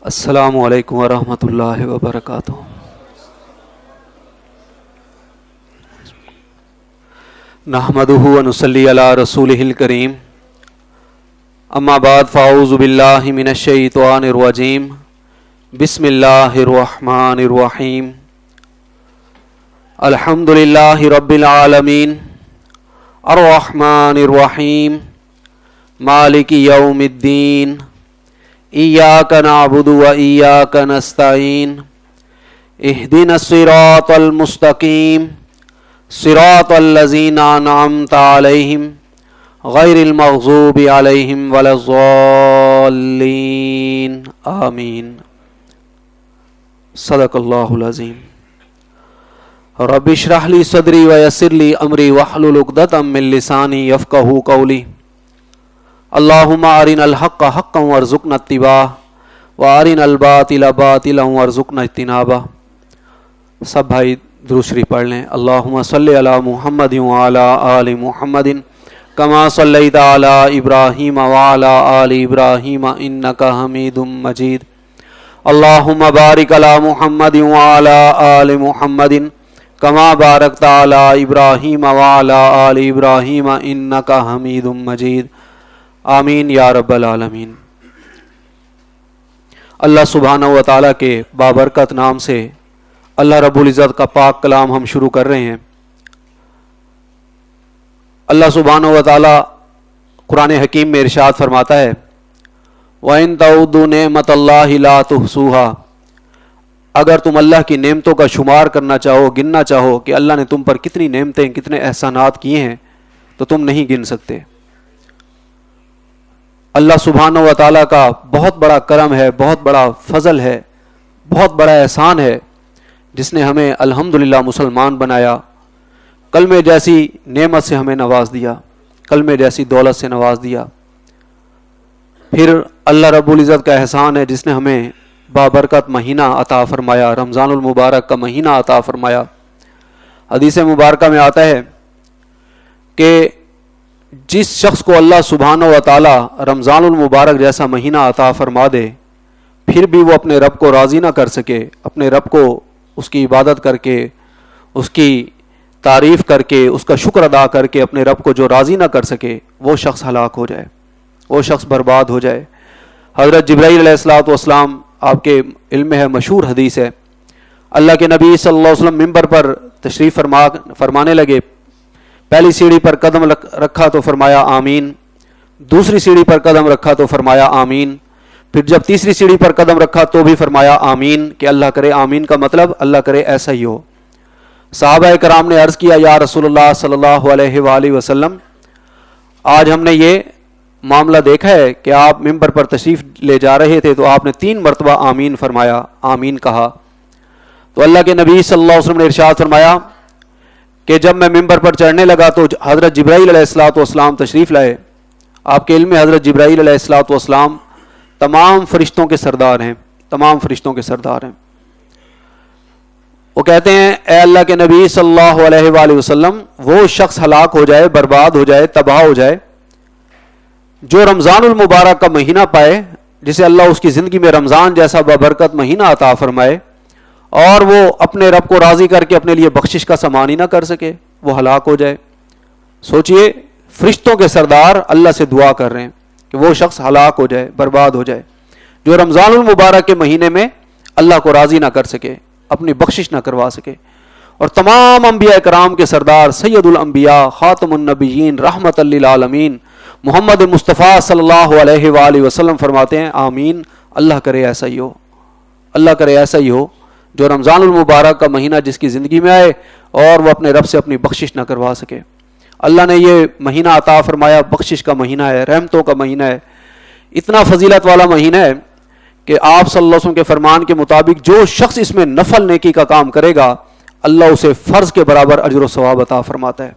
السلام علیکم ورحمۃ اللہ وبرکاتہ۔ نحمدہ ونصلی علی رسولہ الکریم، اما بعد فاعوذ باللہ من الشیطان الرجیم، بسم اللہ الرحمن الرحیم۔ الحمد للہ رب العالمین، الرحمن الرحیم، مالک یوم الدین، ایاک نعبد و ایاک نستعین، اہدنا الصراط المستقیم، صراط الذین انعمت علیہم غیر المغضوب علیہم ولا الضالین، آمین۔ صدق اللہ العظیم۔ رب اشرح لی صدری ویسر لی امری واحلل عقدۃ من لسانی یفقہوا قولی۔ اللہم ارنا الحق حقا وارزقنا اتباعہ وارنا الباطل باطلا وارزقنا اجتنابہ۔ سب بھائی درود شریف پڑھ لیں۔ اللہم صلی علی محمد وعلی آل محمد کما صلیت علی ابراہیم وعلی آل ابراہیم انک حمید مجید۔ اللہم بارک علی محمد وعلی آل محمد کما بارکت علی ابراہیم وعلی آل ابراہیم انک حمید مجید، آمین یا رب العالمین۔ اللہ سبحانہ و تعالیٰ کے بابرکت نام سے اللہ رب العزت کا پاک کلام ہم شروع کر رہے ہیں۔ اللہ سبحانہ و تعالیٰ قرآن حکیم میں ارشاد فرماتا ہے، وَإِن تَعُدُّوا نِعْمَتَ اللَّهِ لَا تُحْصُوهَا، اگر تم اللہ کی نعمتوں کا شمار کرنا چاہو، گننا چاہو کہ اللہ نے تم پر کتنی نعمتیں، کتنے احسانات کیے ہیں، تو تم نہیں گن سکتے۔ اللہ سبحانہ و تعالیٰ کا بہت بڑا کرم ہے، بہت بڑا فضل ہے، بہت بڑا احسان ہے، جس نے ہمیں الحمدللہ مسلمان بنایا، کلمے جیسی نعمت سے ہمیں نواز دیا، کلمے جیسی دولت سے نواز دیا۔ پھر اللہ رب العزت کا احسان ہے جس نے ہمیں بابرکت مہینہ عطا فرمایا، رمضان المبارک کا مہینہ عطا فرمایا۔ حدیث مبارکہ میں آتا ہے کہ جس شخص کو اللہ سبحانہ و تعالی رمضان المبارک جیسا مہینہ عطا فرما دے، پھر بھی وہ اپنے رب کو راضی نہ کر سکے، اپنے رب کو اس کی عبادت کر کے، اس کی تعریف کر کے، اس کا شکر ادا کر کے اپنے رب کو جو راضی نہ کر سکے، وہ شخص ہلاک ہو جائے، وہ شخص برباد ہو جائے۔ حضرت جبرائیل علیہ السلام، آپ کے علم ہے، مشہور حدیث ہے، اللہ کے نبی صلی اللہ علیہ وسلم ممبر پر تشریف فرمانے لگے، پہلی سیڑھی پر قدم رکھا تو فرمایا آمین، دوسری سیڑھی پر قدم رکھا تو فرمایا آمین، پھر جب تیسری سیڑھی پر قدم رکھا تو بھی فرمایا آمین، کہ اللہ کرے، آمین کا مطلب اللہ کرے ایسا ہی ہو۔ صحابہ کرام نے عرض کیا، یا رسول اللہ صلی اللہ علیہ وآلہ وسلم، آج ہم نے یہ معاملہ دیکھا ہے کہ آپ ممبر پر تشریف لے جا رہے تھے تو آپ نے 3 مرتبہ آمین فرمایا، آمین کہا۔ تو اللہ کے نبی صلی اللہ علیہ وسلم نے ارشاد فرمایا کہ جب میں ممبر پر چڑھنے لگا تو حضرت جبرائیل علیہ السلام تشریف لائے۔ آپ کے علم میں حضرت جبرائیل علیہ السلام تمام فرشتوں کے سردار ہیں، تمام فرشتوں کے سردار ہیں۔ وہ کہتے ہیں، اے اللہ کے نبی صلی اللہ علیہ وآلہ وسلم، وہ شخص ہلاک ہو جائے، برباد ہو جائے، تباہ ہو جائے جو رمضان المبارک کا مہینہ پائے، جسے اللہ اس کی زندگی میں رمضان جیسا بابرکت مہینہ عطا فرمائے، اور وہ اپنے رب کو راضی کر کے اپنے لیے بخشش کا سامان ہی نہ کر سکے، وہ ہلاک ہو جائے۔ سوچئے، فرشتوں کے سردار اللہ سے دعا کر رہے ہیں کہ وہ شخص ہلاک ہو جائے، برباد ہو جائے، جو رمضان المبارک کے مہینے میں اللہ کو راضی نہ کر سکے، اپنی بخشش نہ کروا سکے۔ اور تمام انبیاء کرام کے سردار سید الانبیاء، خاتم النبیین، رحمت للعالمین، محمد مصطفیٰ صلی اللہ علیہ وآلہ وسلم فرماتے ہیں آمین، اللہ کرے ایسا ہی ہو، اللہ کرے ایسا ہی ہو، جو رمضان المبارک کا مہینہ جس کی زندگی میں آئے اور وہ اپنے رب سے اپنی بخشش نہ کروا سکے۔ اللہ نے یہ مہینہ عطا فرمایا، بخشش کا مہینہ ہے، رحمتوں کا مہینہ ہے، اتنا فضیلت والا مہینہ ہے کہ آپ صلی اللہ علیہ وسلم کے فرمان کے مطابق جو شخص اس میں نفل نیکی کا کام کرے گا، اللہ اسے فرض کے برابر اجر و ثواب عطا فرماتا ہے،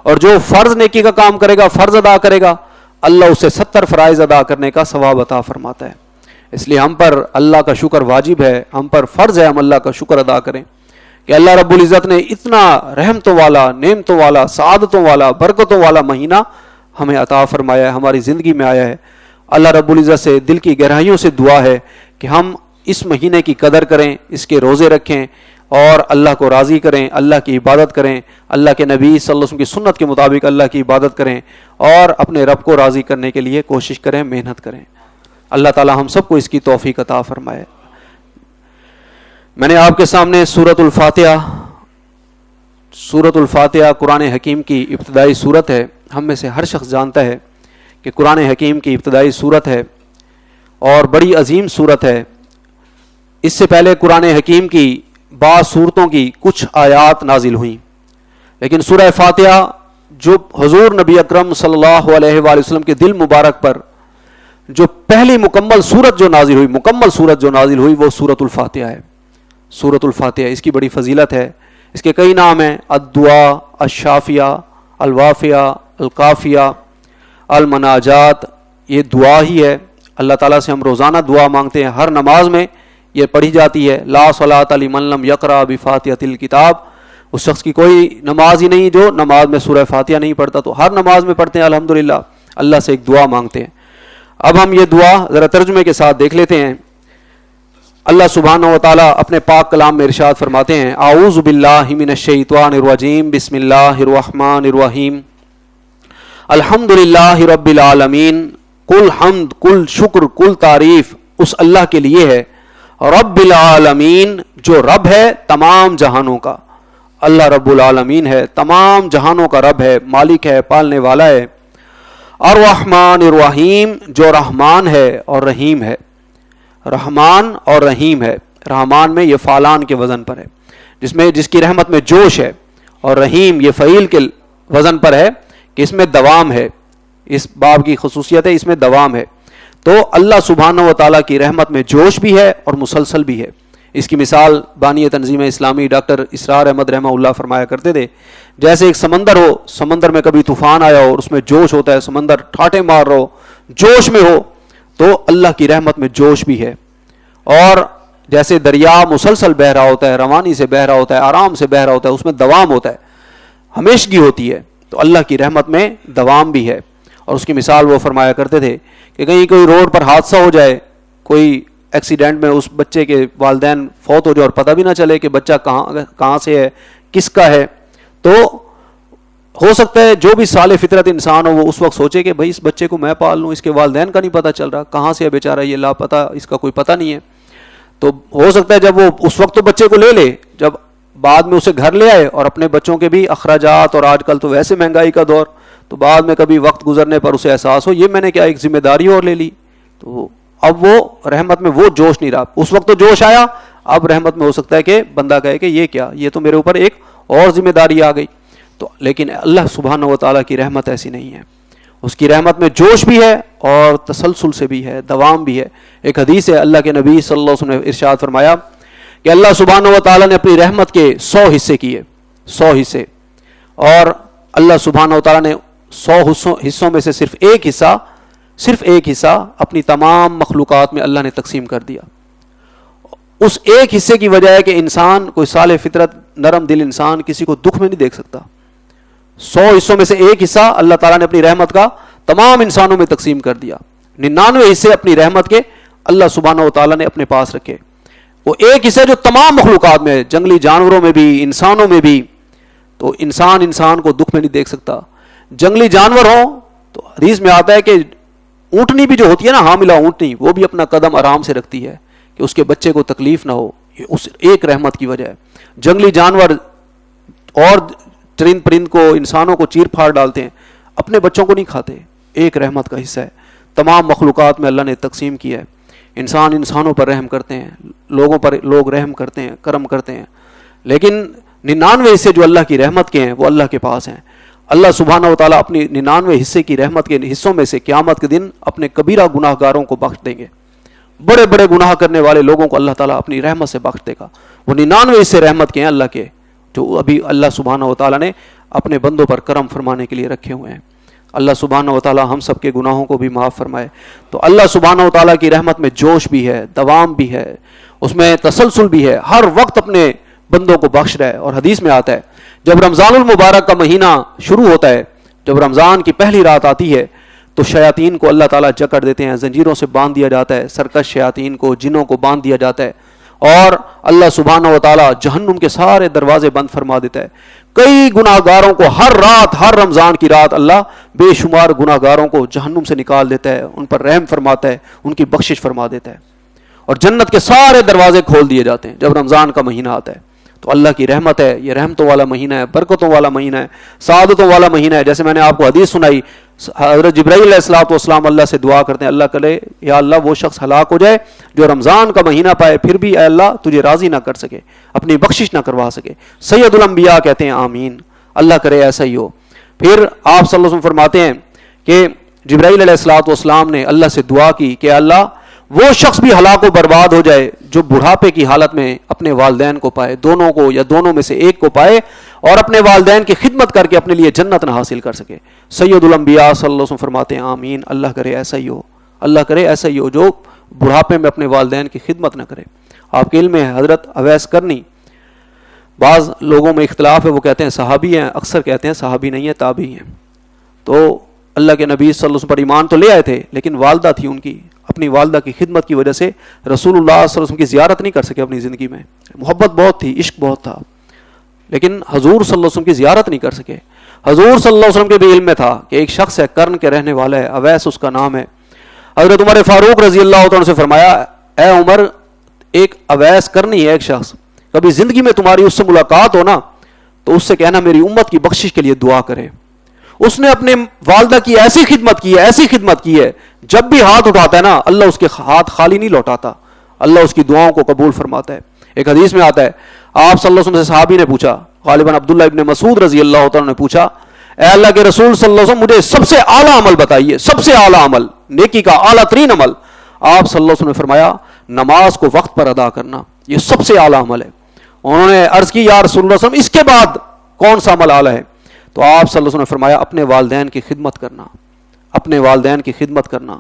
اور جو فرض نیکی کا کام کرے گا، فرض ادا کرے گا، اللہ اسے 70 فرائض ادا کرنے کا ثواب عطا فرماتا ہے۔ اس لیے ہم پر اللہ کا شکر واجب ہے، ہم پر فرض ہے ہم اللہ کا شکر ادا کریں کہ اللہ رب العزت نے اتنا رحمتوں والا، نعمتوں والا، سعادتوں والا، برکتوں والا مہینہ ہمیں عطا فرمایا ہے، ہماری زندگی میں آیا ہے۔ اللہ رب العزت سے دل کی گہرائیوں سے دعا ہے کہ ہم اس مہینے کی قدر کریں، اس کے روزے رکھیں اور اللہ کو راضی کریں، اللہ کی عبادت کریں، اللہ کے نبی صلی اللہ علیہ وسلم کی سنت کے مطابق اللہ کی عبادت کریں اور اپنے رب کو راضی کرنے کے لیے کوشش کریں، محنت کریں۔ اللہ تعالی ہم سب کو اس کی توفیق عطا فرمائے۔ میں نے آپ کے سامنے سورۃ الفاتحہ قرآن حکیم کی ابتدائی سورت ہے۔ ہم میں سے ہر شخص جانتا ہے کہ قرآن حکیم کی ابتدائی سورت ہے اور بڑی عظیم سورت ہے۔ اس سے پہلے قرآن حکیم کی بعض سورتوں کی کچھ آیات نازل ہوئیں، لیکن سورہ فاتحہ جو حضور نبی اکرم صلی اللہ علیہ وآلہ وسلم کے دل مبارک پر جو پہلی مکمل سورت جو نازل ہوئی وہ سورۃ الفاتحہ ہے۔ سورۃ الفاتحہ اس کی بڑی فضیلت ہے، اس کے کئی نام ہیں: الدعاء، الشافیہ، الوافیہ، الکافیہ، المناجات۔ یہ دعا ہی ہے، اللہ تعالیٰ سے ہم روزانہ دعا مانگتے ہیں، ہر نماز میں یہ پڑھی جاتی ہے۔ لا صلاۃ لمن لم یقرأ بفاتحۃ الکتاب، اس شخص کی کوئی نماز ہی نہیں جو نماز میں سورہ فاتحہ نہیں پڑھتا، تو ہر نماز میں پڑھتے ہیں الحمدللہ، اللہ سے ایک دعا مانگتے ہیں۔ اب ہم یہ دعا ذرا ترجمے کے ساتھ دیکھ لیتے ہیں۔ اللہ سبحانہ و تعالیٰ اپنے پاک کلام میں ارشاد فرماتے ہیں: اعوذ باللہ من الشیطان الرجیم، بسم اللہ الرحمن الرحیم، الحمد للہ رب العالمین، کل حمد، کل شکر، کل تعریف اس اللہ کے لیے ہے، رب العالمین جو رب ہے تمام جہانوں کا۔ اللہ رب العالمین ہے، تمام جہانوں کا رب ہے، مالک ہے، پالنے والا ہے۔ الرحمن الرحیم جو رحمان ہے اور رحیم ہے، رحمان اور رحیم ہے۔ رحمان میں یہ فعلان کے وزن پر ہے، جس کی رحمت میں جوش ہے، اور رحیم یہ فعیل کے وزن پر ہے کہ اس میں دوام ہے۔ اس باب کی خصوصیت ہے، اس میں دوام ہے۔ تو اللہ سبحانہ و تعالیٰ کی رحمت میں جوش بھی ہے اور مسلسل بھی ہے۔ اس کی مثال بانی تنظیم اسلامی ڈاکٹر اسرار احمد رحمہ اللہ فرمایا کرتے تھے، جیسے ایک سمندر ہو، سمندر میں کبھی طوفان آیا ہو اور اس میں جوش ہوتا ہے، سمندر ٹھاٹے مار رہا ہو، جوش میں ہو، تو اللہ کی رحمت میں جوش بھی ہے۔ اور جیسے دریا مسلسل بہہ رہا ہوتا ہے، روانی سے بہہ رہا ہوتا ہے، آرام سے بہہ رہا ہوتا ہے، اس میں دوام ہوتا ہے، ہمیشگی ہوتی ہے، تو اللہ کی رحمت میں دوام بھی ہے۔ اور اس کی مثال وہ فرمایا کرتے تھے کہ کہیں کوئی روڈ پر حادثہ ہو جائے، کوئی ایکسیڈنٹ میں اس بچے کے والدین فوت ہو جائے اور پتہ بھی نہ چلے کہ بچہ کہاں سے ہے، کس کا ہے، تو ہو سکتا ہے جو بھی صالح فطرت انسان ہو وہ اس وقت سوچے کہ بھائی اس بچے کو میں پال لوں، اس کے والدین کا نہیں پتہ چل رہا، کہاں سے ہے بیچارہ، یہ لاپتہ، اس کا کوئی پتہ نہیں ہے۔ تو ہو سکتا ہے جب وہ اس وقت تو بچے کو لے لے، جب بعد میں اسے گھر لے آئے اور اپنے بچوں کے بھی اخراجات، اور آج کل تو ویسے مہنگائی کا دور، تو بعد میں کبھی وقت گزرنے پر اسے احساس ہو یہ میں نے کیا ایک ذمہ داری اور لے لی، تو اب وہ رحمت میں وہ جوش نہیں رہا۔ اس وقت تو جوش آیا، اب رحمت میں ہو سکتا ہے کہ بندہ کہے کہ یہ کیا، یہ تو میرے اوپر ایک اور ذمہ داری آ گئی۔ تو لیکن اللہ سبحانہ و تعالیٰ کی رحمت ایسی نہیں ہے، اس کی رحمت میں جوش بھی ہے اور تسلسل سے بھی ہے، دوام بھی ہے۔ ایک حدیث ہے، اللہ کے نبی صلی اللہ علیہ وسلم نے ارشاد فرمایا کہ اللہ سبحانہ و تعالیٰ نے اپنی رحمت کے 100 حصے کیے، 100 حصے، اور اللہ سبحانہ و تعالیٰ نے 100 حصوں میں سے صرف ایک حصہ اپنی تمام مخلوقات میں اللہ نے تقسیم کر دیا۔ اس ایک حصے کی وجہ ہے کہ انسان، کوئی صالح فطرت نرم دل انسان کسی کو دکھ میں نہیں دیکھ سکتا۔ 100 حصوں میں سے ایک حصہ اللہ تعالیٰ نے اپنی رحمت کا تمام انسانوں میں تقسیم کر دیا، 99 حصے اپنی رحمت کے اللہ سبحانہ و تعالیٰ نے اپنے پاس رکھے۔ وہ ایک حصہ جو تمام مخلوقات میں ہے، جنگلی جانوروں میں بھی، انسانوں میں بھی، تو انسان کو دکھ میں نہیں دیکھ سکتا۔ جنگلی جانور ہوں تو حدیث میں آتا ہے کہ اونٹنی بھی جو ہوتی ہے نا، حاملہ اونٹنی، وہ بھی اپنا قدم آرام سے رکھتی ہے کہ اس کے بچے کو تکلیف نہ ہو، یہ اس ایک رحمت کی وجہ ہے۔ جنگلی جانور اور چرند پرند کو، انسانوں کو چیر پھاڑ ڈالتے ہیں، اپنے بچوں کو نہیں کھاتے، ایک رحمت کا حصہ ہے۔ تمام مخلوقات میں اللہ نے تقسیم کیا ہے۔ انسانوں پر رحم کرتے ہیں، لوگوں پر لوگ رحم کرتے ہیں، کرم کرتے ہیں، لیکن 99 حصے جو اللہ کی رحمت کے ہیں وہ اللہ کے پاس ہیں۔ اللہ سبحانہ و تعالیٰ اپنی 99 حصے کی رحمت کے حصوں میں سے قیامت کے دن اپنے کبیرہ گناہ گاروں کو بخش دیں گے۔ بڑے بڑے گناہ کرنے والے لوگوں کو اللہ تعالیٰ اپنی رحمت سے بخش دے گا۔ وہ 99 حصے رحمت کے ہیں اللہ کے، جو ابھی اللہ سبحانہ و تعالیٰ نے اپنے بندوں پر کرم فرمانے کے لیے رکھے ہوئے ہیں۔ اللہ سبحانہ و تعالیٰ ہم سب کے گناہوں کو بھی معاف فرمائے۔ تو اللہ سبحانہ و تعالیٰ کی رحمت میں جوش بھی ہے، دوام بھی ہے، اس میں تسلسل بھی ہے، ہر وقت اپنے بندوں کو بخش رہا ہے۔ اور حدیث میں آتا ہے جب رمضان المبارک کا مہینہ شروع ہوتا ہے، جب رمضان کی پہلی رات آتی ہے تو شیاطین کو اللہ تعالیٰ جکڑ دیتے ہیں، زنجیروں سے باندھ دیا جاتا ہے، سرکش شیاطین کو، جنوں کو باندھ دیا جاتا ہے، اور اللہ سبحانہ و تعالیٰ جہنم کے سارے دروازے بند فرما دیتا ہے۔ کئی گناہ گاروں کو ہر رات، ہر رمضان کی رات اللہ بے شمار گناہ گاروں کو جہنم سے نکال دیتا ہے، ان پر رحم فرماتا ہے، ان کی بخشش فرما دیتا ہے، اور جنت کے سارے دروازے کھول دیے جاتے ہیں جب رمضان کا مہینہ آتا ہے۔ تو اللہ کی رحمت ہے، یہ رحمتوں والا مہینہ ہے، برکتوں والا مہینہ ہے، سعادتوں والا مہینہ ہے۔ جیسے میں نے آپ کو حدیث سنائی، حضرت جبرائیل علیہ السلام اللہ سے دعا کرتے ہیں، اللہ کرے یا اللہ وہ شخص ہلاک ہو جائے جو رمضان کا مہینہ پائے پھر بھی اے اللہ تجھے راضی نہ کر سکے، اپنی بخشش نہ کروا سکے۔ سید الانبیاء کہتے ہیں آمین، اللہ کرے ایسا ہی ہو۔ پھر آپ صلی اللہ علیہ وسلم فرماتے ہیں کہ جبرائیل علیہ السلام نے اللہ سے دعا کی کہ اللہ وہ شخص بھی ہلاک و برباد ہو جائے جو بڑھاپے کی حالت میں اپنے والدین کو پائے، دونوں کو یا دونوں میں سے ایک کو پائے، اور اپنے والدین کی خدمت کر کے اپنے لیے جنت نہ حاصل کر سکے۔ سید الانبیاء صلی اللہ علیہ وسلم فرماتے ہیں آمین، اللہ کرے ایسا ہی ہو، اللہ کرے ایسا ہی ہو جو بڑھاپے میں اپنے والدین کی خدمت نہ کرے۔ آپ کے علم ہے حضرت اویس کرنی، بعض لوگوں میں اختلاف ہے، وہ کہتے ہیں صحابی ہیں، اکثر کہتے ہیں صحابی نہیں ہے، تابعی ہیں۔ تو اللہ کے نبی صلی اللہ علیہ وسلم پر ایمان تو لے آئے تھے، لیکن والدہ تھی ان کی، اپنی والدہ کی خدمت کی وجہ سے رسول اللہ صلی اللہ علیہ وسلم کی زیارت نہیں کر سکے اپنی زندگی میں۔ محبت بہت تھی، عشق بہت تھا، لیکن حضور صلی اللہ علیہ وسلم کی زیارت نہیں کر سکے۔ حضور صلی اللہ علیہ وسلم کے بھی علم میں تھا کہ ایک شخص ہے، کرن کے رہنے والا ہے، اویس اس کا نام ہے۔ حضرت عمر فاروق رضی اللہ عنہ سے فرمایا، اے عمر، ایک اویس کرنی ہے ایک شخص، کبھی زندگی میں تمہاری اس سے ملاقات ہو نا تو اس سے کہنا میری امت کی بخشش کے لیے دعا کرے۔ اس نے اپنے والدہ کی ایسی خدمت کی ہے، ایسی خدمت کی ہے، جب بھی ہاتھ اٹھاتا ہے نا اللہ اس کے ہاتھ خالی نہیں لوٹاتا، اللہ اس کی دعاؤں کو قبول فرماتا ہے۔ ایک حدیث میں آتا ہے، آپ صلی اللہ علیہ وسلم سے صحابی نے پوچھا، غالباً عبداللہ ابن مسعود رضی اللہ تعالیٰ نے پوچھا، اے اللہ کے رسول صلی اللہ علیہ وسلم مجھے سب سے اعلیٰ عمل بتائیے، سب سے اعلیٰ عمل، نیکی کا اعلیٰ ترین عمل۔ آپ صلی اللہ علیہ وسلم نے فرمایا نماز کو وقت پر ادا کرنا، یہ سب سے اعلیٰ عمل ہے۔ انہوں نے عرض کی یا رسول اللہ صلی اللہ علیہ وسلم اس کے بعد کون سا عمل اعلیٰ ہے؟ تو آپ صلی اللہ علیہ وسلم نے فرمایا اپنے والدین کی خدمت کرنا، اپنے والدین کی خدمت کرنا۔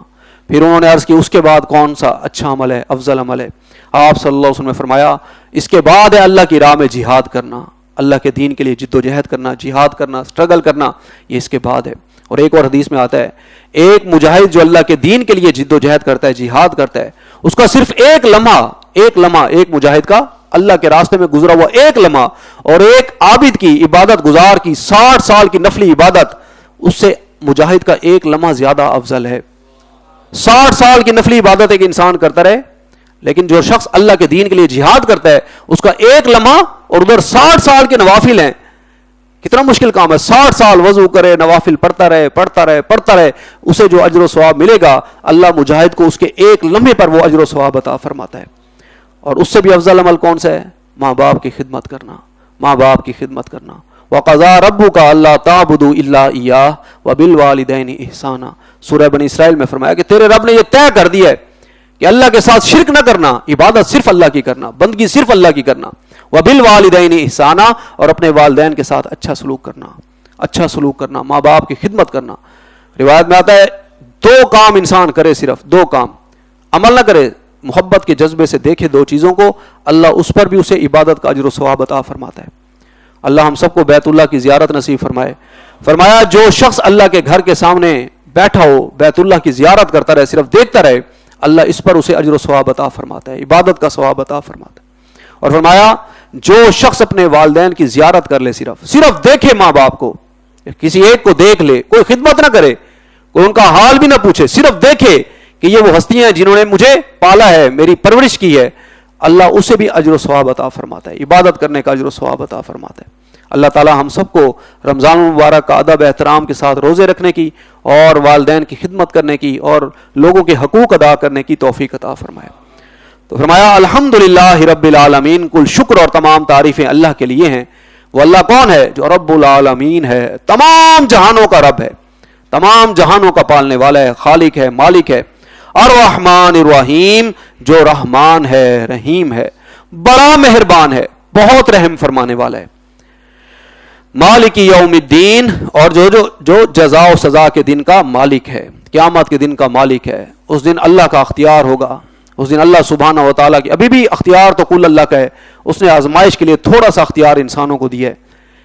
پھر انہوں نے عرض کی اس کے بعد کون سا اچھا عمل ہے، افضل عمل ہے؟ آپ صلی اللہ علیہ وسلم نے فرمایا اس کے بعد ہے اللہ کی راہ میں جہاد کرنا، اللہ کے دین کے لیے جد و جہد کرنا، جہاد کرنا، اسٹرگل کرنا، یہ اس کے بعد ہے۔ اور ایک اور حدیث میں آتا ہے ایک مجاہد جو اللہ کے دین کے لیے جد و جہد کرتا ہے، جہاد کرتا ہے، اس کا صرف ایک لمحہ ایک مجاہد کا اللہ کے راستے میں گزرا ہوا ایک لمحہ اور ایک عابد کی عبادت گزار کی 60 سال کی نفلی عبادت، اس سے مجاہد کا ایک لمحہ زیادہ افضل ہے۔ 60 سال کی نفلی عبادت ایک انسان کرتا رہے، لیکن جو شخص اللہ کے دین کے لیے جہاد کرتا ہے اس کا ایک لمحہ اور ادھر 60 سال کے نوافل ہیں، کتنا مشکل کام ہے۔ 60 سال وضو کرے، نوافل پڑھتا رہے، اسے جو اجر و ثواب ملے گا اللہ مجاہد کو اس کے ایک لمحے پر وہ اجر و ثواب عطا فرماتا ہے۔ اور اس سے بھی افضل عمل کون سا ہے؟ ماں باپ کی خدمت کرنا، ماں باپ کی خدمت کرنا۔ وَقَضَىٰ رَبُّكَ أَلَّا تَعْبُدُوا إِلَّا إِيَّاهُ وَبِالْوَالِدَيْنِ إِحْسَانًا۔ سورہ بنی اسرائیل میں فرمایا کہ تیرے رب نے یہ طے کر دیا ہے کہ اللہ کے ساتھ شرک نہ کرنا، عبادت صرف اللہ کی کرنا، بندگی صرف اللہ کی کرنا۔ وَبِالْوَالِدَيْنِ إِحْسَانًا، اور اپنے والدین کے ساتھ اچھا سلوک کرنا، ماں باپ کی خدمت کرنا۔ روایت میں آتا ہے 2 کام انسان کرے، صرف 2 کام، عمل نہ کرے، محبت کے جذبے سے دیکھے 2 چیزوں کو، اللہ اس پر بھی اسے عبادت کا اجر و ثواب عطا فرماتا ہے۔ اللہ ہم سب کو بیت اللہ کی زیارت نصیب فرمائے۔ فرمایا جو شخص اللہ کے گھر کے سامنے بیٹھا ہو، بیت اللہ کی زیارت کرتا رہے، صرف دیکھتا رہے، اللہ اس پر اسے اجر و ثواب عطا فرماتا ہے، عبادت کا ثواب عطا فرماتا ہے۔ اور فرمایا جو شخص اپنے والدین کی زیارت کر لے، صرف دیکھے ماں باپ کو، کسی ایک کو دیکھ لے، کوئی خدمت نہ کرے، کوئی ان کا حال بھی نہ پوچھے، صرف دیکھے کہ یہ وہ ہستیاں ہیں جنہوں نے مجھے پالا ہے، میری پرورش کی ہے، اللہ اسے بھی اجر و ثواب عطا فرماتا ہے، عبادت کرنے کا اجر و ثواب عطا فرماتا ہے۔ اللہ تعالی ہم سب کو رمضان المبارک کا ادب احترام کے ساتھ روزے رکھنے کی اور والدین کی خدمت کرنے کی اور لوگوں کے حقوق ادا کرنے کی توفیق عطا فرمائے۔ تو فرمایا الحمدللہ رب العالمین، کل شکر اور تمام تعریفیں اللہ کے لیے ہیں۔ وہ اللہ کون ہے؟ جو رب العالمین ہے، تمام جہانوں کا رب ہے، تمام جہانوں کا پالنے والا ہے، خالق ہے، مالک ہے۔ الرحمن الرحیم، جو رحمان ہے، رحیم ہے، بڑا مہربان ہے، بہت رحم فرمانے والا ہے۔ مالک یوم الدین، اور جو جزا و سزا کے دن کا مالک ہے، قیامت کے دن کا مالک ہے۔ اس دن اللہ کا اختیار ہوگا، اس دن اللہ سبحانہ و تعالیٰ کی، ابھی بھی اختیار تو کل اللہ کا ہے، اس نے آزمائش کے لیے تھوڑا سا اختیار انسانوں کو دیا ہے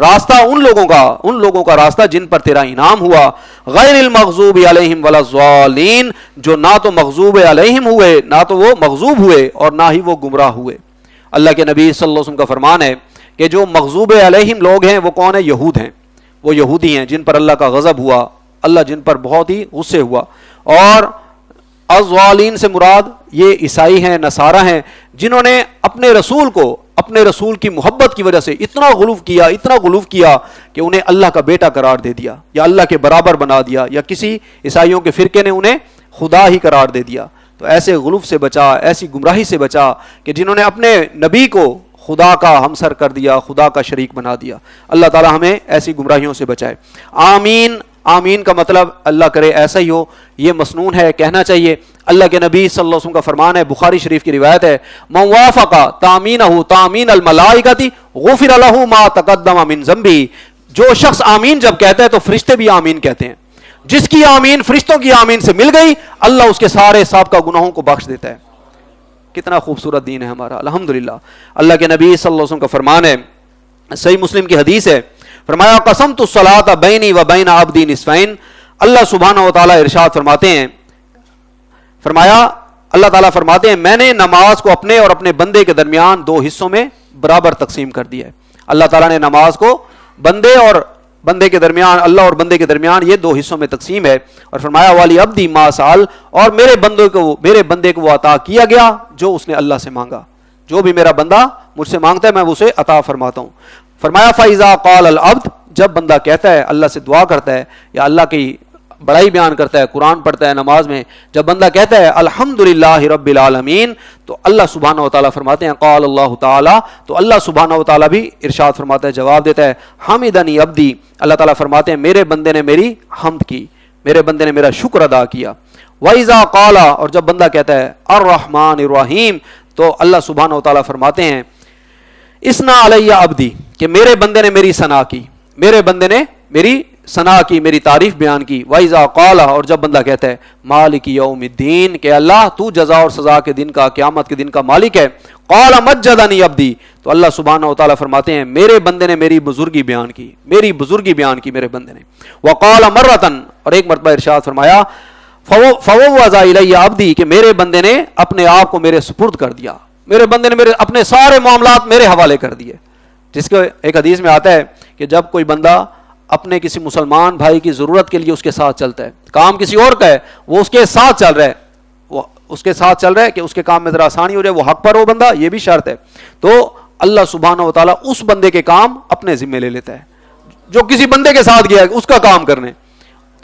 راستہ ان لوگوں کا راستہ جن پر تیرا انعام ہوا، غیر المغضوب علیہم ولا الضالین، جو نہ تو مغضوب علیہم ہوئے، نہ تو وہ مغضوب ہوئے، اور نہ ہی وہ گمراہ ہوئے۔ اللہ کے نبی صلی اللہ علیہ وسلم کا فرمان ہے کہ جو مغضوب علیہم لوگ ہیں وہ کون ہیں؟ یہود ہیں، وہ یہودی ہیں جن پر اللہ کا غضب ہوا، اللہ جن پر بہت ہی غصے ہوا۔ اور الضالین سے مراد یہ عیسائی ہیں، نصارہ ہیں، جنہوں نے اپنے رسول کی محبت کی وجہ سے اتنا غلو کیا کہ انہیں اللہ کا بیٹا قرار دے دیا، یا اللہ کے برابر بنا دیا، یا کسی عیسائیوں کے فرقے نے انہیں خدا ہی قرار دے دیا۔ تو ایسے غلو سے بچا، ایسی گمراہی سے بچا کہ جنہوں نے اپنے نبی کو خدا کا ہمسر کر دیا، خدا کا شریک بنا دیا۔ اللہ تعالی ہمیں ایسی گمراہیوں سے بچائے۔ آمین۔ آمین کا مطلب اللہ کرے ایسا ہی ہو، یہ مسنون ہے، کہنا چاہیے۔ اللہ کے نبی صلی اللہ علیہ وسلم کا فرمان ہے، بخاری شریف کی روایت ہے، من وافق تامینہ تامین الملائکۃ غفر لہ ما تقدم من ذنبہ، جو شخص آمین جب کہتا ہے تو فرشتے بھی آمین کہتے ہیں۔ جس کی آمین فرشتوں کی آمین سے مل گئی، اللہ اس کے سارے سابقہ گناہوں کو بخش دیتا ہے۔ کتنا خوبصورت دین ہے ہمارا، الحمدللہ۔ اللہ کے نبی صلی اللہ علیہ وسلم کا فرمان ہے، صحیح مسلم کی حدیث ہے، فرمایا قسمت الصلاۃ بینی و بین عبدی نصفین۔ اللہ سبحانہ و تعالیٰ ارشاد فرماتے ہیں، اللہ تعالیٰ فرماتے ہیں میں نے نماز کو اپنے اور اپنے بندے کے درمیان دو حصوں میں برابر تقسیم کر دیا ہے۔ اللہ تعالیٰ نے نماز کو بندے کے درمیان، اللہ اور بندے کے درمیان یہ دو حصوں میں تقسیم ہے، اور فرمایا والی عبدی ما سال، اور میرے بندے کو وہ عطا کیا گیا جو اس نے اللہ سے مانگا۔ جو بھی میرا بندہ مجھ سے مانگتا ہے میں اسے عطا فرماتا ہوں۔ فرمایا فَإِذَا قَالَ الْعَبْدُ، جب بندہ کہتا ہے، اللہ سے دعا کرتا ہے یا اللہ کی بڑائی بیان کرتا ہے، قرآن پڑھتا ہے نماز میں، جب بندہ کہتا ہے الحمدللہ رب العالمین، تو اللہ سبحانہ و تعالیٰ فرماتے ہیں قال اللہ تعالیٰ، تو اللہ سبحانہ و تعالیٰ بھی ارشاد فرماتا ہے، جواب دیتا ہے حمدنی عبدی، اللہ تعالیٰ فرماتے ہیں میرے بندے نے میری حمد کی، میرے بندے نے میرا شکر ادا کیا۔ وَإِذَا قَالَ، اور جب بندہ کہتا ہے الرحمن الرحیم، تو اللہ سبحانہ و تعالیٰ فرماتے ہیں اسنا علیہ عبدی، کہ میرے بندے نے میری ثنا کی، میرے بندے نے میری ثنا کی، میری تعریف بیان کی۔ وَإِذَا قَالَ، اور جب بندہ کہتا ہے مالک یوم الدین، کہ اللہ تو جزا اور سزا کے دن کا، قیامت کے دن کا مالک ہے۔ قَالَ مَجَّدَنِي عَبْدِي، تو اللہ سبحانہ و تعالیٰ فرماتے ہیں میرے بندے نے میری بزرگی بیان کی، میری بزرگی بیان کی میرے بندے نے۔ وَقَالَ مَرَّةً، اور ایک مرتبہ ارشاد فرمایا فَوَوَّضَ إِلَيَّ عَبْدِي، کہ میرے بندے نے اپنے آپ کو میرے سپرد کر دیا، میرے بندے نے میرے اپنے سارے معاملات میرے حوالے کر دیے۔ جس کو ایک حدیث میں آتا ہے کہ جب کوئی بندہ اپنے کسی مسلمان بھائی کی ضرورت کے لیے اس کے ساتھ چلتا ہے، کام کسی اور کا ہے، وہ اس کے ساتھ چل رہا ہے، وہ اس کے ساتھ چل رہا ہے کہ اس کے کام میں ذرا آسانی ہو جائے، وہ حق پر ہو بندہ، یہ بھی شرط ہے، تو اللہ سبحانہ و تعالیٰ اس بندے کے کام اپنے ذمے لے لیتا ہے۔ جو کسی بندے کے ساتھ گیا ہے اس کا کام کرنے،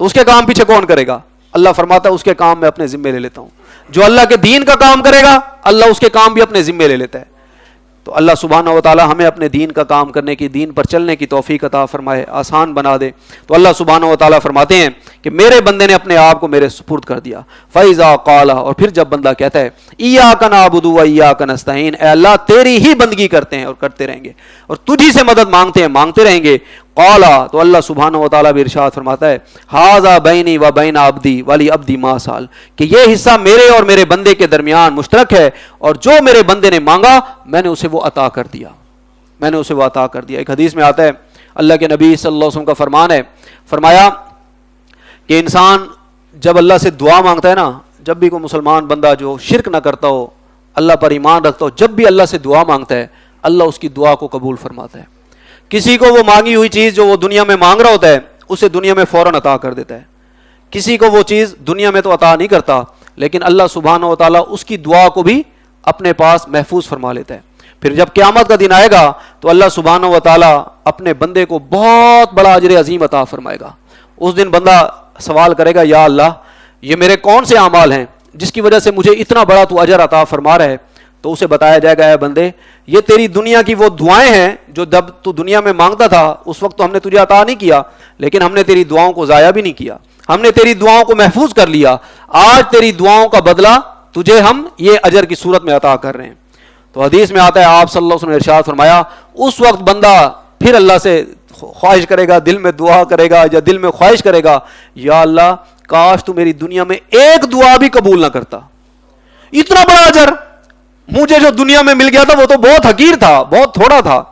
تو اس کے کام پیچھے کون کرے گا؟ اللہ فرماتا ہے اس کے کام میں اپنے ذمے لے لیتا ہوں۔ جو اللہ کے دین کا کام کرے گا اللہ اس کے کام بھی اپنے ذمے لے لیتا ہے۔ تو اللہ سبحانہ و تعالی ہمیں اپنے دین کا کام کرنے کی، دین پر چلنے کی توفیق عطا فرمائے، آسان بنا دے۔ تو اللہ سبحانہ و تعالی فرماتے ہیں کہ میرے بندے نے اپنے آپ کو میرے سپرد کر دیا۔ فَإِذَا قَالَ، اور پھر جب بندہ کہتا ہے إِيَّاكَ نَعْبُدُ وَإِيَّاكَ نَسْتَعِينُ، اے اللہ تیری ہی بندگی کرتے ہیں اور کرتے رہیں گے، اور تجھی سے مدد مانگتے ہیں، مانگتے رہیں گے۔ قال، تو اللہ سبحانہ و تعالیٰ بھی ارشاد فرماتا ہے ھذا بینی و بین عبدی ولی عبدی ما سال، کہ یہ حصہ میرے اور میرے بندے کے درمیان مشترک ہے، اور جو میرے بندے نے مانگا میں نے اسے وہ عطا کر دیا، میں نے اسے وہ عطا کر دیا۔ ایک حدیث میں آتا ہے، اللہ کے نبی صلی اللہ علیہ وسلم کا فرمان ہے، فرمایا کہ انسان جب اللہ سے دعا مانگتا ہے نا، جب بھی کوئی مسلمان بندہ جو شرک نہ کرتا ہو، اللہ پر ایمان رکھتا ہو، جب بھی اللہ سے دعا مانگتا ہے اللہ اس کی دعا کو قبول فرماتا ہے۔ کسی کو وہ مانگی ہوئی چیز جو وہ دنیا میں مانگ رہا ہوتا ہے اسے دنیا میں فوراً عطا کر دیتا ہے، کسی کو وہ چیز دنیا میں تو عطا نہیں کرتا، لیکن اللہ سبحانہ و تعالیٰ اس کی دعا کو بھی اپنے پاس محفوظ فرما لیتا ہے۔ پھر جب قیامت کا دن آئے گا تو اللہ سبحانہ و تعالیٰ اپنے بندے کو بہت بڑا اجر عظیم عطا فرمائے گا۔ اس دن بندہ سوال کرے گا، یا اللہ یہ میرے کون سے اعمال ہیں جس کی وجہ سے مجھے اتنا بڑا تو اجر عطا فرما رہا ہے؟ تو اسے بتایا جائے گا، اے بندے یہ تیری دنیا کی وہ دعائیں ہیں جو جب تو دنیا میں مانگتا تھا اس وقت تو ہم نے تجھے عطا نہیں کیا، لیکن ہم نے تیری دعاؤں کو ضائع بھی نہیں کیا، ہم نے تیری دعاؤں کو محفوظ کر لیا، آج تیری دعاؤں کا بدلہ تجھے ہم یہ اجر کی صورت میں عطا کر رہے ہیں۔ تو حدیث میں آتا ہے آپ صلی اللہ علیہ وسلم نے ارشاد فرمایا اس وقت بندہ پھر اللہ سے خواہش کرے گا، دل میں دعا کرے گا یا دل میں خواہش کرے گا، یا اللہ کاش تو میری دنیا میں ایک دعا بھی قبول نہ کرتا، اتنا بڑا اجر مجھے جو دنیا میں مل گیا تھا وہ تو بہت حقیر تھا، بہت تھوڑا تھا،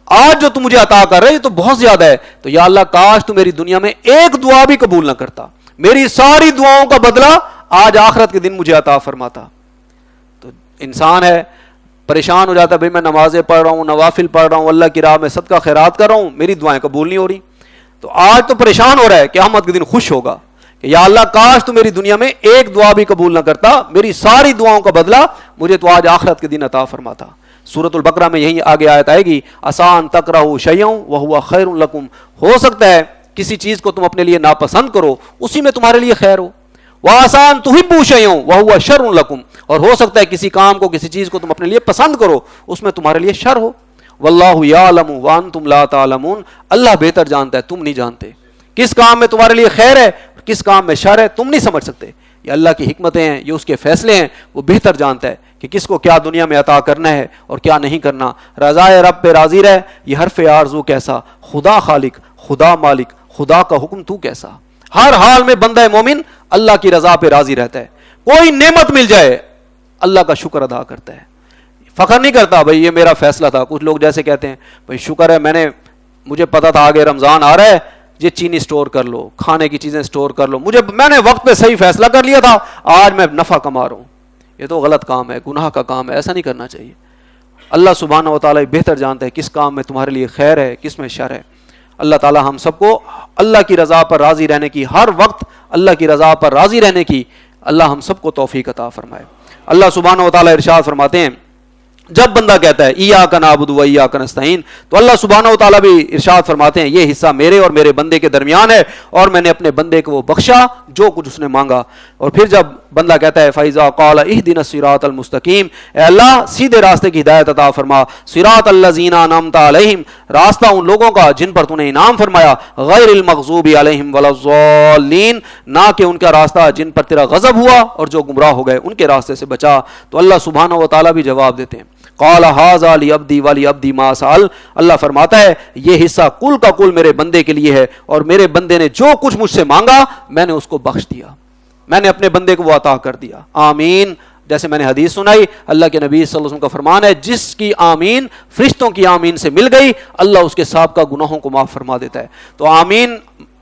آج جو تم مجھے عطا کر رہے یہ تو بہت زیادہ ہے، تو یا اللہ کاش تو میری دنیا میں ایک دعا بھی قبول نہ کرتا، میری ساری دعاؤں کا بدلہ آج آخرت کے دن مجھے عطا فرماتا۔ تو انسان ہے پریشان ہو جاتا ہے، بھئی میں نمازیں پڑھ رہا ہوں، نوافل پڑھ رہا ہوں، اللہ کی راہ میں صدقہ خیرات کر رہا ہوں، میری دعائیں قبول نہیں ہو رہی۔ تو آج تو پریشان ہو رہا ہے، قیامت کے دن خوش ہوگا کہ یا اللہ کاش تو میری دنیا میں ایک دعا بھی قبول نہ کرتا، میری ساری دعاؤں کا بدلہ مجھے تو آج آخرت کے دن عطا فرماتا۔ سورۃ البقرہ میں یہی آگے آیت آئے گی، آسان تکرہوا شیئا وہو خیر لکم، ہو سکتا ہے کسی چیز کو تم اپنے لیے ناپسند کرو، اسی میں تمہارے لیے خیر ہو، وآسان تحبوا شیئا وہو شر لکم، اور ہو سکتا ہے کسی کام کو کسی چیز کو تم اپنے لیے پسند کرو، اس میں تمہارے لیے شر ہو۔ واللہ یعلم وانتم لا تعلمون، اللہ بہتر جانتا ہے، تم نہیں جانتے کس کام میں تمہارے لیے خیر ہے کس کام میں شر ہے، تم نہیں سمجھ سکتے۔ یہ اللہ کی حکمتیں ہیں، یہ اس کے فیصلے ہیں، وہ بہتر جانتا ہے کہ کس کو کیا دنیا میں عطا کرنا ہے اور کیا نہیں کرنا۔ رضائے رب پہ راضی رہ، یہ حرف آرزو کیسا، خدا خالق، خدا مالک، خدا کا حکم تو کیسا۔ ہر حال میں بندہ مومن اللہ کی رضا پہ راضی رہتا ہے، کوئی نعمت مل جائے اللہ کا شکر ادا کرتا ہے، فخر نہیں کرتا بھئی یہ میرا فیصلہ تھا۔ کچھ لوگ جیسے کہتے ہیں بھئی شکر ہے مجھے پتا تھا آگے رمضان آ رہا ہے، یہ چینی سٹور کر لو، کھانے کی چیزیں سٹور کر لو، میں نے وقت پہ صحیح فیصلہ کر لیا تھا، آج میں نفع کما رہا ہوں۔ یہ تو غلط کام ہے، گناہ کا کام ہے، ایسا نہیں کرنا چاہیے۔ اللہ سبحانہ و تعالیٰ بہتر جانتا ہے کس کام میں تمہارے لیے خیر ہے کس میں شر ہے۔ اللہ تعالیٰ ہم سب کو اللہ کی رضا پر راضی رہنے کی، ہر وقت اللہ کی رضا پر راضی رہنے کی اللہ ہم سب کو توفیق عطا فرمائے۔ اللہ سبحانہ و تعالیٰ ارشاد فرماتے ہیں، جب بندہ کہتا ہے ایاک نعبد و ایاک نستعین، تو اللہ سبحانہ و تعالیٰ بھی ارشاد فرماتے ہیں یہ حصہ میرے اور میرے بندے کے درمیان ہے، اور میں نے اپنے بندے کو وہ بخشا جو کچھ اس نے مانگا۔ اور پھر جب بندہ کہتا ہے فَإِذَا قَالَ اهْدِنَا الصِّرَاطَ الْمُسْتَقِيمَ، اے اللہ سیدھے راستے کی ہدایت عطا فرما، صراط الذین انعمت علیہم، راستہ ان لوگوں کا جن پر تو نے انعام فرمایا، غیر المغضوب علیہم ولا الضالین، نہ کہ ان کا راستہ جن پر تیرا غضب ہوا اور جو گمراہ ہو گئے ان کے راستے سے بچا۔ تو اللہ سبحانہ و تعالیٰ بھی جواب دیتے ہیں، قال ھذا لعبدی ولعبدی ما سأل، اللہ فرماتا ہے یہ حصہ کل کا کل میرے بندے کے لیے ہے، اور میرے بندے نے جو کچھ مجھ سے مانگا میں نے اس کو بخش دیا، میں نے اپنے بندے کو وہ عطا کر دیا۔ آمین، جیسے میں نے حدیث سنائی، اللہ کے نبی صلی اللہ علیہ وسلم کا فرمان ہے جس کی آمین فرشتوں کی آمین سے مل گئی اللہ اس کے سابقہ گناہوں کو معاف فرما دیتا ہے۔ تو آمین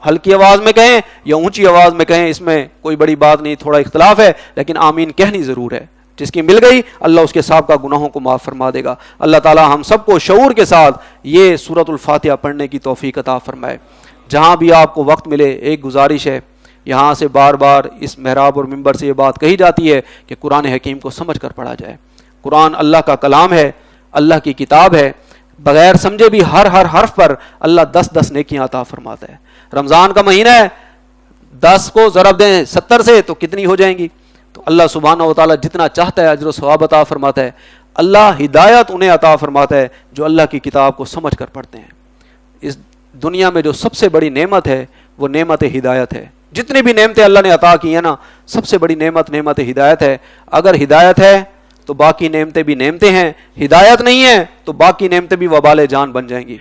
ہلکی آواز میں کہیں یا اونچی آواز میں کہیں اس میں کوئی بڑی بات نہیں، تھوڑا اختلاف ہے، لیکن آمین کہنی ضرور ہے۔ جس کی مل گئی اللہ اس کے سابقہ گناہوں کو معاف فرما دے گا۔ اللہ تعالی ہم سب کو شعور کے ساتھ یہ سورۃ الفاتحہ پڑھنے کی توفیق عطا فرمائے۔ جہاں بھی آپ کو وقت ملے، ایک گزارش ہے، یہاں سے بار بار اس محراب اور ممبر سے یہ بات کہی جاتی ہے کہ قرآن حکیم کو سمجھ کر پڑھا جائے۔ قرآن اللہ کا کلام ہے، اللہ کی کتاب ہے، بغیر سمجھے بھی ہر حرف پر اللہ 10 نیکیاں عطا فرماتا ہے۔ رمضان کا مہینہ ہے، 10 کو ضرب دیں 70 سے تو کتنی ہو جائیں گی؟ تو اللہ سبحانہ و تعالیٰ جتنا چاہتا ہے اجر و ثواب عطا فرماتا ہے۔ اللہ ہدایت انہیں عطا فرماتا ہے جو اللہ کی کتاب کو سمجھ کر پڑھتے ہیں۔ اس دنیا میں جو سب سے بڑی نعمت ہے وہ نعمت ہدایت ہے۔ جتنی بھی نعمتیں اللہ نے عطا کی ہیں نا، سب سے بڑی نعمت ہدایت ہے۔ اگر ہدایت ہے تو باقی نعمتیں بھی نعمتیں ہیں، ہدایت نہیں ہے تو باقی نعمتیں بھی وبال جان بن جائیں گی۔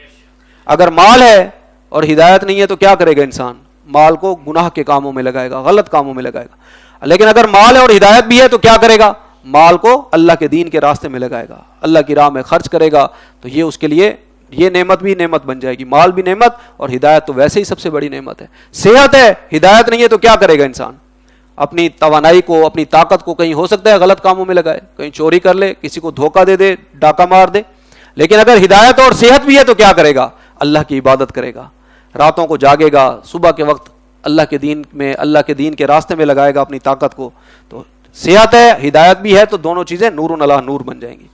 اگر مال ہے اور ہدایت نہیں ہے تو کیا کرے گا انسان؟ مال کو گناہ کے کاموں میں لگائے گا، غلط کاموں میں لگائے گا۔ لیکن اگر مال ہے اور ہدایت بھی ہے تو کیا کرے گا؟ مال کو اللہ کے دین کے راستے میں لگائے گا، اللہ کی راہ میں خرچ کرے گا، تو یہ اس کے لیے یہ نعمت بھی نعمت بن جائے گی۔ مال بھی نعمت اور ہدایت تو ویسے ہی سب سے بڑی نعمت ہے۔ صحت ہے، ہدایت نہیں ہے تو کیا کرے گا انسان؟ اپنی توانائی کو، اپنی طاقت کو کہیں ہو سکتا ہے غلط کاموں میں لگائے، کہیں چوری کر لے، کسی کو دھوکہ دے دے، ڈاکہ مار دے۔ لیکن اگر ہدایت اور صحت بھی ہے تو کیا کرے گا؟ اللہ کی عبادت کرے گا، راتوں کو جاگے گا، صبح کے وقت اللہ کے دین میں، اللہ کے دین کے راستے میں لگائے گا اپنی طاقت کو۔ تو صحت ہے، ہدایت بھی ہے تو دونوں چیزیں نور علی نور بن جائیں گی۔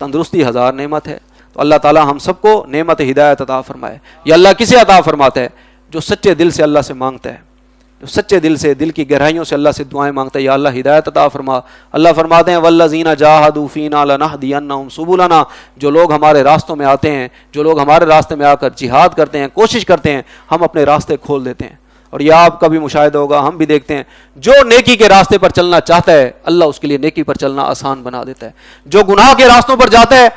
تندرستی 1000 نعمت ہے، تو اللہ تعالی ہم سب کو نعمت ہدایت عطا فرمائے۔ یہ اللہ کسے عطا فرماتا ہے؟ جو سچے دل سے اللہ سے مانگتا ہے، جو سچے دل سے، دل کی گہرائیوں سے اللہ سے دعائیں مانگتا ہے، یا اللہ ہدایت عطا فرما۔ اللہ فرماتے ہیں والذین جاہدوا فینا لنہدینہم سبلنا، جو لوگ ہمارے راستوں میں آتے ہیں، جو لوگ ہمارے راستے میں آ کر جہاد کرتے ہیں، کوشش کرتے ہیں، ہم اپنے راستے کھول دیتے ہیں۔ اور یہ آپ کا بھی مشاہدہ ہوگا، ہم بھی دیکھتے ہیں، جو نیکی کے راستے پر چلنا چاہتا ہے اللہ اس کے لیے نیکی پر چلنا آسان بنا دیتا ہے۔ جو گناہ کے راستوں پر جاتا ہے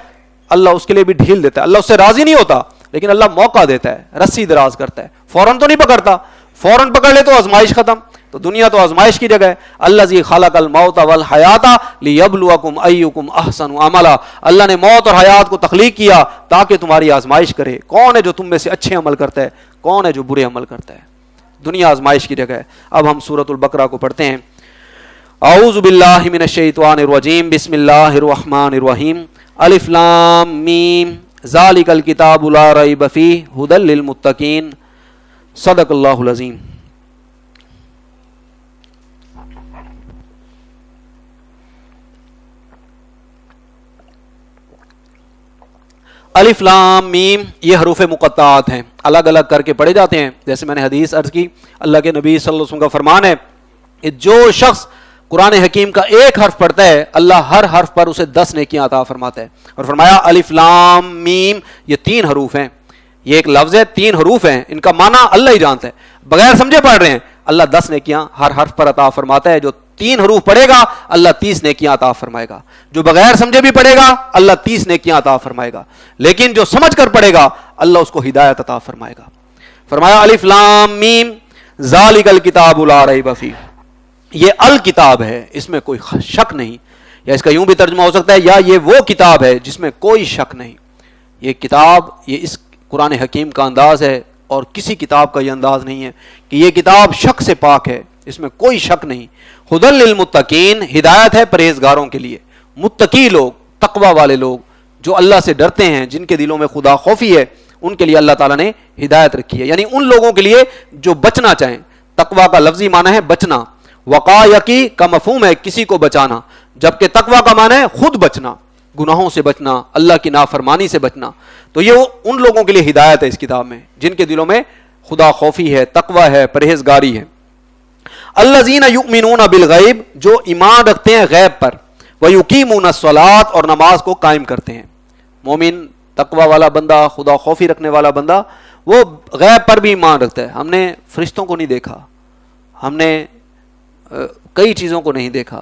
اللہ اس کے لیے بھی ڈھیل دیتا ہے۔ اللہ اس سے راضی نہیں ہوتا لیکن اللہ موقع دیتا ہے، رسی دراز کرتا ہے، فوراً تو نہیں پکڑتا، فوراً پکڑ لے تو آزمائش ختم، تو دنیا تو آزمائش کی جگہ ہے. الذی خلق الموت والحیات لیبلوکم ایکم احسن عملا. اللہ نے موت اور حیات کو تخلیق کیا تاکہ تمہاری آزمائش کرے کون ہے جو تم میں سے اچھے عمل کرتا ہے, کون ہے جو برے عمل کرتا ہے. دنیا آزمائش کی جگہ ہے. اب ہم سورۃ البقرہ کو پڑھتے ہیں. اعوذ باللہ من الشیطان الرجیم, بسم اللہ الرحمن الرحیم. الف لام میم ذالک الکتاب لا ریب فیہ ھدی للمتقین. صدق اللہ العظیم. الف لام میم یہ حروف مقطعات ہیں, الگ الگ کر کے پڑھے جاتے ہیں. جیسے میں نے حدیث عرض کی, اللہ کے نبی صلی اللہ علیہ وسلم کا فرمان ہے کہ جو شخص قرآن حکیم کا ایک حرف پڑھتا ہے اللہ ہر حرف پر اسے 10 نیکیاں عطا فرماتا ہے. اور فرمایا الف لام میم یہ 3 حروف ہیں, یہ ایک لفظ ہے, 3 حروف ہیں, ان کا معنی اللہ ہی جانتا ہے. بغیر سمجھے پڑھ رہے ہیں, اللہ 10 نیکیاں ہر حرف پر عطا فرماتا ہے. جو 3 حروف پڑھے گا اللہ 30 نیکیاں عطا فرمائے گا. جو بغیر سمجھے بھی پڑھے گا اللہ 30 نیکیاں عطا فرمائے گا. لیکن جو سمجھ کر پڑھے گا اللہ اس کو ہدایت عطا فرمائے گا. فرمایا الف لام میم ذالک الکتاب لا ریب فیہ, یہ الکتاب ہے, اس میں کوئی شک نہیں. یا اس کا یوں بھی ترجمہ ہو سکتا ہے یا یہ وہ کتاب ہے جس میں کوئی شک نہیں. یہ کتاب, یہ اس قرآن حکیم کا انداز ہے اور کسی کتاب کا یہ انداز نہیں ہے کہ یہ کتاب شک سے پاک ہے, اس میں کوئی شک نہیں. ھدی للمتقین, ہدایت ہے پرہیزگاروں کے لیے. متقی لوگ, تقوی والے لوگ جو اللہ سے ڈرتے ہیں, جن کے دلوں میں خدا خوفی ہے, ان کے لیے اللہ تعالیٰ نے ہدایت رکھی ہے. یعنی ان لوگوں کے لیے جو بچنا چاہیں. تقوی کا لفظی معنی ہے بچنا, وقایقی کا مفہوم ہے کسی کو بچانا, جبکہ تقوی کا معنی ہے خود بچنا, گناہوں سے بچنا, اللہ کی نافرمانی سے بچنا. تو یہ ان لوگوں کے لیے ہدایت ہے اس کتاب میں جن کے دلوں میں خدا خوفی ہے, تقوی ہے, پرہیزگاری ہے. الذین یؤمنون بالغیب, جو ایمان رکھتے ہیں غیب پر. ویقیمون الصلاۃ, اور نماز کو قائم کرتے ہیں. مومن, تقوی والا بندہ, خدا خوفی رکھنے والا بندہ, وہ غیب پر بھی ایمان رکھتا ہے. ہم نے فرشتوں کو نہیں دیکھا, ہم نے کئی چیزوں کو نہیں دیکھا,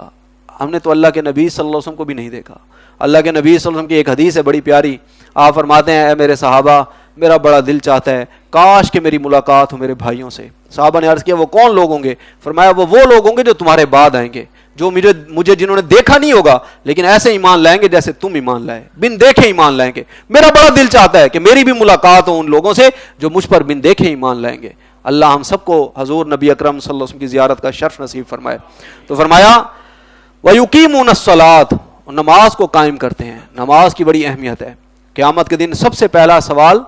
ہم نے تو اللہ کے نبی صلی اللہ علیہ وسلم کو بھی نہیں دیکھا. اللہ کے نبی صلی اللہ علیہ وسلم کی ایک حدیث ہے بڑی پیاری. آپ فرماتے ہیں اے میرے صحابہ, میرا بڑا دل چاہتا ہے کاش کہ میری ملاقات ہو میرے بھائیوں سے. صحابہ نے عرض کیا وہ کون لوگ ہوں گے؟ فرمایا وہ لوگ ہوں گے جو تمہارے بعد آئیں گے, جو مجھے جنہوں نے دیکھا نہیں ہوگا لیکن ایسے ایمان لائیں گے جیسے تم ایمان لائے, بن دیکھے ایمان لائیں گے. میرا بڑا دل چاہتا ہے کہ میری بھی ملاقات ہو ان لوگوں سے جو مجھ پر بن دیکھے ایمان لائیں گے. اللہ ہم سب کو حضور نبی اکرم صلی اللہ علیہ وسلم کی زیارت کا شرف نصیب فرمائے. تو فرمایا وَيُقِيمُونَ الصَّلَاةَ, نماز کو قائم کرتے ہیں. نماز کی بڑی اہمیت ہے. قیامت کے دن سب سے پہلا سوال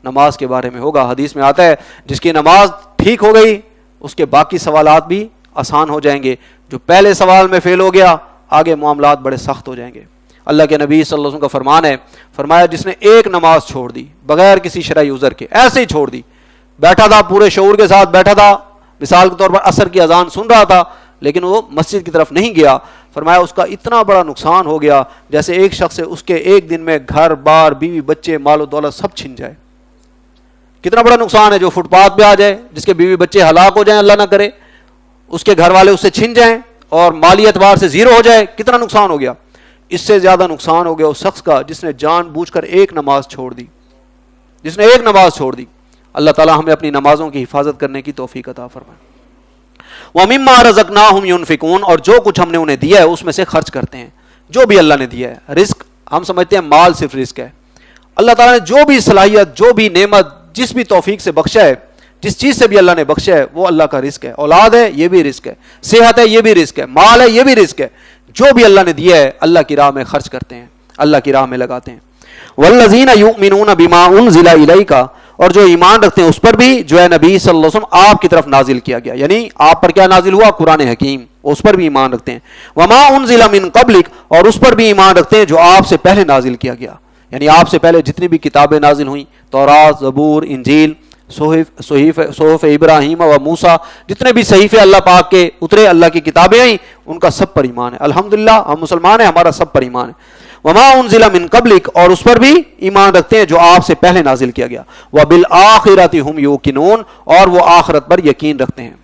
نماز کے بارے میں ہوگا. حدیث میں آتا ہے جس کی نماز ٹھیک ہو گئی اس کے باقی سوالات بھی آسان ہو جائیں گے. جو پہلے سوال میں فیل ہو گیا آگے معاملات بڑے سخت ہو جائیں گے. اللہ کے نبی صلی اللہ علیہ وسلم کا فرمان ہے, فرمایا جس نے ایک نماز چھوڑ دی بغیر کسی شرعی عذر کے, ایسے ہی چھوڑ دی, بیٹھا تھا پورے شعور کے ساتھ بیٹھا تھا, مثال کے طور پر عصر کی اذان سن رہا تھا لیکن وہ مسجد کی طرف نہیں گیا, فرمایا اس کا اتنا بڑا نقصان ہو گیا جیسے ایک شخص سے اس کے ایک دن میں گھر بار بیوی بچے مال و دولت سب چھن جائے. کتنا بڑا نقصان ہے جو فٹ پاتھ پہ آ جائے, جس کے بیوی بچے ہلاک ہو جائیں اللہ نہ کرے, اس کے گھر والے اس سے چھن جائیں اور مالی اعتبار سے زیرو ہو جائے. کتنا نقصان ہو گیا. اس سے زیادہ نقصان ہو گیا اس شخص کا جس نے جان بوجھ کر ایک نماز چھوڑ دی, جس نے ایک نماز چھوڑ دی. اللہ تعالیٰ ہمیں اپنی نمازوں کی حفاظت کرنے کی توفیق عطا فرمائے. وَمِمَّا رَزَقْنَاهُمْ يُنْفِقُونَ, اور جو کچھ ہم نے انہیں دیا ہے اس میں سے خرچ کرتے ہیں. جو بھی اللہ نے دیا ہے, رزق ہم سمجھتے ہیں مال صرف رزق ہے. اللہ تعالیٰ نے جو بھی صلاحیت, جو بھی نعمت, جس بھی توفیق سے بخشا ہے, جس چیز سے بھی اللہ نے بخشا ہے وہ اللہ کا رزق ہے. اولاد ہے یہ بھی رزق ہے, صحت ہے یہ بھی رزق ہے, مال ہے یہ بھی رزق ہے. جو بھی اللہ نے دیا ہے اللہ کی راہ میں خرچ کرتے ہیں, اللہ کی راہ میں لگاتے ہیں. وَالَّذِينَ يُؤْمِنُونَ بِمَا أُنزِلَ إِلَيْكَ, اور جو ایمان رکھتے ہیں اس پر بھی جو ہے نبی صلی اللہ علیہ وسلم آپ کی طرف نازل کیا گیا, یعنی آپ پر کیا نازل ہوا؟ قرآن حکیم, اس پر بھی ایمان رکھتے ہیں. وَمَا أُنزِلَ مِن قَبْلِكَ, اور اس پر بھی ایمان رکھتے ہیں جو آپ سے پہلے نازل کیا گیا, یعنی آپ سے پہلے جتنی بھی کتابیں نازل ہوئیں, تورات, زبور, انجیل, صحف ابراہیم و موسیٰ, جتنے بھی صحیفے اللہ پاک کے اترے, اللہ کی کتابیں آئیں, ان کا سب پر ایمان ہے. الحمدللہ ہم مسلمان ہیں, ہمارا سب پر ایمان ہے. وما انزل من قبلک, اور اس پر بھی ایمان رکھتے ہیں جو آپ سے پہلے نازل کیا گیا. وبالآخرۃ هم یوقنون, اور وہ آخرت پر یقین رکھتے ہیں.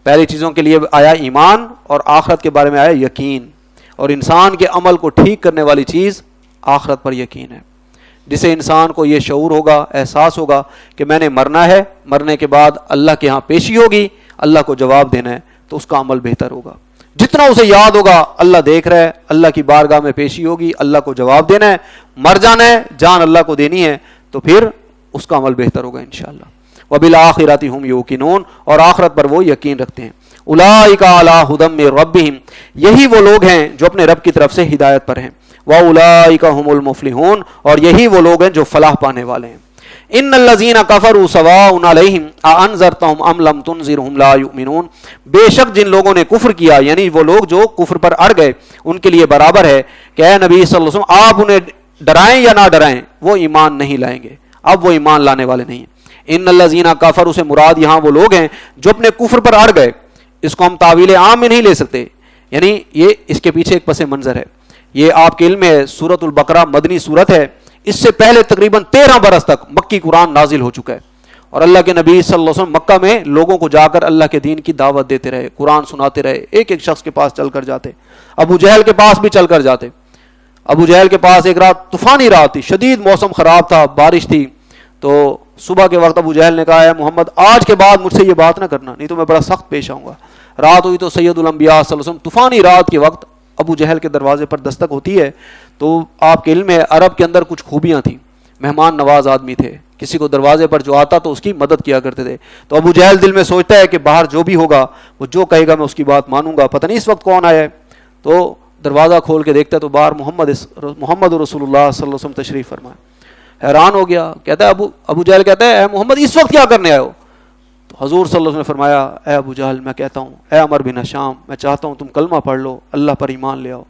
پہلی چیزوں کے لیے آیا ایمان اور آخرت کے بارے میں آیا یقین, اور انسان کے عمل کو ٹھیک کرنے والی چیز آخرت پر یقین ہے. جسے انسان کو یہ شعور ہوگا, احساس ہوگا کہ میں نے مرنا ہے, مرنے کے بعد اللہ کے ہاں پیشی ہوگی, اللہ کو جواب دینا ہے, تو اس کا عمل بہتر ہوگا. جتنا اسے یاد ہوگا اللہ دیکھ رہا ہے, اللہ کی بارگاہ میں پیشی ہوگی, اللہ کو جواب دینا ہے, مر جانا ہے, جان اللہ کو دینی ہے, تو پھر اس کا عمل بہتر ہوگا انشاءاللہ. وبالآخرۃ ہم یوقنون, اور آخرت پر وہ یقین رکھتے ہیں. اولئک علی ھدی من ربہم, یہی وہ لوگ ہیں جو اپنے رب کی طرف سے ہدایت پر ہیں. واولئک ھم المفلحون, اور یہی وہ لوگ ہیں جو فلاح پانے والے ہیں. ان الذین کفروا سواء علیہم اانذرتہم ام لم تنذرہم لا یؤمنون, بے شک جن لوگوں نے کفر کیا, یعنی وہ لوگ جو کفر پر اڑ گئے, ان کے لیے برابر ہے کہ اے نبی صلی اللہ علیہ وسلم آپ انہیں ڈرائیں یا نہ ڈرائیں, وہ ایمان نہیں لائیں گے, اب وہ ایمان لانے والے نہیں ہیں. ان الذین کفروا سے مراد یہاں وہ لوگ ہیں جو اپنے کفر پر اڑ گئے. اس کو ہم تعویل عام میں نہیں لے سکتے, یعنی یہ اس کے پیچھے ایک پس منظر ہے. یہ آپ کے علم میں ہے سورۃ البقرہ مدنی سورت ہے, اس سے پہلے تقریباً 13 برس تک مکی قرآن نازل ہو چکا ہے, اور اللہ کے نبی صلی اللہ علیہ وسلم مکہ میں لوگوں کو جا کر اللہ کے دین کی دعوت دیتے رہے, قرآن سناتے رہے, ایک ایک شخص کے پاس چل کر جاتے, ابو جہل کے پاس بھی چل کر جاتے. ابو جہل کے پاس ایک رات طوفانی رات تھی, شدید موسم خراب تھا, بارش تھی, تو صبح کے وقت ابو جہل نے کہا ہے محمد آج کے بعد مجھ سے یہ بات نہ کرنا, نہیں تو میں بڑا سخت پیش آؤں گا. رات ہوئی تو سید الانبیاء صلی اللہ علیہ وسلم طوفانی رات کے وقت ابو جہل کے دروازے پر دستک ہوتی ہے. تو آپ کے علم ہے عرب کے اندر کچھ خوبیاں تھیں, مہمان نواز آدمی تھے, کسی کو دروازے پر جو آتا تو اس کی مدد کیا کرتے تھے. تو ابو جہل دل میں سوچتا ہے کہ باہر جو بھی ہوگا وہ جو کہے گا میں اس کی بات مانوں گا, پتہ نہیں اس وقت کون آیا ہے. تو دروازہ کھول کے دیکھتا ہے تو باہر محمد رسول اللہ صلی اللہ علیہ وسلم تشریف فرمائے. حیران ہو گیا, کہتا ہے ابو جہل کہتا ہے اے محمد اس وقت کیا کرنے آئے ہو؟ تو حضور صلی اللہ علیہ وسلم نے فرمایا اے ابو جہل میں کہتا ہوں, اے عمر بن ہشام میں چاہتا ہوں تم کلمہ پڑھ لو, اللہ پر ایمان لے آؤ.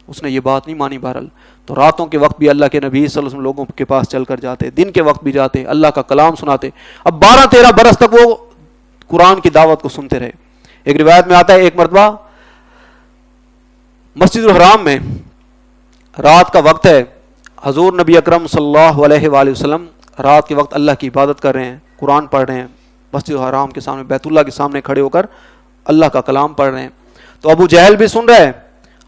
اس نے یہ بات نہیں مانی بہرحال. تو راتوں کے وقت بھی اللہ کے نبی صلی اللہ علیہ وسلم لوگوں کے پاس چل کر جاتے, دن کے وقت بھی جاتے, اللہ کا کلام سناتے. اب 12-13 برس تک وہ قرآن کی دعوت کو سنتے رہے. ایک روایت میں آتا ہے ایک مرتبہ مسجد الحرام میں رات کا وقت ہے, حضور نبی اکرم صلی اللہ علیہ وآلہ وسلم رات کے وقت اللہ کی عبادت کر رہے ہیں, قرآن پڑھ رہے ہیں, مسجد الحرام کے سامنے بیت اللہ کے سامنے کھڑے ہو کر اللہ کا کلام پڑھ رہے ہیں. تو ابو جہل بھی سن رہے ہیں,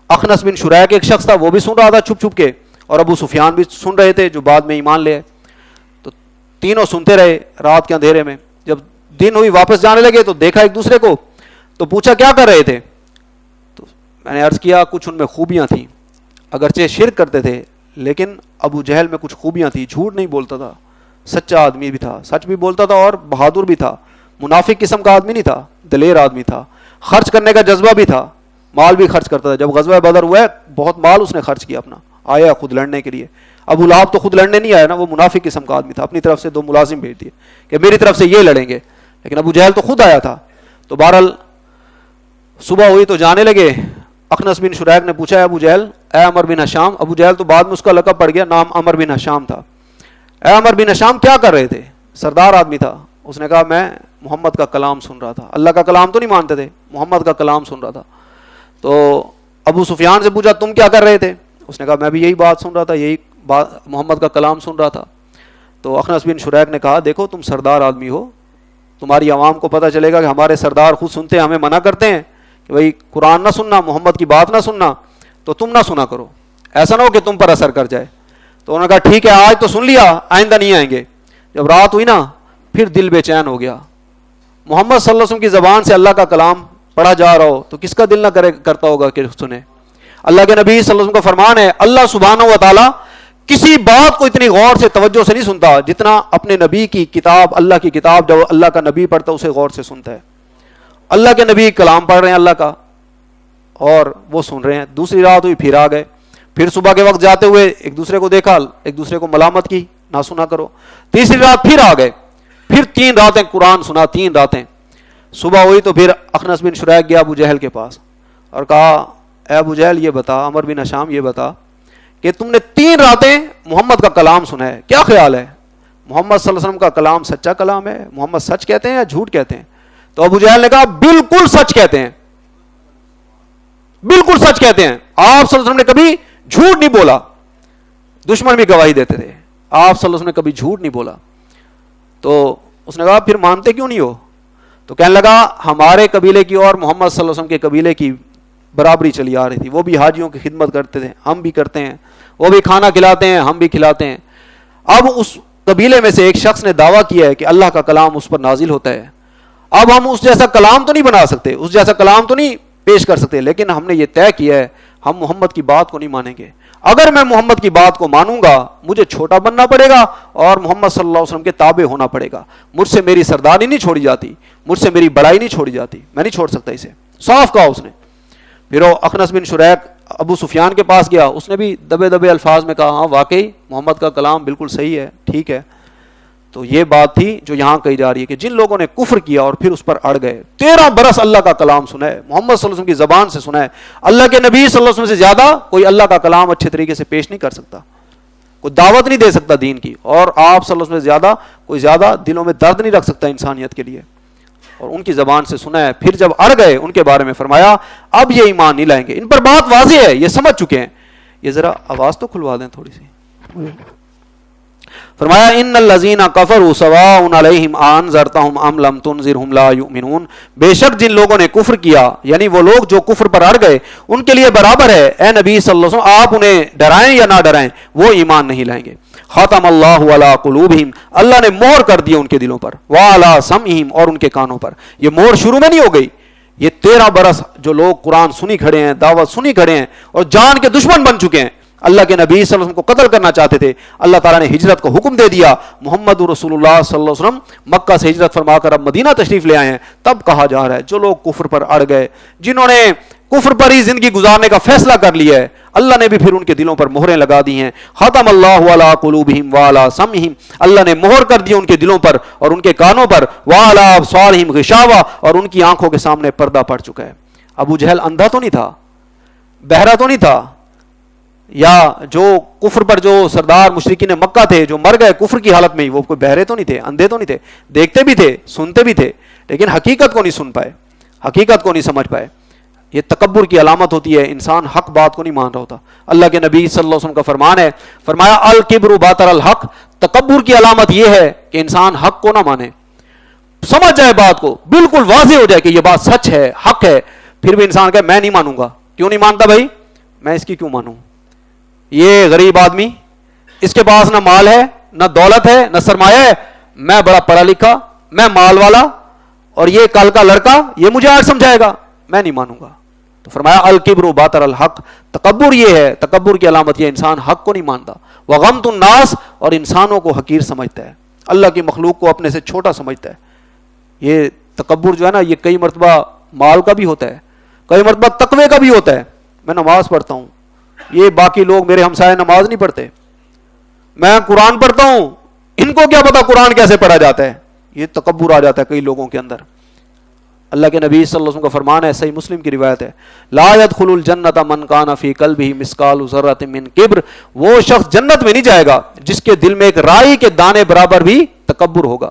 اخنس بن شریح ایک شخص تھا وہ بھی سن رہا تھا چھپ چھپ کے, اور ابو سفیان بھی سن رہے تھے جو بعد میں ایمان لے. تو تینوں سنتے رہے رات کے اندھیرے میں. جب دن ہوئی واپس جانے لگے تو دیکھا ایک دوسرے کو, تو پوچھا کیا کر رہے تھے؟ تو میں نے عرض کیا کچھ ان میں خوبیاں تھیں, اگرچہ شرک کرتے تھے لیکن ابو جہل میں کچھ خوبیاں تھیں, جھوٹ نہیں بولتا تھا, سچا آدمی بھی تھا, سچ بھی بولتا تھا اور بہادر بھی تھا, منافق قسم کا آدمی نہیں تھا, دلیر آدمی تھا, خرچ کرنے کا جذبہ بھی تھا, مال بھی خرچ کرتا تھا. جب غزوہ بدر ہوا ہے بہت مال اس نے خرچ کیا اپنا, آیا خود لڑنے کے لیے. ابو لہب تو خود لڑنے نہیں آیا نا, وہ منافق قسم کا آدمی تھا, اپنی طرف سے 2 ملازم بھیج دیے کہ میری طرف سے یہ لڑیں گے, لیکن ابو جہل تو خود آیا تھا. تو بہرحال صبح ہوئی تو جانے لگے. اخنس بن شریح نے پوچھا ہے ابو جہل اے عمر بن ہشام, ابو جہل تو بعد میں اس کا لقب پڑ گیا, نام عمر بن ہشام تھا. اے عمر بن ہشام کیا کر رہے تھے؟ سردار آدمی تھا. اس نے کہا میں محمد کا کلام سن رہا تھا. اللہ کا کلام تو نہیں مانتے تھے, محمد کا کلام سن رہا تھا. تو ابو سفیان سے پوچھا تم کیا کر رہے تھے؟ اس نے کہا میں بھی یہی بات سن رہا تھا, یہی بات محمد کا کلام سن رہا تھا. تو اخنس بن شریح نے کہا دیکھو تم سردار آدمی ہو, تمہاری عوام کو پتہ چلے گا کہ ہمارے سردار خود سنتے ہیں, ہمیں منع کرتے ہیں کہ بھائی قرآن نہ سننا, محمد کی بات نہ سننا, تو تم نہ سنا کرو, ایسا نہ ہو کہ تم پر اثر کر جائے. تو انہوں نے کہا ٹھیک ہے آج تو سن لیا, آئندہ نہیں آئیں گے. جب رات ہوئی نا پھر دل بے چین ہو گیا. محمد صلی اللہ علیہ وسلم کی زبان سے اللہ کا کلام پڑھا جا رہا ہو تو کس کا دل نہ کرتا ہوگا کہ سنے. اللہ کے نبی صلی اللہ علیہ وسلم کا فرمان ہے اللہ سبحانہ و تعالی کسی بات کو اتنی غور سے توجہ سے نہیں سنتا جتنا اپنے نبی کی کتاب, اللہ کی کتاب جب اللہ کا نبی پڑھتا ہے اسے غور سے سنتا ہے. اللہ کے نبی کلام پڑھ رہے ہیں اللہ کا اور وہ سن رہے ہیں. دوسری رات ہوئی پھر آ گئے, پھر صبح کے وقت جاتے ہوئے ایک دوسرے کو دیکھا, ایک دوسرے کو ملامت کی نہ سنا کرو. تیسری رات پھر آ گئے, پھر 3 راتیں قرآن سنا, 3 راتیں. صبح ہوئی تو پھر اخنس بن شریح گیا ابو جہل کے پاس اور کہا اے ابو جہل یہ بتا, عمر بن ہشام یہ بتا کہ تم نے 3 راتیں محمد کا کلام سنا ہے, کیا خیال ہے؟ محمد صلی اللہ علیہ وسلم کا کلام سچا کلام ہے, محمد سچ کہتے ہیں یا جھوٹ کہتے ہیں؟ تو ابو جہل نے کہا بالکل سچ کہتے ہیں, بالکل سچ کہتے ہیں. آپ صلی اللہ علیہ وسلم نے کبھی جھوٹ نہیں بولا, دشمن بھی گواہی دیتے تھے, آپ صلی اللہ علیہ وسلم نے کبھی جھوٹ نہیں بولا. تو اس نے کہا پھر مانتے کیوں نہیں ہو؟ تو کہنے لگا ہمارے قبیلے کی اور محمد صلی اللہ علیہ وسلم کے قبیلے کی برابری چلی آ رہی تھی, وہ بھی حاجیوں کی خدمت کرتے تھے, ہم بھی کرتے ہیں, وہ بھی کھانا کھلاتے ہیں, ہم بھی کھلاتے ہیں. اب اس قبیلے میں سے ایک شخص نے دعویٰ کیا ہے کہ اللہ کا کلام اس پر نازل ہوتا ہے. اب ہم اس جیسا کلام تو نہیں بنا سکتے، اس جیسا کلام تو نہیں پیش کر سکتے، لیکن ہم نے یہ طے کیا ہے ہم محمد کی بات کو نہیں مانیں گے۔ اگر میں محمد کی بات کو مانوں گا مجھے چھوٹا بننا پڑے گا اور محمد صلی اللہ علیہ وسلم کے تابع ہونا پڑے گا، مجھ سے میری سرداری نہیں چھوڑی جاتی، مجھ سے میری بڑائی نہیں چھوڑی جاتی، میں نہیں چھوڑ سکتا اسے، صاف کہا اس نے۔ پھر وہ اخنس بن شریک ابو سفیان کے پاس گیا، اس نے بھی دبے دبے الفاظ میں کہا ہاں واقعی محمد کا کلام بالکل صحیح ہے، ٹھیک ہے۔ تو یہ بات تھی جو یہاں کہی جا رہی ہے کہ جن لوگوں نے کفر کیا اور پھر اس پر اڑ گئے، 13 برس اللہ کا کلام سنا ہے، محمد صلی اللہ علیہ وسلم کی زبان سے سنا ہے، اللہ کے نبی صلی اللہ علیہ وسلم سے زیادہ کوئی اللہ کا کلام اچھے طریقے سے پیش نہیں کر سکتا، کوئی دعوت نہیں دے سکتا دین کی، اور آپ صلی اللہ علیہ وسلم سے زیادہ کوئی زیادہ دلوں میں درد نہیں رکھ سکتا انسانیت کے لیے، اور ان کی زبان سے سنا ہے۔ پھر جب اڑ گئے ان کے بارے میں فرمایا اب یہ ایمان نہیں لائیں گے، ان پر بات واضح ہے، یہ سمجھ چکے ہیں۔ یہ ذرا آواز تو کھلوا دیں تھوڑی سی۔ فرمایا ان الذین کفروا سواء علیہم انذرتہم ام لم تنذرہم لا یؤمنون، بے شک جن لوگوں نے کفر کیا، یعنی وہ لوگ جو کفر پر اڑ گئے، ان کے لیے برابر ہے اے نبی صلی اللہ علیہ وسلم آپ انہیں ڈرائیں یا نہ ڈرائیں، وہ ایمان نہیں لائیں گے۔ ختم اللہ علی قلوبہم، اللہ نے مہر کر دی ان کے دلوں پر، وعلی سمعہم، اور ان کے کانوں پر۔ یہ مہر شروع میں نہیں ہو گئی، یہ 13 برس جو لوگ قرآن سنی کھڑے ہیں، دعوت سنی کھڑے ہیں اور جان کے دشمن بن چکے ہیں، اللہ کے نبی صلی اللہ علیہ وسلم کو قتل کرنا چاہتے تھے، اللہ تعالیٰ نے ہجرت کو حکم دے دیا، محمد رسول اللہ صلی اللہ علیہ وسلم مکہ سے ہجرت فرما کر اب مدینہ تشریف لے آئے ہیں، تب کہا جا رہا ہے جو لوگ کفر پر اڑ گئے، جنہوں نے کفر پر ہی زندگی گزارنے کا فیصلہ کر لیا ہے، اللہ نے بھی پھر ان کے دلوں پر مہریں لگا دی ہیں۔ ختم اللہ علی قلوبہم وعلی سمعہم، اللہ نے مہر کر دی ان کے دلوں پر اور ان کے کانوں پر، وعلی ابصارہم غشاوہ، اور ان کی آنکھوں کے سامنے پردہ پڑ چکا ہے۔ ابو جہل اندھا تو نہیں تھا، بہرا تو نہیں تھا، یا جو کفر پر جو سردار مشرکین مکہ تھے جو مر گئے کفر کی حالت میں ہی، وہ کوئی بہرے تو نہیں تھے، اندھے تو نہیں تھے، دیکھتے بھی تھے، سنتے بھی تھے، لیکن حقیقت کو نہیں سن پائے، حقیقت کو نہیں سمجھ پائے۔ یہ تکبر کی علامت ہوتی ہے، انسان حق بات کو نہیں مان رہا ہوتا۔ اللہ کے نبی صلی اللہ علیہ وسلم کا فرمان ہے، فرمایا الکبر باطر الحق، تکبر کی علامت یہ ہے کہ انسان حق کو نہ مانے، سمجھ جائے بات کو، بالکل واضح ہو جائے کہ یہ بات سچ ہے، حق ہے، پھر بھی انسان کہے میں نہیں مانوں گا۔ کیوں نہیں مانتا بھائی؟ میں اس کی کیوں مانوں؟ یہ غریب آدمی، اس کے پاس نہ مال ہے نہ دولت ہے نہ سرمایہ ہے، میں بڑا پڑھا لکھا، میں مال والا، اور یہ کل کا لڑکا یہ مجھے آج سمجھائے گا، میں نہیں مانوں گا۔ تو فرمایا الکبر باطر الحق، تکبر یہ ہے، تکبر کی علامت یہ انسان حق کو نہیں مانتا، وغمط الناس، اور انسانوں کو حقیر سمجھتا ہے، اللہ کی مخلوق کو اپنے سے چھوٹا سمجھتا ہے۔ یہ تکبر جو ہے نا یہ کئی مرتبہ مال کا بھی ہوتا ہے، کئی مرتبہ تقوی کا بھی ہوتا ہے۔ میں نماز پڑھتا ہوں، یہ باقی لوگ میرے ہمسائے نماز نہیں پڑھتے، میں قرآن پڑھتا ہوں، ان کو کیا پتا قرآن کیسے پڑھا جاتا ہے، یہ تکبر آ جاتا ہے کئی لوگوں کے اندر۔ اللہ کے نبی صلی اللہ علیہ وسلم کا فرمان ہے، صحیح مسلم کی روایت ہے، لا يدخل الجنت من کان فی قلبہ مثقال ذرۃ من کبر، وہ شخص جنت میں نہیں جائے گا جس کے دل میں ایک رائی کے دانے برابر بھی تکبر ہوگا۔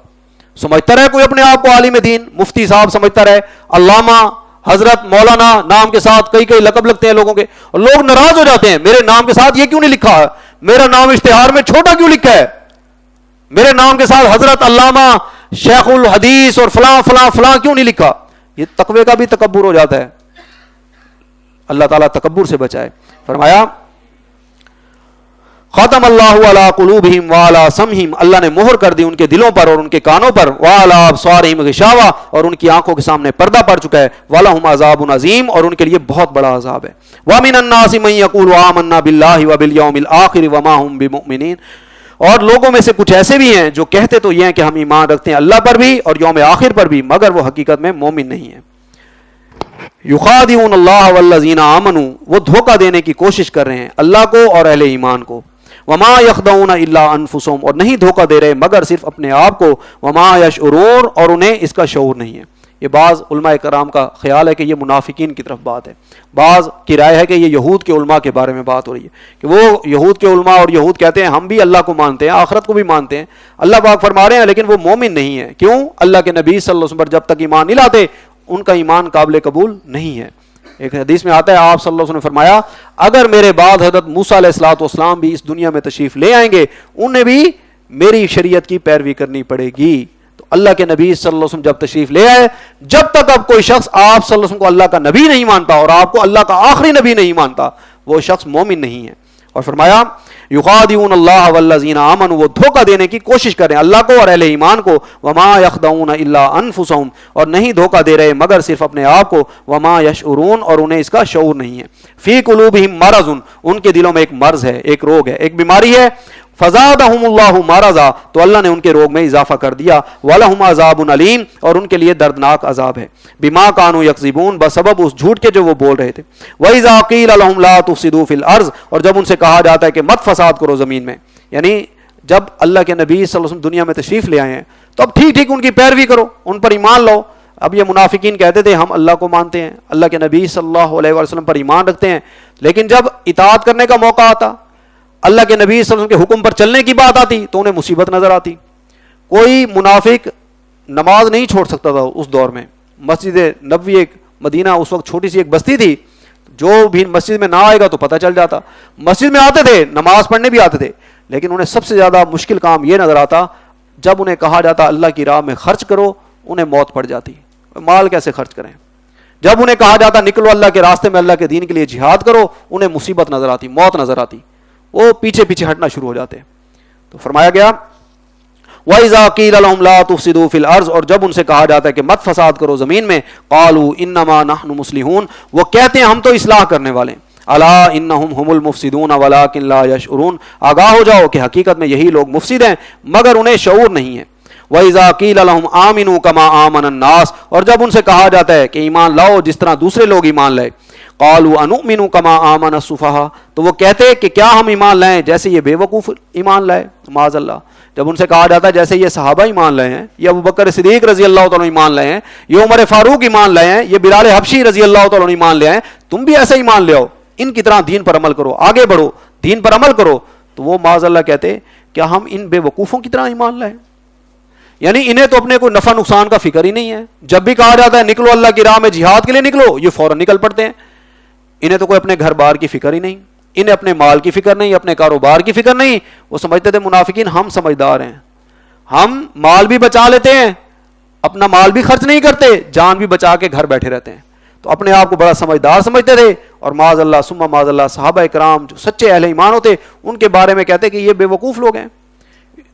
سمجھتا رہے کوئی اپنے آپ کو عالم دین، مفتی صاحب سمجھتا رہے، علامہ، حضرت، مولانا، نام کے ساتھ کئی کئی لقب لگتے ہیں لوگوں کے، اور لوگ ناراض ہو جاتے ہیں میرے نام کے ساتھ یہ کیوں نہیں لکھا ہے، میرا نام اشتہار میں چھوٹا کیوں لکھا ہے، میرے نام کے ساتھ حضرت، علامہ، شیخ الحدیث اور فلاں فلاں فلاں کیوں نہیں لکھا۔ یہ تقوی کا بھی تکبر ہو جاتا ہے، اللہ تعالیٰ تکبر سے بچائے۔ فرمایا ختم اللہ علی قلوبہم وعلی سمعہم، اللہ نے مہر کر دی ان کے دلوں پر اور ان کے کانوں پر، وعلی ابصارہم غشاوہ، اور ان کی آنکھوں کے سامنے پردہ پڑ چکا ہے، وَلَهُمْ عَذَابٌ عَظِيمٌ، اور ان کے لیے بہت بڑا عذاب ہے۔ وَمِنَ النَّاسِ مَن يَقُولُ آمَنَّا بِاللَّهِ وَبِالْيَوْمِ الْآخِرِ وَمَا هُمْ بِمُؤْمِنِينَ، اور لوگوں میں سے کچھ ایسے بھی ہیں جو کہتے تو یہ ہیں کہ ہم ایمان رکھتے ہیں اللہ پر بھی اور یوم آخر پر بھی، مگر وہ حقیقت میں مومن نہیں ہیں۔ یخادعون اللہ والذین آمنوا، وہ دھوکہ دینے کی کوشش کر رہے ہیں اللہ کو اور اہل ایمان کو۔ وما یخدعون الا انفسهم، اور نہیں دھوکہ دے رہے مگر صرف اپنے آپ کو۔ وما یشعرون، اور انہیں اس کا شعور نہیں ہے۔ یہ بعض علماء کرام کا خیال ہے کہ یہ منافقین کی طرف بات ہے، بعض کی رائے ہے کہ یہ یہود کے علماء کے بارے میں بات ہو رہی ہے، کہ وہ یہود کے علماء اور یہود کہتے ہیں ہم بھی اللہ کو مانتے ہیں، آخرت کو بھی مانتے ہیں، اللہ پاک فرما رہے ہیں لیکن وہ مومن نہیں ہے۔ کیوں؟ اللہ کے نبی صلی اللہ علیہ وسلم پر جب تک ایمان نہیں لاتے ان کا ایمان قابل قبول نہیں ہے۔ ایک حدیث میں آتا ہے آپ صلی اللہ علیہ وسلم نے فرمایا اگر میرے بعد حضرت موسیٰ علیہ السلام بھی اس دنیا میں تشریف لے آئیں گے انہیں بھی میری شریعت کی پیروی کرنی پڑے گی۔ تو اللہ کے نبی صلی اللہ علیہ وسلم جب تشریف لے آئے، جب تک اب کوئی شخص آپ صلی اللہ علیہ وسلم کو اللہ کا نبی نہیں مانتا اور آپ کو اللہ کا آخری نبی نہیں مانتا وہ شخص مومن نہیں ہے۔ اور فرمایا یخادعون اللہ والذین آمنوا، وہ دھوکہ دینے کی کوشش کر رہے ہیں اللہ کو اور اہل ایمان کو، وما یخدعون الا انفسهم، اور نہیں دھوکہ دے رہے مگر صرف اپنے آپ کو، وما یشعرون، اور انہیں اس کا شعور نہیں ہے، فی قلوبہم مرض، ان کے دلوں میں ایک مرض ہے، ایک روگ ہے، ایک بیماری ہے، فزادہم اللہ مرضا، تو اللہ نے ان کے روگ میں اضافہ کر دیا، ولہم عذاب علیم، اور ان کے لیے دردناک عذاب ہے، بما کانوا یکذبون، بسبب اس جھوٹ کے جو وہ بول رہے تھے، وَإِذَا قِيلَ لَهُمْ لَا تُفْسِدُوا فِي الْأَرْضِ، اور جب ان سے کہا جاتا ہے کہ مت فساد کرو زمین میں، یعنی جب اللہ کے نبی صلی اللہ علیہ وسلم دنیا میں تشریف لے آئے ہیں تو اب ٹھیک ٹھیک ان کی پیروی کرو، ان پر ایمان لاؤ۔ اب یہ منافقین کہتے تھے ہم اللہ کو مانتے ہیں، اللہ کے نبی صلی اللہ علیہ وسلم پر ایمان رکھتے ہیں، لیکن جب اطاعت کرنے کا موقع آتا، اللہ کے نبی صلی اللہ علیہ وسلم کے حکم پر چلنے کی بات آتی تو انہیں مصیبت نظر آتی۔ کوئی منافق نماز نہیں چھوڑ سکتا تھا اس دور میں۔ مسجد نبوی ایک مدینہ اس وقت چھوٹی سی ایک بستی تھی، جو بھی مسجد میں نہ آئے گا تو پتہ چل جاتا۔ مسجد میں آتے تھے، نماز پڑھنے بھی آتے تھے، لیکن انہیں سب سے زیادہ مشکل کام یہ نظر آتا جب انہیں کہا جاتا اللہ کی راہ میں خرچ کرو، انہیں موت پڑ جاتی، مال کیسے خرچ کریں۔ جب انہیں کہا جاتا نکلو اللہ کے راستے میں، اللہ کے دین کے لیے جہاد کرو، انہیں مصیبت نظر آتی، موت نظر آتی، وہ پیچھے پیچھے ہٹنا شروع ہو جاتے۔ تو فرمایا گیا وَإِذَا قِيلَ لَهُمْ لَا تُفْسِدُوا فِي الْأَرْضِ، اور جب ان سے کہا جاتا ہے کہ مت فساد کرو زمین میں، قَالُوا إِنَّمَا نَحْنُ مُصْلِحُونَ، وہ کہتے ہیں ہم تو اصلاح کرنے والے ہیں، أَلَا إِنَّهُمْ هُمُ الْمُفْسِدُونَ وَلَٰكِن لَا يَشْعُرُونَ، آگاہ ہو جاؤ کہ حقیقت میں یہی لوگ مفسد ہیں مگر انہیں شعور نہیں ہے۔ وَإِذَا قِيلَ لَهُمْ آمِنُوا كَمَا آمَنَ النَّاسُ، اور جب ان سے کہا جاتا ہے کہ ایمان لاؤ جس طرح دوسرے لوگ ایمان لائے، قَالُوا أَنُؤْمِنُ كَمَا آمَنَ السُّفَهَاءُ، تو وہ کہتے کہ کیا ہم ایمان لائیں جیسے یہ بے وقوف ایمان لائے، معاذ اللہ۔ جب ان سے کہا جاتا ہے جیسے یہ صحابہ ایمان لائے ہیں، یہ ابوبکر صدیق رضی اللہ تعالیٰ ایمان لائے ہیں، یہ عمر فاروق ایمان لائے ہیں، یہ بلال حبشی رضی اللہ تعالیٰ ایمان لے آئے، تم بھی ایسا ایمان لے آؤ، ان کی طرح دین پر عمل کرو، آگے بڑھو، دین پر عمل کرو، تو وہ معاذ اللہ کہتے کیا ہم ان بے وقوفوں کی طرح ایمان لائیں؟ یعنی انہیں تو اپنے کوئی نفع نقصان کا فکر ہی نہیں ہے، جب بھی کہا جاتا ہے نکلو اللہ کی راہ میں جہاد کے لیے نکلو، یہ فوراً نکل پڑتے ہیں۔ انہیں تو کوئی اپنے گھر بار کی فکر ہی نہیں، انہیں اپنے مال کی فکر نہیں، اپنے کاروبار کی فکر نہیں۔ وہ سمجھتے تھے منافقین ہم سمجھدار ہیں، ہم مال بھی بچا لیتے ہیں، اپنا مال بھی خرچ نہیں کرتے، جان بھی بچا کے گھر بیٹھے رہتے ہیں، تو اپنے آپ کو بڑا سمجھدار سمجھتے تھے۔ اور معاذ اللہ ثم معاذ اللہ صحابہ کرام جو سچے اہل ایمان ہوتے ان کے بارے میں کہتے کہ یہ بے وقوف لوگ ہیں،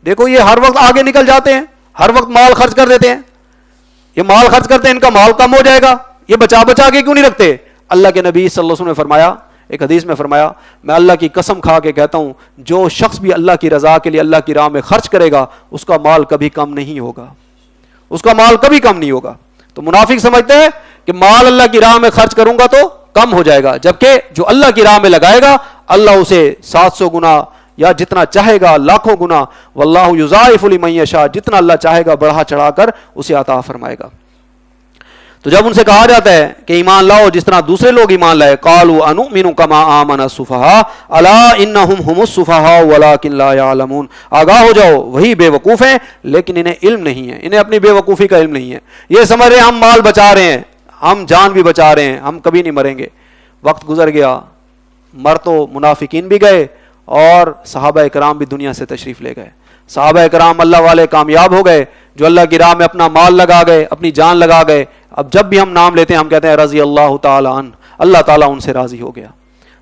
دیکھو یہ ہر وقت آگے نکل جاتے ہیں، ہر وقت مال خرچ کر دیتے ہیں، یہ مال خرچ کرتے ہیں ان کا مال کم ہو جائے گا، یہ بچا بچا کے کیوں نہیں رکھتے؟ اللہ کے نبی صلی اللہ علیہ وسلم نے فرمایا، ایک حدیث میں فرمایا میں اللہ کی قسم کھا کے کہتا ہوں جو شخص بھی اللہ کی رضا کے لیے اللہ کی راہ میں خرچ کرے گا اس کا مال کبھی کم نہیں ہوگا، اس کا مال کبھی کم نہیں ہوگا۔ تو منافق سمجھتے ہیں کہ مال اللہ کی راہ میں خرچ کروں گا تو کم ہو جائے گا، جبکہ جو اللہ کی راہ میں لگائے گا اللہ اسے 700 گنا یا جتنا چاہے گا لاکھوں گنا، واللہ یضاعف لمن یشاء، جتنا اللہ چاہے گا بڑھا چڑھا کر اسے عطا فرمائے گا۔ تو جب ان سے کہا جاتا ہے کہ ایمان لاؤ جس طرح دوسرے لوگ ایمان لائے، قالوا انؤمن كما آمن السفهاء الا انهم هم السفهاء ولكن لا يعلمون، آگاہ ہو جاؤ وہی بے وقوف ہیں لیکن انہیں علم نہیں ہے، انہیں اپنی بے وقوفی کا علم نہیں ہے، یہ سمجھ رہے ہیں ہم مال بچا رہے ہیں، ہم جان بھی بچا رہے ہیں، ہم کبھی نہیں مریں گے۔ وقت گزر گیا، مر تو منافقین بھی گئے اور صحابہ کرام بھی دنیا سے تشریف لے گئے۔ صحابہ کرام اللہ والے کامیاب ہو گئے، جو اللہ کی راہ میں اپنا مال لگا گئے، اپنی جان لگا گئے۔ اب جب بھی ہم نام لیتے ہیں ہم کہتے ہیں رضی اللہ تعالیٰ عنہ، اللہ تعالیٰ ان سے راضی ہو گیا۔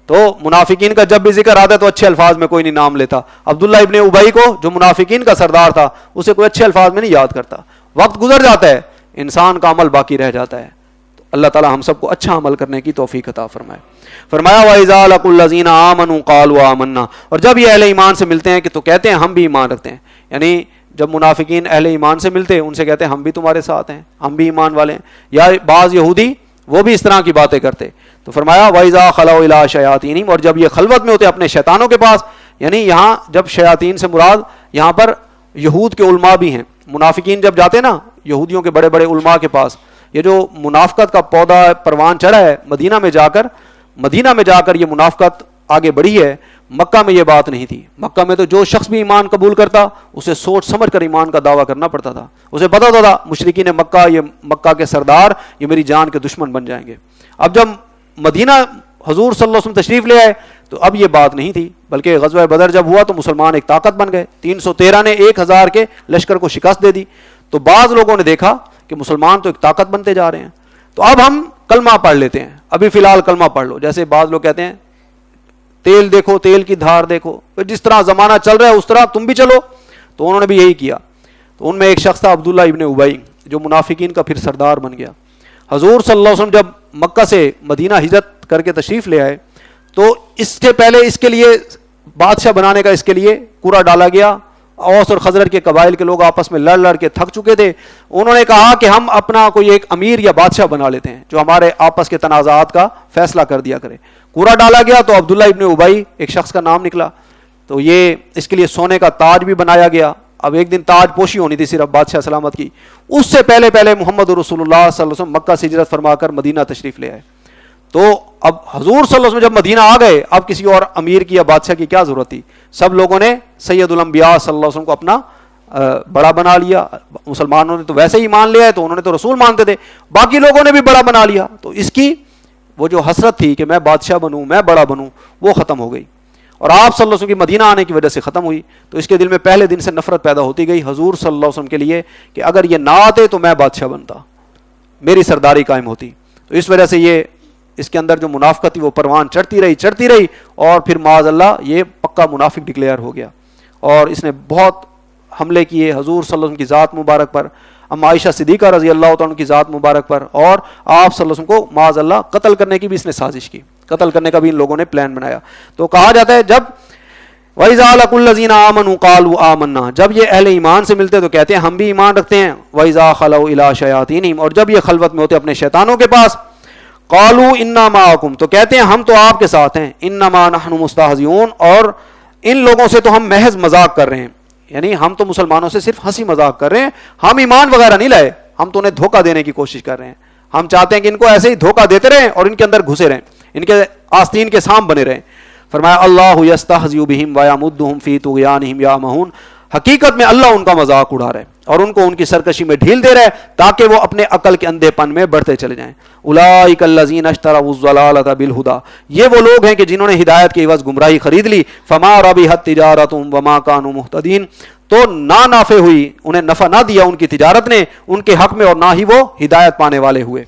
تو منافقین کا جب بھی ذکر آتا ہے تو اچھے الفاظ میں کوئی نہیں نام لیتا۔ عبداللہ ابن ابی کو جو منافقین کا سردار تھا اسے کوئی اچھے الفاظ میں نہیں یاد کرتا۔ وقت گزر جاتا ہے، انسان کا عمل باقی رہ جاتا ہے۔ تو اللہ تعالیٰ ہم سب کو اچھا عمل کرنے کی توفیق عطا فرمائے۔ فرمایا وَإِذَا لَقُوا الَّذِينَ آمَنُوا قَالُوا آمَنَّا، اور جب یہ اہل ایمان سے ملتے ہیں کہ تو کہتے ہیں ہم بھی ایمان رکھتے ہیں، یعنی جب منافقین اہل ایمان سے ملتے ان سے کہتے ہیں ہم بھی تمہارے ساتھ ہیں، ہم بھی ایمان والے ہیں۔ یا بعض یہودی وہ بھی اس طرح کی باتیں کرتے، تو فرمایا وَإِذَا خَلَوْا إِلَىٰ شَيَاطِينِهِمْ، اور جب یہ خلوت میں ہوتے اپنے شیطانوں کے پاس، یعنی یہاں جب شیاطین سے مراد یہاں پر یہود کے علماء بھی ہیں۔ منافقین جب جاتے نا یہودیوں کے بڑے بڑے علماء کے پاس، یہ جو منافقت کا پودا پروان چڑھا ہے مدینہ میں جا کر یہ منافقت آگے بڑھی ہے۔ مکہ میں یہ بات نہیں تھی، مکہ میں تو جو شخص بھی ایمان قبول کرتا اسے سوچ سمجھ کر ایمان کا دعویٰ کرنا پڑتا تھا، اسے پتا تھا مشرکین مکہ، یہ مکہ کے سردار یہ میری جان کے دشمن بن جائیں گے۔ اب جب مدینہ حضور صلی اللہ علیہ وسلم تشریف لے آئے تو اب یہ بات نہیں تھی، بلکہ غزوہ بدر جب ہوا تو مسلمان ایک طاقت بن گئے، 313 نے 1000 کے لشکر کو شکست دے دی۔ تو بعض لوگوں نے دیکھا کہ مسلمان تو ایک طاقت بنتے جا رہے ہیں، تو اب ہم کلمہ پڑھ لیتے ہیں، ابھی فی الحال کلمہ پڑھ لو۔ جیسے بعض لوگ کہتے ہیں تیل دیکھو، تیل کی دھار دیکھو، جس طرح زمانہ چل رہا ہے اس طرح تم بھی چلو. تو انہوں نے بھی یہی کیا. تو ان میں ایک شخص تھا عبداللہ ابن ابی، جو منافقین کا پھر سردار بن گیا. حضور صلی اللہ علیہ وسلم جب مکہ سے مدینہ ہجرت کر کے تشریف لے آئے تو اس سے پہلے اس کے لیے بادشاہ بنانے کا اس کے لیے قرعہ ڈالا گیا. اوس اور خزرج کے قبائل کے لوگ آپس میں لڑ لڑ کے تھک چکے تھے. انہوں نے کہا کہ ہم اپنا کوئی ایک امیر یا بادشاہ بنا لیتے ہیں جو ہمارے آپس کے تنازعات کا فیصلہ کر دیا کرے. قرعہ ڈالا گیا تو عبداللہ ابن ابی ایک شخص کا نام نکلا. تو یہ اس کے لیے سونے کا تاج بھی بنایا گیا. اب ایک دن تاج پوشی ہونی تھی صرف بادشاہ سلامت کی. اس سے پہلے محمد رسول اللہ صلی اللہ علیہ وسلم مکہ سے ہجرت فرما کر مدینہ تشریف لے آئے. تو اب حضور صلی اللہ علیہ وسلم جب مدینہ آ گئے اب کسی اور امیر کی یا بادشاہ کی کیا ضرورت تھی. سب لوگوں نے سید الانبیاء صلی اللہ علیہ وسلم کو اپنا بڑا بنا لیا. مسلمانوں نے تو ویسے ہی مان لیا ہے، تو انہوں نے تو رسول مانتے تھے، باقی لوگوں نے بھی بڑا بنا لیا. تو اس کی وہ جو حسرت تھی کہ میں بادشاہ بنوں، میں بڑا بنوں، وہ ختم ہو گئی. اور آپ صلی اللہ علیہ وسلم کی مدینہ آنے کی وجہ سے ختم ہوئی. تو اس کے دل میں پہلے دن سے نفرت پیدا ہوتی گئی حضور صلی اللہ علیہ وسلم کے لیے کہ اگر یہ نہ آتے تو میں بادشاہ بنتا، میری سرداری قائم ہوتی. تو اس وجہ سے یہ اس کے اندر جو منافقت تھی وہ پروان چڑھتی رہی اور پھر معاذ اللہ یہ پکا منافق ڈکلیئر ہو گیا. اور اس نے بہت حملے کیے حضور صلی اللہ علیہ وسلم کی ذات مبارک پر، ام عائشہ صدیقہ رضی اللہ تعالیٰ عنہ کی ذات مبارک پر، اور آپ صلی اللہ علیہ وسلم کو معاذ اللہ قتل کرنے کی بھی اس نے سازش کی، قتل کرنے کا بھی ان لوگوں نے پلان بنایا. تو کہا جاتا ہے جب وَإِذَا لَقُوا الَّذِينَ آمَنُوا قَالُوا آمَنَّا، جب یہ اہل ایمان سے ملتے تو کہتے ہیں ہم بھی ایمان رکھتے ہیں. وَإِذَا خَلَوْا إِلَىٰ شَيَاطِينِهِمْ، اور جب یہ خلوت میں ہوتے اپنے شیطانوں کے پاس، قَالُوا إِنَّا مَعَكُمْ، تو کہتے ہیں ہم تو آپ کے ساتھ ہیں. إِنَّمَا نَحْنُ مُسْتَهْزِئُونَ، اور ان لوگوں سے تو ہم محض مذاق کر رہے ہیں، یعنی ہم تو مسلمانوں سے صرف ہنسی مذاق کر رہے ہیں، ہم ایمان وغیرہ نہیں لائے، ہم تو انہیں دھوکہ دینے کی کوشش کر رہے ہیں. ہم چاہتے ہیں کہ ان کو ایسے ہی دھوکہ دیتے رہیں اور ان کے اندر گھسے رہیں، ان کے آستین کے سام بنے رہیں. فرمایا اللہ یستہزئ بہم ویمدہم فی طغیانہم یعمہون، حقیقت میں اللہ ان کا مذاق اڑا رہا ہے اور ان کو ان کی سرکشی میں ڈھیل دے رہا ہے تاکہ وہ اپنے عقل کے اندھے پن میں بڑھتے چلے جائیں. اولئک الذین اشتروا الضلالۃ بالہدی، یہ وہ لوگ ہیں کہ جنہوں نے ہدایت کے عوض گمراہی خرید لی. فما ربحت تجارتہم وما کانوا مہتدین، تو نہ نافع ہوئی، انہیں نفع نہ دیا ان کی تجارت نے ان کے حق میں، اور نہ ہی وہ ہدایت پانے والے ہوئے.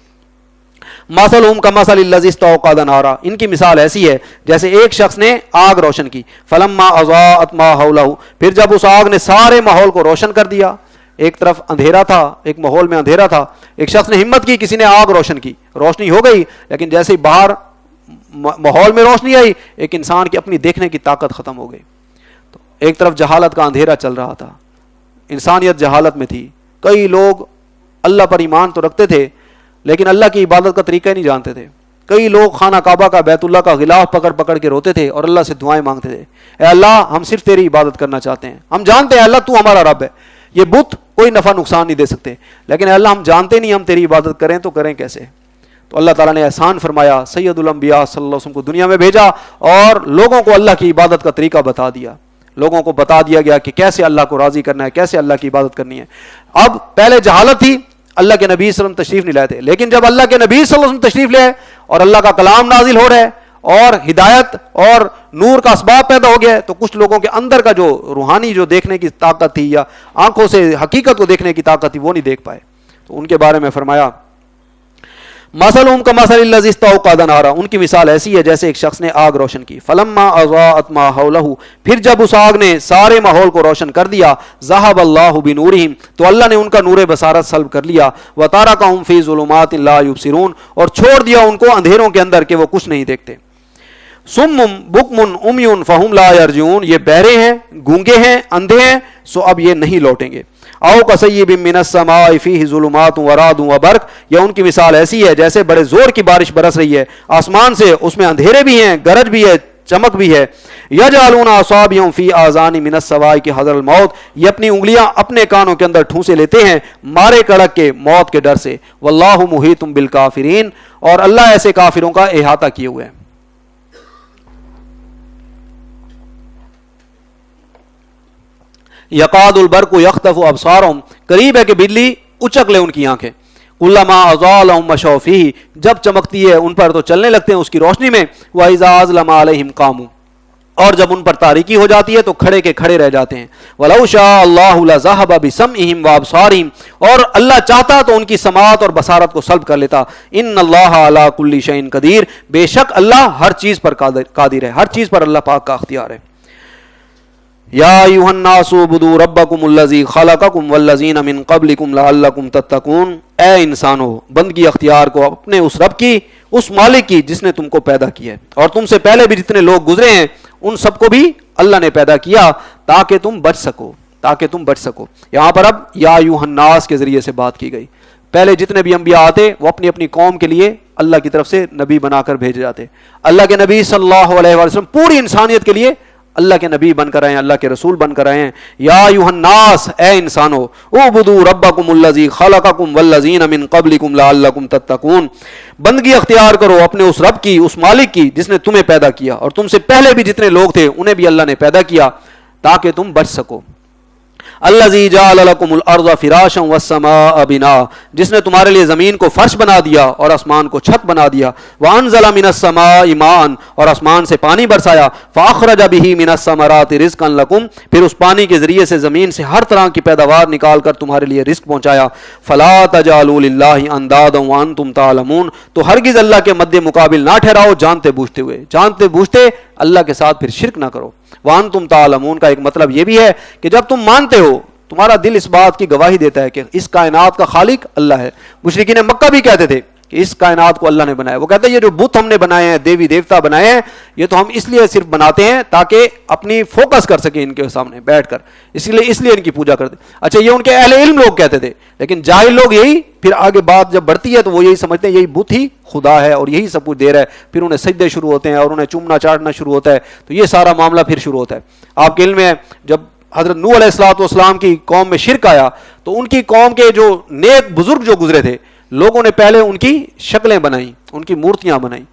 مثلہم کمثل الذی استوقد نارا، ان کی مثال ایسی ہے جیسے ایک شخص نے آگ روشن کی. فلما اضاءت ما حولہ، پھر جب اس آگ نے سارے ماحول کو روشن کر دیا، ایک طرف اندھیرا تھا، ایک ماحول میں اندھیرا تھا، ایک شخص نے ہمت کی، کسی نے آگ روشن کی، روشنی ہو گئی، لیکن جیسے ہی باہر ماحول میں روشنی آئی ایک انسان کی اپنی دیکھنے کی طاقت ختم ہو گئی. تو ایک طرف جہالت کا اندھیرا چل رہا تھا، انسانیت جہالت میں تھی. کئی لوگ اللہ پر ایمان تو رکھتے تھے لیکن اللہ کی عبادت کا طریقہ ہی نہیں جانتے تھے. کئی لوگ خانہ کعبہ کا، بیت اللہ کا غلاف پکڑ پکڑ کے روتے تھے اور اللہ سے دعائیں مانگتے تھے، اے اللہ ہم صرف تیری عبادت کرنا چاہتے ہیں، ہم جانتے ہیں اللہ تو ہمارا رب ہے، یہ بت کوئی نفع نقصان نہیں دے سکتے، لیکن اے اللہ ہم جانتے نہیں ہم تیری عبادت کریں تو کریں کیسے. تو اللہ تعالیٰ نے احسان فرمایا، سید الانبیاء صلی اللہ علیہ وسلم کو دنیا میں بھیجا اور لوگوں کو اللہ کی عبادت کا طریقہ بتا دیا. لوگوں کو بتا دیا گیا کہ کیسے اللہ کو راضی کرنا ہے، کیسے اللہ کی عبادت کرنی ہے. اب پہلے جہالت تھی، اللہ کے نبی صلی اللہ علیہ وسلم تشریف نہیں لائے تھے، لیکن جب اللہ کے نبی صلی اللہ علیہ وسلم تشریف لے اور اللہ کا کلام نازل ہو رہا ہے اور ہدایت اور نور کا اسباب پیدا ہو گیا ہے، تو کچھ لوگوں کے اندر کا جو روحانی جو دیکھنے کی طاقت تھی یا آنکھوں سے حقیقت کو دیکھنے کی طاقت تھی وہ نہیں دیکھ پائے. تو ان کے بارے میں فرمایا مثلہم کمثل الذی استوقد نارا، ان کی مثال ایسی ہے جیسے ایک شخص نے آگ روشن کی. فلما اضاءت ما حولہ، پھر جب اس آگ نے سارے ماحول کو روشن کر دیا، ذہب اللہ بنورہم، تو اللہ نے ان کا نور بصارت سلب کر لیا. وترکہم فی ظلمات لا یبصرون، اور چھوڑ دیا ان کو اندھیروں کے اندر کہ وہ کچھ نہیں دیکھتے. سم بکم عمی فہم لا یرجعون، یہ بہرے ہیں، گونگے ہیں، اندھے ہیں، سو اب یہ نہیں لوٹیں گے. او کصیب من السماء فیہ ظلمات ورعد وبرق، یا ان کی مثال ایسی ہے جیسے بڑے زور کی بارش برس رہی ہے آسمان سے، اس میں اندھیرے بھی ہیں، گرج بھی ہے، چمک بھی ہے. یجعلون اصابعهم فی آذان من الصواعق حذر الموت، یہ اپنی انگلیاں اپنے کانوں کے اندر ٹھونسے لیتے ہیں مارے کڑک کے، موت کے ڈر سے. واللہ محیط بالکافرین، اور اللہ ایسے کافروں کا احاطہ کیے ہوئے ہیں. یقاد البرق یخطف ابصارہم، قریب ہے کہ بجلی اچک لے ان کی آنکھیں. کلما اضاء لهم مشوا فیہ، جب چمکتی ہے ان پر تو چلنے لگتے ہیں اس کی روشنی میں. واذا اظلم علیہم قاموا، اور جب ان پر تاریکی ہو جاتی ہے تو کھڑے کے کھڑے رہ جاتے ہیں. وَلَوْ شَاءَ اللَّهُ لَذَهَبَ بِسَمْعِهِمْ وَأَبْصَارِهِمْ، اور اللہ چاہتا تو ان کی سماعت اور بصارت کو سلب کر لیتا. إِنَّ اللَّهَ عَلَى كُلِّ شَيْءٍ قَدِيرٌ، بے شک اللہ ہر چیز پر قادر ہے، ہر چیز پر اللہ پاک کا اختیار ہے. یا ایھا الناس اعبدوا ربکم الذی خلقکم والذین من قبلکم لعلکم تتقون، اے انسانو بندگی اختیار کو اپنے اس رب کی، اس مالک کی جس نے تم کو پیدا کیا ہے، اور تم سے پہلے بھی جتنے لوگ گزرے ہیں ان سب کو بھی اللہ نے پیدا کیا تاکہ تم بچ سکو، تاکہ تم بچ سکو. یہاں پر اب یا ایھا الناس کے ذریعے سے بات کی گئی. پہلے جتنے بھی انبیاء آتے وہ اپنی اپنی قوم کے لیے اللہ کی طرف سے نبی بنا کر بھیجے جاتے. اللہ کے نبی صلی اللہ علیہ وسلم پوری انسانیت کے لیے اللہ کے نبی بن کر آئے ہیں، اللہ کے رسول بن کر آئے ہیں. یا ایھا الناس، اے انسانو، اعبدوا ربکم الذی خلقکم والذین من قبلکم لعلکم تتقون، بندگی اختیار کرو اپنے اس رب کی، اس مالک کی جس نے تمہیں پیدا کیا اور تم سے پہلے بھی جتنے لوگ تھے انہیں بھی اللہ نے پیدا کیا تاکہ تم بچ سکو. الذی جعل لکم الارض فراشا والسماء بناء، جس نے تمہارے لیے زمین کو فرش بنا دیا اور آسمان کو چھت بنا دیا. وانزل من السماء ماء، اور آسمان سے پانی برسایا. فاخرج به من الثمرات رزقا لکم، پھر اس پانی کے ذریعے سے زمین سے ہر طرح کی پیداوار نکال کر تمہارے لیے رزق پہنچایا. فلا تجعلوا للہ اندادا وانتم تعلمون، تو ہرگز اللہ کے مد مقابل نہ ٹھہراؤ جانتے بوجھتے ہوئے، جانتے بوجھتے اللہ کے ساتھ پھر شرک نہ کرو. وانتم تعلمون کا ایک مطلب یہ بھی ہے کہ جب تم مانتے ہو تمہارا دل اس بات کی گواہی دیتا ہے کہ اس کائنات کا خالق اللہ ہے. مشرکین مکہ بھی کہتے تھے کہ اس کائنات کو اللہ نے بنایا. وہ کہتے ہیں یہ جو بت ہم نے بنائے ہیں، دیوی دیوتا بنائے ہیں، یہ تو ہم اس لیے صرف بناتے ہیں تاکہ اپنی فوکس کر سکیں ان کے سامنے بیٹھ کر، اس لیے ان کی پوجا کرتے. اچھا یہ ان کے اہل علم لوگ کہتے تھے، لیکن جاہل لوگ یہی پھر آگے بات جب بڑھتی ہے تو وہ یہی سمجھتے ہیں یہی بت ہی خدا ہے اور یہی سب کچھ دے رہا ہے. پھر انہیں سجدے شروع ہوتے ہیں اور انہیں چومنا چاٹنا شروع ہوتا ہے. تو یہ سارا معاملہ پھر شروع ہوتا ہے. آپ کے علم میں جب حضرت نوح علیہ السلام کی قوم میں شرک آیا تو ان کی قوم کے جو نیک بزرگ جو گزرے تھے، لوگوں نے پہلے ان کی شکلیں بنائیں، ان کی مورتیاں بنائیں.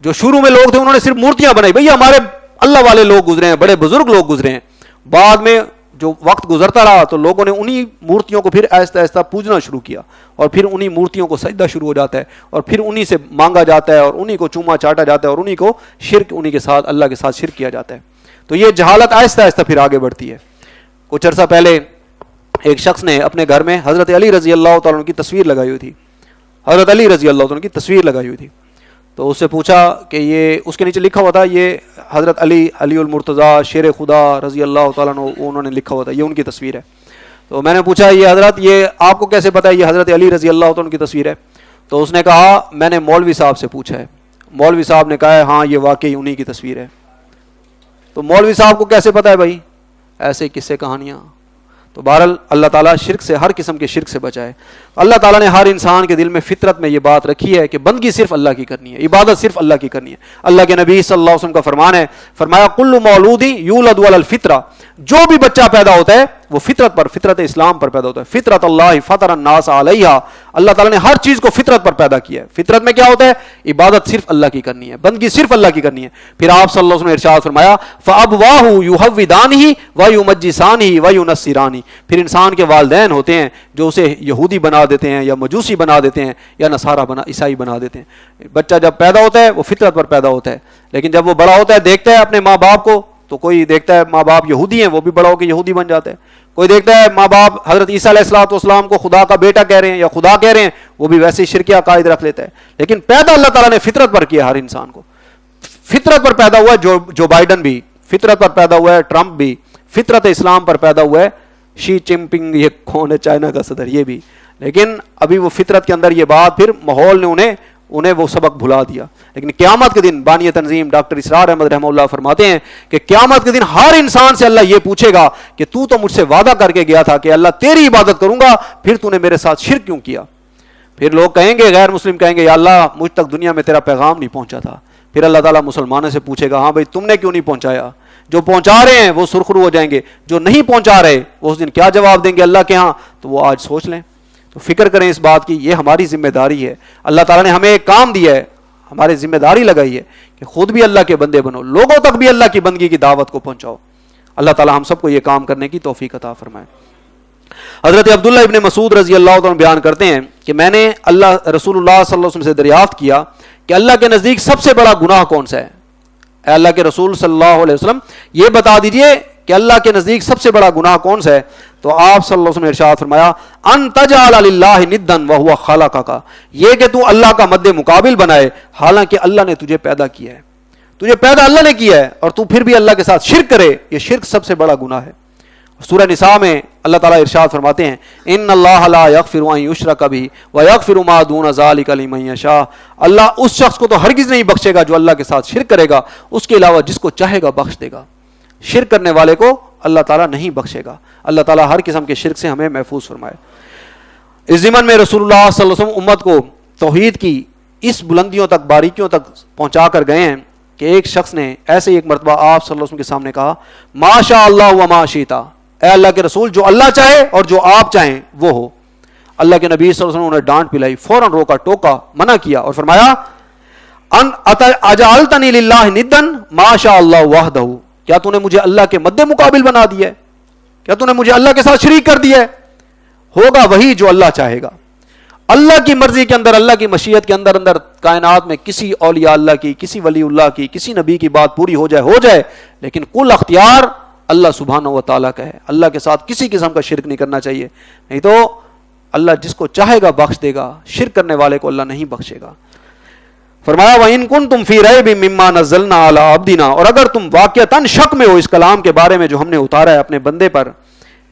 جو شروع میں لوگ تھے انہوں نے صرف مورتیاں بنائی، بھئی ہمارے اللہ والے لوگ گزرے ہیں، بڑے بزرگ لوگ گزرے ہیں. بعد میں جو وقت گزرتا رہا تو لوگوں نے انہی مورتیوں کو پھر آہستہ آہستہ پوجنا شروع کیا، اور پھر انہی مورتیوں کو سجدہ شروع ہو جاتا ہے، اور پھر انہی سے مانگا جاتا ہے، اور انہی کو چوما چاٹا جاتا ہے، اور انہی کو شرک، انہی کے ساتھ اللہ کے ساتھ شرک کیا جاتا ہے. تو یہ جہالت آہستہ آہستہ پھر آگے بڑھتی ہے. کچھ عرصہ پہلے ایک شخص نے اپنے گھر میں حضرت علی رضی اللہ تعالیٰ عنہ کی تصویر لگائی ہوئی تھی، حضرت علی رضی اللہ تعالیٰ عنہ کی تصویر لگائی ہوئی تھی. تو اس سے پوچھا کہ یہ، اس کے نیچے لکھا ہوا تھا یہ حضرت علی المرتضیٰ شیر خدا رضی اللہ تعالیٰ عنہ، انہوں نے لکھا ہوا تھا، یہ ان کی تصویر ہے. تو میں نے پوچھا یہ حضرت یہ آپ کو کیسے پتہ ہے یہ حضرت علی رضی اللہ تعالیٰ عنہ کی تصویر ہے؟ تو اس نے کہا میں نے مولوی صاحب سے پوچھا ہے. مولوی صاحب نے کہا ہے ہاں یہ واقعی انہی کی تصویر ہے. تو مولوی صاحب کو کیسے پتہ ہے بھائی؟ ایسے قصے کہانیاں. تو بہرحال اللہ تعالیٰ شرک سے، ہر قسم کے شرک سے بچائے. اللہ تعالیٰ نے ہر انسان کے دل میں فطرت میں یہ بات رکھی ہے کہ بندگی صرف اللہ کی کرنی ہے، عبادت صرف اللہ کی کرنی ہے. اللہ کے نبی صلی اللہ علیہ وسلم کا فرمان ہے، فرمایا کل مولود یولد علی الفطرہ، جو بھی بچہ پیدا ہوتا ہے وہ فطرت پر، فطرت اسلام پر پیدا ہوتا ہے. فطرت اللہ فطر الناس علیہا، اللہ تعالیٰ نے ہر چیز کو فطرت پر پیدا کیا ہے. فطرت میں کیا ہوتا ہے؟ عبادت صرف اللہ کی کرنی ہے، بندگی صرف اللہ کی کرنی ہے. پھر آپ صلی اللہ علیہ وسلم نے ارشاد فرمایا فَأَبْوَاهُ يُحَوِّدَانِهِ وَيُمَجِّسَانِهِ وَيُنَصِّرَانِهِ، پھر انسان کے والدین ہوتے ہیں جو اسے یہودی بنا دیتے ہیں یا مجوسی بنا دیتے ہیں یا نصارہ عیسائی بنا دیتے ہیں. بچہ جب پیدا ہوتا ہے وہ فطرت پر پیدا ہوتا ہے، لیکن جب وہ بڑا ہوتا ہے دیکھتا ہے اپنے ماں باپ کو، تو کوئی دیکھتا ہے ماں باپ یہودی ہیں وہ بھی بڑا ہو کے یہودی بن جاتا ہے. کوئی دیکھتا ہے ماں باپ حضرت عیسیٰ علیہ السلام کو خدا کا بیٹا کہہ رہے ہیں یا خدا کہہ رہے ہیں، وہ بھی ویسے شرکی عقائد رکھ لیتا ہے. لیکن پیدا اللہ تعالیٰ نے فطرت پر کیا. ہر انسان کو فطرت پر پیدا ہوا ہے. جو بائیڈن بھی فطرت پر پیدا ہوا ہے، ٹرمپ بھی فطرت اسلام پر پیدا ہوا ہے، شی جن پنگ یہ کون ہے چائنا کا صدر یہ بھی. لیکن ابھی وہ فطرت کے اندر یہ بات، پھر ماحول نے انہیں وہ سبق بھلا دیا. لیکن قیامت کے دن بانی تنظیم ڈاکٹر اسرار احمد رحمہ اللہ فرماتے ہیں کہ قیامت کے دن ہر انسان سے اللہ یہ پوچھے گا کہ تو مجھ سے وعدہ کر کے گیا تھا کہ اللہ تیری عبادت کروں گا، پھر تو نے میرے ساتھ شرک کیوں کیا؟ پھر لوگ کہیں گے، غیر مسلم کہیں گے یا اللہ مجھ تک دنیا میں تیرا پیغام نہیں پہنچا تھا. پھر اللہ تعالیٰ مسلمانوں سے پوچھے گا ہاں بھائی تم نے کیوں نہیں پہنچایا؟ جو پہنچا رہے ہیں وہ سرخرو ہو جائیں گے، جو نہیں پہنچا رہے وہ اس دن کیا جواب دیں گے اللہ کے ہاں؟ تو وہ آج سوچ لیں. تو فکر کریں اس بات کی، یہ ہماری ذمہ داری ہے. اللہ تعالیٰ نے ہمیں ایک کام دیا ہے، ہماری ذمہ داری لگائی ہے کہ خود بھی اللہ کے بندے بنو، لوگوں تک بھی اللہ کی بندگی کی دعوت کو پہنچاؤ. اللہ تعالیٰ ہم سب کو یہ کام کرنے کی توفیق عطا فرمائے. حضرت عبداللہ ابن مسعود رضی اللہ عنہ بیان کرتے ہیں کہ میں نے رسول اللہ صلی اللہ علیہ وسلم سے دریافت کیا کہ اللہ کے نزدیک سب سے بڑا گناہ کون سا ہے؟ اے اللہ کے رسول صلی اللہ علیہ وسلم یہ بتا دیجئے کہ اللہ کے نزدیک سب سے بڑا گناہ کون سا ہے؟ تو آپ صلی اللہ علیہ وسلم نے ارشاد فرمایا ان تجعل للہ ندا وہو خلقک، یہ کہ تو اللہ کا مد مقابل بنائے حالانکہ اللہ نے تجھے پیدا کیا ہے، تجھے پیدا اللہ نے کیا ہے، اور تو پھر بھی اللہ کے ساتھ شرک کرے، یہ شرک سب سے بڑا گناہ ہے۔ سورہ نساء میں اللہ تعالیٰ ارشاد فرماتے ہیں ان اللہ لا یغفر ان یشرک بہ ویغفر ما دون ذلک لمن یشاء، اللہ اس شخص کو تو ہرگز نہیں بخشے گا جو اللہ کے ساتھ شرک کرے گا، اس کے علاوہ جس کو چاہے گا بخش دے گا۔ شرک کرنے والے کو اللہ تعالیٰ نہیں بخشے گا۔ اللہ تعالیٰ ہر قسم کے شرک سے ہمیں محفوظ فرمائے۔ اس ضمن میں رسول اللہ صلی اللہ علیہ وسلم امت کو توحید کی اس بلندیوں تک، باریکیوں تک پہنچا کر گئے ہیں کہ ایک شخص نے ایسے ایک مرتبہ آپ صلی اللہ علیہ وسلم کے سامنے کہا ما شاء اللہ و ما شئت، اے اللہ کے رسول جو اللہ چاہے اور جو آپ چاہیں وہ ہو۔ اللہ کے نبی صلی اللہ علیہ وسلم نے ڈانٹ پلائی، فوراً روکا، ٹوکا، منع کیا اور فرمایا ان اجعلتنی للہ ندا ما شاء اللہ وحدہ، کیا تو نے مجھے اللہ کے مد مقابل بنا دیا ہے؟ کیا تو نے مجھے اللہ کے ساتھ شریک کر دیا ہے؟ ہوگا وہی جو اللہ چاہے گا۔ اللہ کی مرضی کے اندر، اللہ کی مشیت کے اندر کائنات میں کسی اولیاء اللہ کی، کسی ولی اللہ کی، کسی نبی کی بات پوری ہو جائے، لیکن کل اختیار اللہ سبحانہ و تعالیٰ کا ہے۔ اللہ کے ساتھ کسی قسم کا شرک نہیں کرنا چاہیے، نہیں تو اللہ جس کو چاہے گا بخش دے گا، شرک کرنے والے کو اللہ نہیں بخشے گا۔ فرمایا وَإِن كُنتُمْ فِي رَيْبٍ مِّمَّا نَزَّلْنَا عَلَىٰ عَبْدِنَا، اور اگر تم واقعتاً شک میں ہو اس کلام کے بارے میں جو ہم نے اتارا ہے اپنے بندے پر،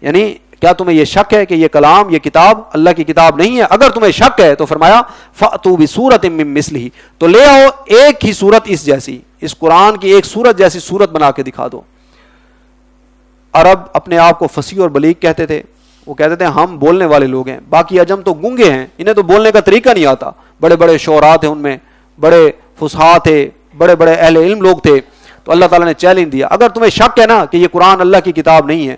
یعنی کیا تمہیں یہ شک ہے کہ یہ کلام، یہ کتاب اللہ کی کتاب نہیں ہے؟ اگر تمہیں شک ہے تو فرمایا فَأْتُوا بِسُورَةٍ مِّن مِّثْلِهِ، تو لے آؤ ایک ہی صورت اس جیسی، اس قرآن کی ایک صورت جیسی صورت بنا کے دکھا دو۔ عرب اپنے آپ کو فصیح اور بلیغ کہتے تھے، وہ کہتے تھے ہم بولنے والے لوگ ہیں، باقی عجم تو گونگے ہیں، انہیں تو بولنے کا طریقہ نہیں آتا۔ بڑے بڑے شعراء تھے، ان میں بڑے فصحاء تھے، بڑے بڑے اہل علم لوگ تھے۔ تو اللہ تعالیٰ نے چیلنج دیا، اگر تمہیں شک ہے نا کہ یہ قرآن اللہ کی کتاب نہیں ہے،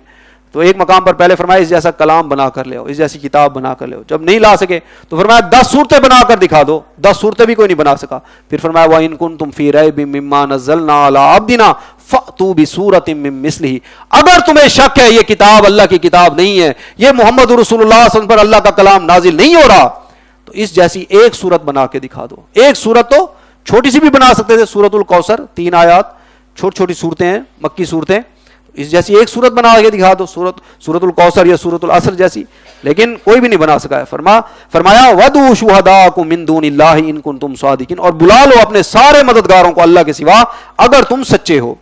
تو ایک مقام پر پہلے فرمایا اس جیسا کلام بنا کر لے آؤ، اس جیسی کتاب بنا کر لے آؤ۔ جب نہیں لا سکے تو فرمایا 10 صورتیں بنا کر دکھا دو، 10 صورتیں بھی کوئی نہیں بنا سکا۔ پھر فرمایا وَإِن كُنتُمْ فِي رَيْبٍ مِّمَّا نَزَّلْنَا عَلَىٰ عَبْدِنَا فَأْتُوا بِسُورَةٍ مِّن مِّثْلِهِ، اگر تمہیں شک ہے یہ کتاب اللہ کی کتاب نہیں ہے، یہ محمد رسول اللہ صلی اللہ علیہ وسلم پر اللہ کا کلام نازل نہیں ہو رہا، تو اس جیسی ایک صورت بنا کے دکھا دو۔ ایک صورت تو چھوٹی سی بھی بنا سکتے تھے، سورۃ الکوثر 3 آیات، چھوٹی چھوٹی صورتیں ہیں، مکی صورتیں، اس جیسی ایک صورت بنا کے دکھا دو، سورۃ الکوثر یا سورۃ العصر جیسی، لیکن کوئی بھی نہیں بنا سکا ہے۔ فرمایا وَدُعُوا شُهَدَاءَكُم مِّن دُونِ اللَّهِ إِن كُنتُمْ صَادِقِينَ، اور بلا لو اپنے سارے مددگاروں کو اللہ کے سوا اگر تم سچے ہو،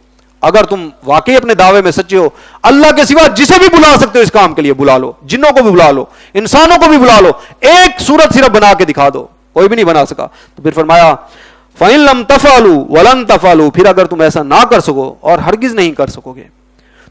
اگر تم واقعی اپنے دعوے میں سچے ہو، اللہ کے سوا جسے بھی بلا سکتے ہو اس کام کے لیے بلا لو، جنوں کو بھی بلا لو، انسانوں کو بھی بلا لو، ایک صورت صرف بنا کے دکھا دو، کوئی بھی نہیں بنا سکا۔ تو پھر فرمایا فَإِن لَمْ تَفْعَلُوا وَلَن تَفْعَلُوا، پھر اگر تم ایسا نہ کر سکو اور ہرگز نہیں کر سکو گے،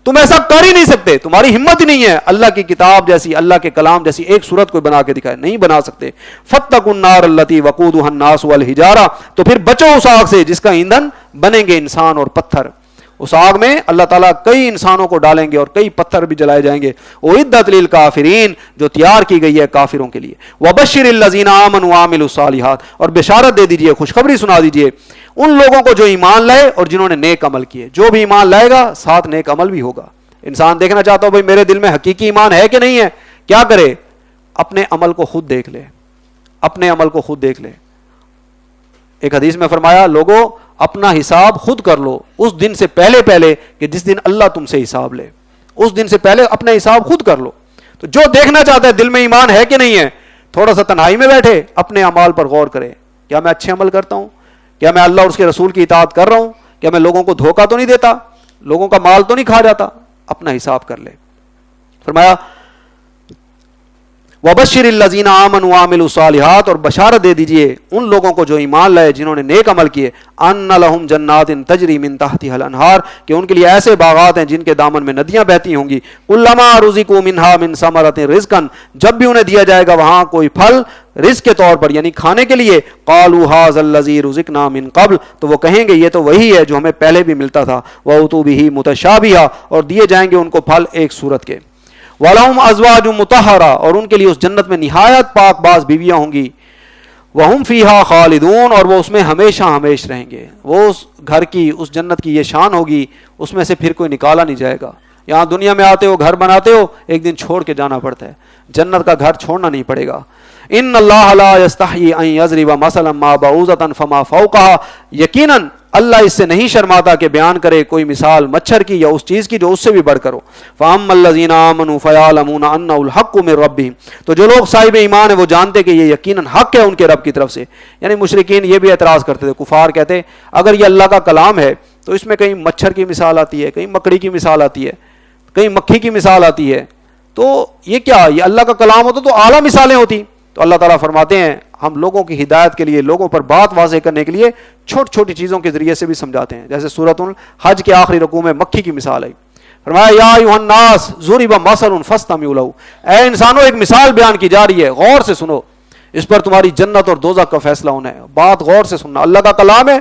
تم ایسا کر ہی نہیں سکتے، تمہاری ہمت ہی نہیں ہے اللہ کی کتاب جیسی، اللہ کے کلام جیسی ایک صورت کوئی بنا کے دکھائے، نہیں بنا سکتے۔ فَاتَّقُوا النَّارَ الَّتِي وَقُودُهَا النَّاسُ وَالْحِجَارَةُ، تو پھر بچو اس آگ سے جس کا ایندھن بنیں گے انسان اور پتھر۔ اس آگ میں اللہ تعالیٰ کئی انسانوں کو ڈالیں گے اور کئی پتھر بھی جلائے جائیں گے۔ اعدت للکافرین، جو تیار کی گئی ہے کافروں کے لیے۔ وبشر الذین آمنوا وعملوا الصالحات، اور بشارت دے دیجئے، خوشخبری سنا دیجئے ان لوگوں کو جو ایمان لائے اور جنہوں نے نیک عمل کیے۔ جو بھی ایمان لائے گا ساتھ نیک عمل بھی ہوگا۔ انسان دیکھنا چاہتا ہو بھائی میرے دل میں حقیقی ایمان ہے کہ نہیں ہے، کیا کرے؟ اپنے عمل کو خود دیکھ لے، اپنے عمل کو خود دیکھ لے۔ ایک حدیث میں فرمایا لوگوں اپنا حساب خود کر لو اس دن سے پہلے کہ جس دن اللہ تم سے حساب لے، اس دن سے پہلے اپنا حساب خود کر لو۔ تو جو دیکھنا چاہتا ہے دل میں ایمان ہے کہ نہیں ہے، تھوڑا سا تنہائی میں بیٹھے اپنے اعمال پر غور کرے، کیا میں اچھے عمل کرتا ہوں، کیا میں اللہ اور اس کے رسول کی اطاعت کر رہا ہوں، کیا میں لوگوں کو دھوکہ تو نہیں دیتا، لوگوں کا مال تو نہیں کھا جاتا، اپنا حساب کر لے۔ فرمایا وبشر الذین آمنوا وعملوا الصالحات، اور بشارت دے دیجئے ان لوگوں کو جو ایمان لائے جنہوں نے نیک عمل کیے، ان لہم جنات تجری من تحتها الانہار، کہ ان کے لیے ایسے باغات ہیں جن کے دامن میں ندیاں بہتی ہوں گی۔ کلما رزقوا منها من ثمرۃ رزقا، جب بھی انہیں دیا جائے گا وہاں کوئی پھل رزق کے طور پر یعنی کھانے کے لیے، قالوا ھذا الذی رزقنا من قبل، تو وہ کہیں گے یہ تو وہی ہے جو ہمیں پہلے بھی ملتا تھا، وَأُوتُوا بِهِ مُتَشَابِهًا، اور دیے جائیں گے ان کو پھل ایک صورت کے۔ وَلَهُمْ أَزْوَاجٌ مُطَهَّرَةٌ، اور ان کے لیے اس جنت میں نہایت پاک باز بیویاں ہوں گی۔ وَهُمْ فِيهَا خَالِدُونَ، اور وہ اس میں ہمیشہ ہمیش رہیں گے۔ وہ اس گھر کی، اس جنت کی یہ شان ہوگی، اس میں سے پھر کوئی نکالا نہیں جائے گا۔ یہاں دنیا میں آتے ہو، گھر بناتے ہو، ایک دن چھوڑ کے جانا پڑتا ہے، جنت کا گھر چھوڑنا نہیں پڑے گا۔ ان اللہ لا یستحیی ان یضرب مثلا ما بعوضۃ فما فوقها، یقیناً اللہ اس سے نہیں شرماتا کہ بیان کرے کوئی مثال مچھر کی یا اس چیز کی جو اس سے بھی بڑھ کر ہو. فَأَمَّا الَّذِينَ آمَنُوا فَيَعْلَمُونَ أَنَّهُ الْحَقُّ مِنْ رَبِّهِمْ, تو جو لوگ صاحب ایمان ہیں وہ جانتے کہ یہ یقیناً حق ہے ان کے رب کی طرف سے. یعنی مشرکین یہ بھی اعتراض کرتے تھے, کفار کہتے اگر یہ اللہ کا کلام ہے تو اس میں کہیں مچھر کی مثال آتی ہے, کہیں مکڑی کی مثال آتی ہے, کہیں مکھی کی مثال آتی ہے, تو یہ کیا, یہ اللہ کا کلام ہوتا تو اعلیٰ مثالیں ہوتی. تو اللہ تعالیٰ فرماتے ہیں ہم لوگوں کی ہدایت کے لیے, لوگوں پر بات واضح کرنے کے لیے چھوٹی چھوٹی چیزوں کے ذریعے سے بھی سمجھاتے ہیں. جیسے سورۃ الحج کے آخری رکوع میں مکھی کی مثال آئی, فرمایا یا ایھا الناس ضرب مثل فاستمعوا له, اے انسانوں ایک مثال بیان کی جا رہی ہے, غور سے سنو, اس پر تمہاری جنت اور دوزخ کا فیصلہ ہونا ہے. بات غور سے سننا, اللہ کا کلام ہے,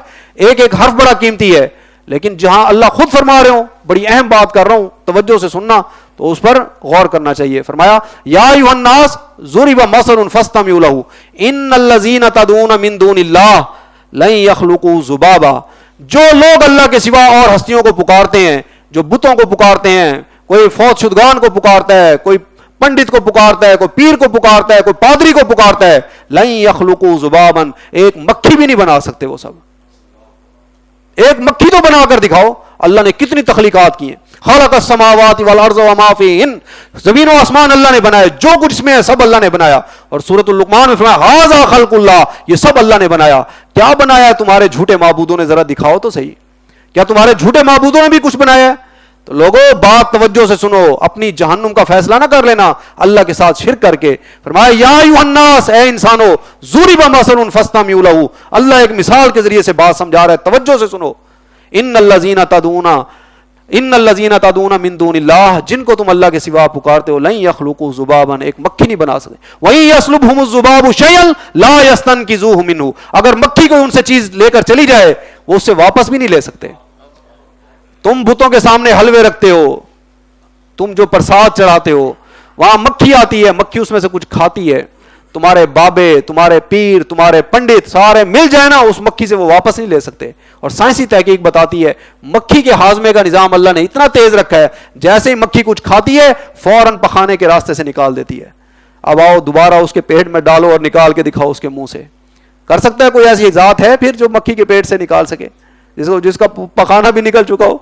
ایک ایک حرف بڑا قیمتی ہے, لیکن جہاں اللہ خود فرما رہے ہوں بڑی اہم بات کر رہا ہوں, توجہ سے سننا, تو اس پر غور کرنا چاہیے. فرمایا یا ایھا الناس ضرب مثل فاستمعوا له ان الذين تدعون من دون الله لن يخلقوا ذبابا, جو لوگ اللہ کے سوا اور ہستیوں کو پکارتے ہیں, جو بتوں کو پکارتے ہیں, کوئی فوت شدگان کو پکارتا ہے, کوئی پنڈت کو پکارتا ہے, کوئی پیر کو پکارتا ہے, کوئی پادری کو پکارتا ہے, لن يخلقوا ذبابا, ایک مکھی بھی نہیں بنا سکتے وہ سب. ایک مکھی تو بنا کر دکھاؤ. اللہ نے کتنی تخلیقات کی ہیں, خلق السماوات والارض وما فیہن, زمین و آسمان اللہ نے بنائے, جو کچھ اس میں ہے سب اللہ نے بنایا. اور سورۃ اللقمان میں فرمایا ھذا خلق اللہ, یہ سب اللہ نے بنایا. کیا بنایا ہے تمہارے جھوٹے معبودوں نے, ذرا دکھاؤ تو صحیح, کیا تمہارے جھوٹے معبودوں نے بھی کچھ بنایا ہے؟ تو لوگوں بات توجہ سے سنو, اپنی جہنم کا فیصلہ نہ کر لینا اللہ کے ساتھ شرک کر کے. فرمایا یا ایھا الناس, اے انسانو, ضرب مثل فاستمعوا له, اللہ ایک مثال کے ذریعے سے بات سمجھا رہا ہے, توجہ سے سنو. ان الذین تدعون من دون اللہ, جن کو تم اللہ کے سوا پکارتے ہو, لن یخلقوا ذبابا, ایک مکھی نہیں بنا سکتے. وَإِن یسلبھم الذباب شیئا لا یستنقذوہ منہ, اگر مکھی کوئی ان سے چیز لے کر چلی جائے وہ اس سے واپس بھی نہیں لے سکتے. تم بتوں کے سامنے حلوے رکھتے ہو, تم جو پرساد چڑھاتے ہو, وہاں مکھی آتی ہے, مکھی اس میں سے کچھ کھاتی ہے, تمہارے بابے, تمہارے پیر, تمہارے پنڈت سارے مل جائے نا, اس مکھی سے وہ واپس نہیں لے سکتے. اور سائنسی تحقیق بتاتی ہے مکھی کے ہاضمے کا نظام اللہ نے اتنا تیز رکھا ہے, جیسے ہی مکھی کچھ کھاتی ہے فوراً پخانے کے راستے سے نکال دیتی ہے. اب آؤ دوبارہ اس کے پیٹ میں ڈالو اور نکال کے دکھاؤ اس کے منہ سے. کر سکتا ہے کوئی ایسی ذات ہے پھر جو مکھی کے پیٹ سے نکال سکے, جس کا پخانہ بھی نکل چکا ہو؟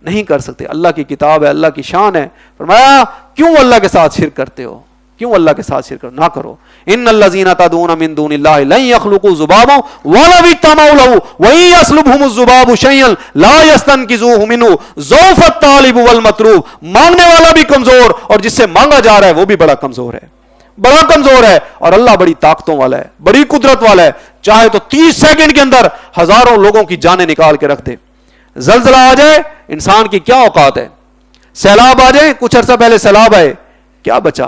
نہیں کر سکتے. اللہ کی کتاب ہے, اللہ کی شان ہے. فرمایا کیوں اللہ کے ساتھ شرک کرتے ہو, کیوں اللہ کے ساتھ شرک نہ کرو. ان الذین تدعون من دون اللہ لن یخلقوا ذبابا ولو اجتمعوا له وان یسلبھم الذباب شیئا لا یستنقذوہ منہ ضعف الطالب والمطلوب, مانگنے والا بھی کمزور اور جس سے مانگا جا رہا ہے وہ بھی بڑا کمزور ہے, بڑا کمزور ہے. اور اللہ بڑی طاقتوں والا ہے, بڑی قدرت والا ہے, چاہے تو 30 سیکنڈ کے اندر ہزاروں لوگوں کی جانیں نکال کے رکھ دے. زلزلہ آ جائے, انسان کی کیا اوقات ہے, سیلاب آ جائے, کچھ عرصہ پہلے سیلاب آئے, کیا بچا,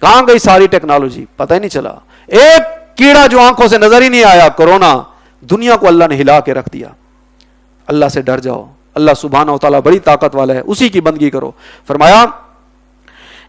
کہاں گئی ساری ٹیکنالوجی, پتہ ہی نہیں چلا. ایک کیڑا جو آنکھوں سے نظر ہی نہیں آیا, کورونا, دنیا کو اللہ نے ہلا کے رکھ دیا. اللہ سے ڈر جاؤ, اللہ سبحانہ و تعالیٰ بڑی طاقت والا ہے, اسی کی بندگی کرو. فرمایا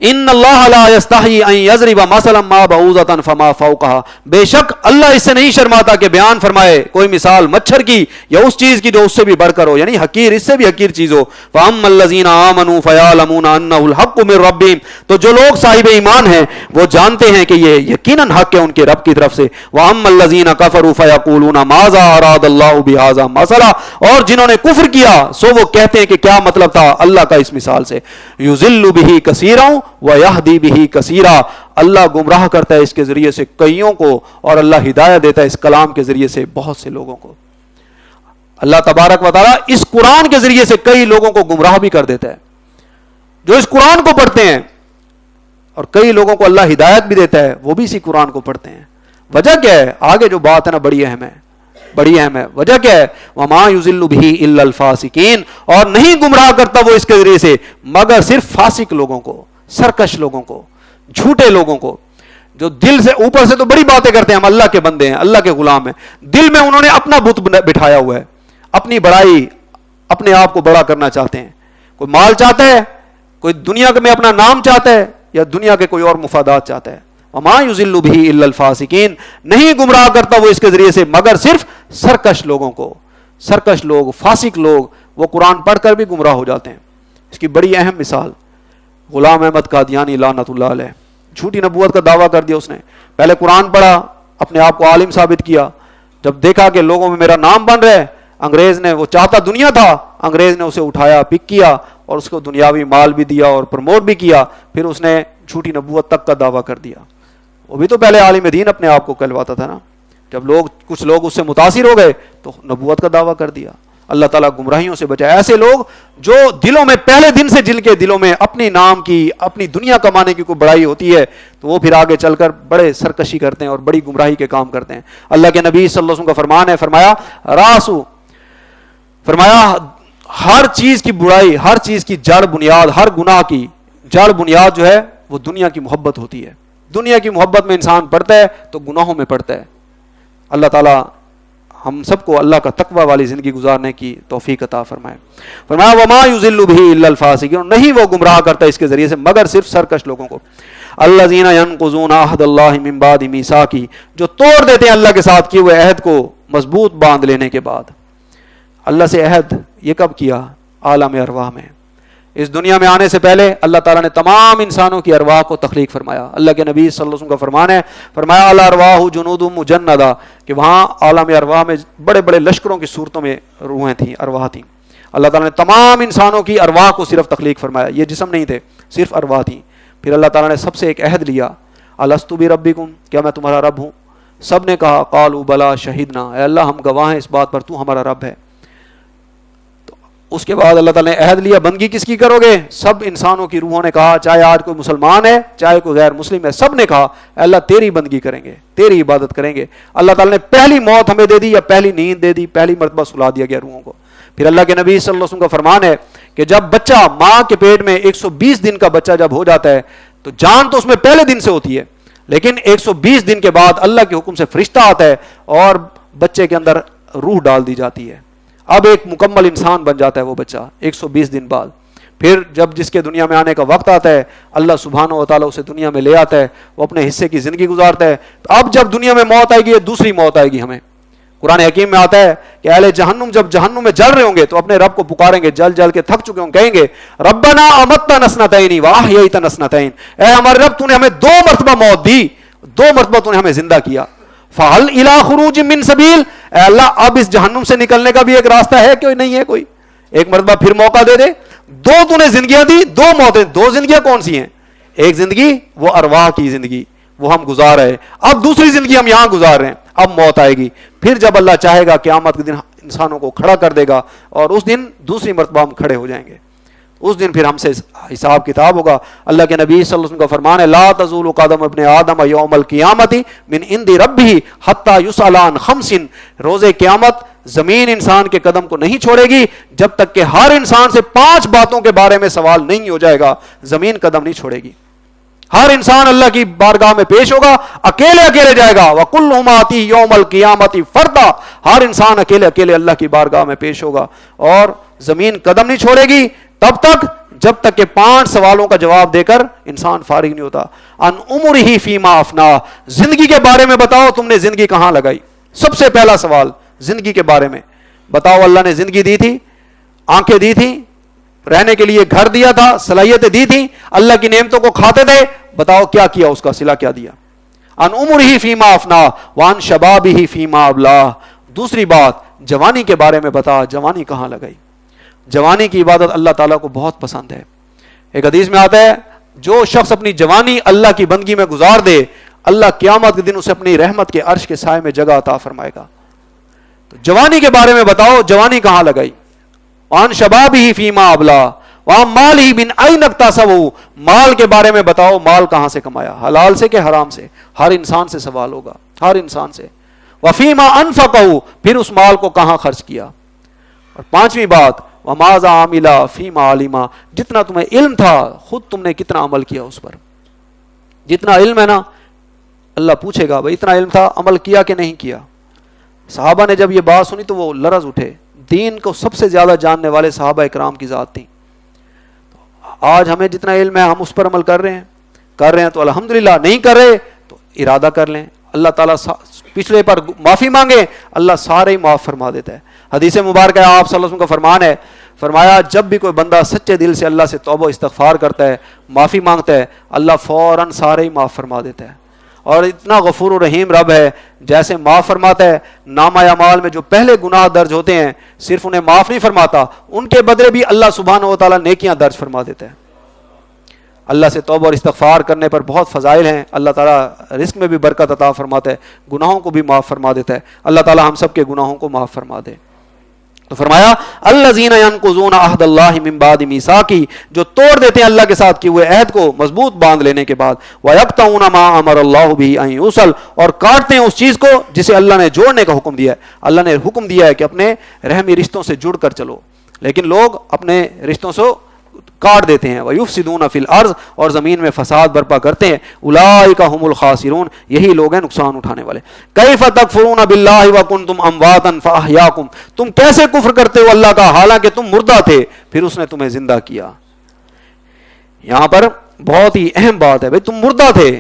ان اللہ لا یستحی ان یضرب مثلا ما بعوضۃ فما فوقها, بے شک اللہ اس سے نہیں شرماتا کہ بیان فرمائے کوئی مثال مچھر کی یا اس چیز کی جو اس سے بھی بڑھ کر ہو, یعنی حقیر, اس سے بھی حقیر چیز ہو. فاما الذین آمنوا فیعلمون انہ الحق من ربہم, تو جو لوگ صاحب ایمان ہیں وہ جانتے ہیں کہ یہ یقیناً حق ہے ان کے رب کی طرف سے. واما الذین کفروا فیقولون ماذا اراد اللہ بہذا مثلا, اور جنہوں نے کفر کیا سو وہ کہتے ہیں کہ کیا مطلب تھا اللہ کا اس مثال سے. یضل بہ کثیرا وَيَهْدِي بِهِ كَثِيرًا, اللہ گمراہ کرتا ہے اس کے ذریعے سے کئیوں کو, اور اللہ ہدایت دیتا ہے اس کلام کے ذریعے سے بہت سے لوگوں کو. اللہ تبارک و تعالیٰ اس قرآن کے ذریعے سے کئی لوگوں کو گمراہ بھی کر دیتا ہے جو اس قرآن کو پڑھتے ہیں, اور کئی لوگوں کو اللہ ہدایت بھی دیتا ہے وہ بھی اسی قرآن کو پڑھتے ہیں. وجہ کیا ہے, آگے جو بات ہے نا بڑی اہم ہے, بڑی اہم ہے. وجہ کیا ہے, وَمَا يُضِلُّ بِهِ إِلَّا الْفَاسِقِينَ, اور نہیں گمراہ کرتا وہ اس کے ذریعے سے مگر صرف فاسق لوگوں کو, سرکش لوگوں کو, جھوٹے لوگوں کو, جو دل سے اوپر سے تو بڑی باتیں کرتے ہیں, ہم اللہ کے بندے ہیں, اللہ کے غلام ہیں, دل میں انہوں نے اپنا بت بٹھایا ہوا ہے, اپنی بڑائی, اپنے آپ کو بڑا کرنا چاہتے ہیں. کوئی مال چاہتا ہے, کوئی دنیا میں اپنا نام چاہتا ہے, یا دنیا کے کوئی اور مفادات چاہتا ہے. وَمَا يُضِلُّ بِهِ إِلَّا الْفَاسِقِينَ, نہیں گمراہ کرتا وہ اس کے ذریعے سے مگر صرف سرکش لوگوں کو. سرکش لوگ, فاسق لوگ, وہ قرآن پڑھ کر بھی گمراہ ہو جاتے ہیں. اس کی بڑی اہم مثال غلام احمد قادیانی لعنت اللہ علیہ, جھوٹی نبوت کا دعویٰ کر دیا اس نے. پہلے قرآن پڑھا, اپنے آپ کو عالم ثابت کیا, جب دیکھا کہ لوگوں میں میرا نام بن رہا ہے, انگریز نے, وہ چاہتا دنیا تھا, انگریز نے اسے اٹھایا, پک کیا اور اس کو دنیاوی مال بھی دیا اور پروموٹ بھی کیا, پھر اس نے جھوٹی نبوت تک کا دعویٰ کر دیا. وہ بھی تو پہلے عالم دین اپنے آپ کو کہلواتا تھا نا, جب کچھ لوگ اس سے متاثر ہو گئے تو نبوت کا دعویٰ کر دیا. اللہ تعالیٰ گمراہیوں سے بچائے. ایسے لوگ جو دلوں میں پہلے دن سے, جن کے دلوں میں اپنی نام کی, اپنی دنیا کمانے کی کوئی بڑائی ہوتی ہے, تو وہ پھر آگے چل کر بڑے سرکشی کرتے ہیں اور بڑی گمراہی کے کام کرتے ہیں. اللہ کے نبی صلی اللہ علیہ وسلم کا فرمان ہے, فرمایا راسو, فرمایا ہر چیز کی برائی, ہر چیز کی جڑ بنیاد, ہر گناہ کی جڑ بنیاد جو ہے وہ دنیا کی محبت ہوتی ہے. دنیا کی محبت میں انسان پڑتا ہے تو گناہوں میں پڑتا ہے. اللہ تعالیٰ ہم سب کو اللہ کا تقوی والی زندگی گزارنے کی توفیق عطا فرمائے. فرمایا وما یضل بہ الا الفاسقین, نہیں وہ گمراہ کرتا اس کے ذریعے سے مگر صرف سرکش لوگوں کو. الذین ینقضون عہد اللہ من بعد میثاقہ, جو توڑ دیتے ہیں اللہ کے ساتھ کیے ہوئے عہد کو مضبوط باندھ لینے کے بعد. اللہ سے عہد یہ کب کیا؟ عالم ارواح میں. اس دنیا میں آنے سے پہلے اللہ تعالیٰ نے تمام انسانوں کی ارواح کو تخلیق فرمایا. اللہ کے نبی صلی اللہ علیہ وسلم کا فرمان ہے, فرمایا الارواح جنود مجندہ, کہ وہاں عالم ارواح میں بڑے بڑے لشکروں کی صورتوں میں روحیں تھیں, ارواح تھیں. اللہ تعالیٰ نے تمام انسانوں کی ارواح کو صرف تخلیق فرمایا, یہ جسم نہیں تھے, صرف ارواح تھیں. پھر اللہ تعالیٰ نے سب سے ایک عہد لیا, الستو بربکم, کیا میں تمہارا رب ہوں؟ سب نے کہا قالوا بلا شہدنا, اے اللہ ہم گواہ ہیں اس بات پر تو ہمارا رب ہے. اس کے بعد اللہ تعالیٰ نے عہد لیا, بندگی کس کی کرو گے؟ سب انسانوں کی روحوں نے کہا, چاہے آج کوئی مسلمان ہے چاہے کوئی غیر مسلم ہے, سب نے کہا اللہ تیری بندگی کریں گے, تیری عبادت کریں گے. اللہ تعالیٰ نے پہلی موت ہمیں دے دی, یا پہلی نیند دے دی, پہلی مرتبہ سلا دیا گیا روحوں کو. پھر اللہ کے نبی صلی اللہ علیہ وسلم کا فرمان ہے کہ جب بچہ ماں کے پیٹ میں 120 دن کا بچہ جب ہو جاتا ہے تو جان تو اس میں پہلے دن سے ہوتی ہے, لیکن 120 دن کے بعد اللہ کے حکم سے فرشتہ آتا ہے اور بچے کے اندر روح ڈال دی جاتی ہے. اب ایک مکمل انسان بن جاتا ہے وہ بچہ 120 دن بعد. پھر جب جس کے دنیا میں آنے کا وقت آتا ہے, اللہ سبحانہ و تعالیٰ اسے دنیا میں لے آتا ہے, وہ اپنے حصے کی زندگی گزارتا ہے. اب جب دنیا میں موت آئے گی, دوسری موت آئے گی. ہمیں قرآن حکیم میں آتا ہے کہ اہل جہنم جب جہنم میں جل رہے ہوں گے تو اپنے رب کو پکاریں گے, جل جل کے تھک چکے ہوں, کہیں گے ربنا امتنا نسنتین واحییتنا نسنتین, اے ہمارے رب تو نے ہمیں 2 مرتبہ موت دی, 2 مرتبہ تو نے ہمیں زندہ کیا. فہل الی خروج من سبیل, اے اللہ اب اس جہنم سے نکلنے کا بھی ایک راستہ ہے کہ نہیں ہے کوئی؟ ایک مرتبہ پھر موقع دے دے. 2 تو نے زندگیاں دی, 2 موتیں. 2 زندگیاں کون سی ہیں؟ ایک زندگی وہ ارواح کی زندگی, وہ ہم گزار رہے, اب دوسری زندگی ہم یہاں گزار رہے ہیں. اب موت آئے گی, پھر جب اللہ چاہے گا قیامت کے دن انسانوں کو کھڑا کر دے گا, اور اس دن دوسری مرتبہ ہم کھڑے ہو جائیں گے. اس دن پھر ہم سے حساب کتاب ہوگا. اللہ کے نبی صلی اللہ علیہ وسلم کا فرمان ہے لا تزول قدم ابن آدم یوم القیامت من عند ربہ حتی یسأل عن 5, روز قیامت زمین انسان کے قدم کو نہیں چھوڑے گی جب تک کہ ہر انسان سے 5 باتوں کے بارے میں سوال نہیں ہو جائے گا. زمین قدم نہیں چھوڑے گی. ہر انسان اللہ کی بارگاہ میں پیش ہوگا, اکیلے اکیلے جائے گا. وَكُلُّهُمْ آتِيهِ يَوْمَ الْقِيَامَةِ فَرْدًا, ہر انسان اکیلے اکیلے اللہ کی بارگاہ میں پیش ہوگا, اور زمین قدم نہیں چھوڑے گی تب تک جب تک کہ 5 سوالوں کا جواب دے کر انسان فارغ نہیں ہوتا. ان عمرہ فیما افنا, زندگی کے بارے میں بتاؤ تم نے زندگی کہاں لگائی. سب سے پہلا سوال زندگی کے بارے میں بتاؤ. اللہ نے زندگی دی تھی, آنکھیں دی تھی, رہنے کے لیے گھر دیا تھا, صلاحیتیں دی تھی, اللہ کی نعمتوں کو کھاتے تھے, بتاؤ کیا کیا, اس کا صلہ کیا دیا. ان عمرہ فیما افنا وان شبابہ فیما ابلاہ. دوسری بات جوانی کے بارے میں بتا, جوانی کہاں لگائی. جوانی کی عبادت اللہ تعالیٰ کو بہت پسند ہے. ایک حدیث میں آتا ہے جو شخص اپنی جوانی اللہ کی بندگی میں گزار دے, اللہ قیامت کے دن اسے اپنی رحمت کے عرش کے سائے میں جگہ عطا فرمائے گا. تو جوانی کے بارے میں بتاؤ, جوانی کہاں لگائی. وان شبابہ فیما ابلا وان مالہ من این اکتسبہ, مال کے بارے میں بتاؤ مال کہاں سے کمایا, حلال سے کہ حرام سے. ہر انسان سے سوال ہوگا, ہر انسان سے. وفیما انفقہ, پھر اس مال کو کہاں خرچ کیا. اور 5ویں بات وماذا عمل فیما علم, جتنا تمہیں علم تھا خود تم نے کتنا عمل کیا اس پر. جتنا علم ہے نا, اللہ پوچھے گا بھائی اتنا علم تھا, عمل کیا کہ نہیں کیا. صحابہ نے جب یہ بات سنی تو وہ لرز اٹھے. دین کو سب سے زیادہ جاننے والے صحابہ اکرام کی ذات تھی. آج ہمیں جتنا علم ہے ہم اس پر عمل کر رہے ہیں تو الحمدللہ, نہیں کر رہے تو ارادہ کر لیں. اللہ تعالیٰ پچھلے پر معافی مانگے, اللہ سارے ہی معاف فرما دیتا ہے. حدیث مبارکہ ہے, آپ صلی اللہ علیہ وسلم کا فرمان ہے, فرمایا جب بھی کوئی بندہ سچے دل سے اللہ سے توبہ استغفار کرتا ہے, معافی مانگتا ہے, اللہ فوراً سارے ہی معاف فرما دیتا ہے. اور اتنا غفور و رحیم رب ہے، جیسے معاف فرماتا ہے نامہ اعمال میں جو پہلے گناہ درج ہوتے ہیں صرف انہیں معاف نہیں فرماتا، ان کے بدلے بھی اللہ سبحانہ و تعالیٰ نیکیاں درج فرما دیتا ہے۔ اللہ سے توبہ اور استغفار کرنے پر بہت فضائل ہیں، اللہ تعالیٰ رزق میں بھی برکت عطا فرماتا ہے، گناہوں کو بھی معاف فرما دیتا ہے، اللہ تعالیٰ ہم سب کے گناہوں کو معاف فرما دے۔ تو فرمایا الذین ینقضون عہد اللہ من بعد میثاقہ، جو توڑ دیتے ہیں اللہ کے ساتھ کیے ہوئے عہد کو مضبوط باندھ لینے کے بعد، ویقطعون ما امر اللہ بہ ان یوصل، اور کاٹتے ہیں اس چیز کو جسے اللہ نے جوڑنے کا حکم دیا ہے۔ اللہ نے حکم دیا ہے کہ اپنے رحمی رشتوں سے جڑ کر چلو، لیکن لوگ اپنے رشتوں سے کاٹ دیتے ہیں۔ وَيُفْسِدُونَ فِي الْأَرْضِ، اور زمین میں فساد برپا کرتے ہیں۔ اولئک هم الخاسرون، یہی لوگ ہیں نقصان اٹھانے والے۔ کیف تکفرون باللہ وکنتم امواتا فاحیاکم، تم کیسے کفر کرتے ہو اللہ کا حالانکہ تم مردہ تھے پھر اس نے تمہیں زندہ کیا۔ یہاں پر بہت ہی اہم بات ہے، بھئی تم مردہ تھے،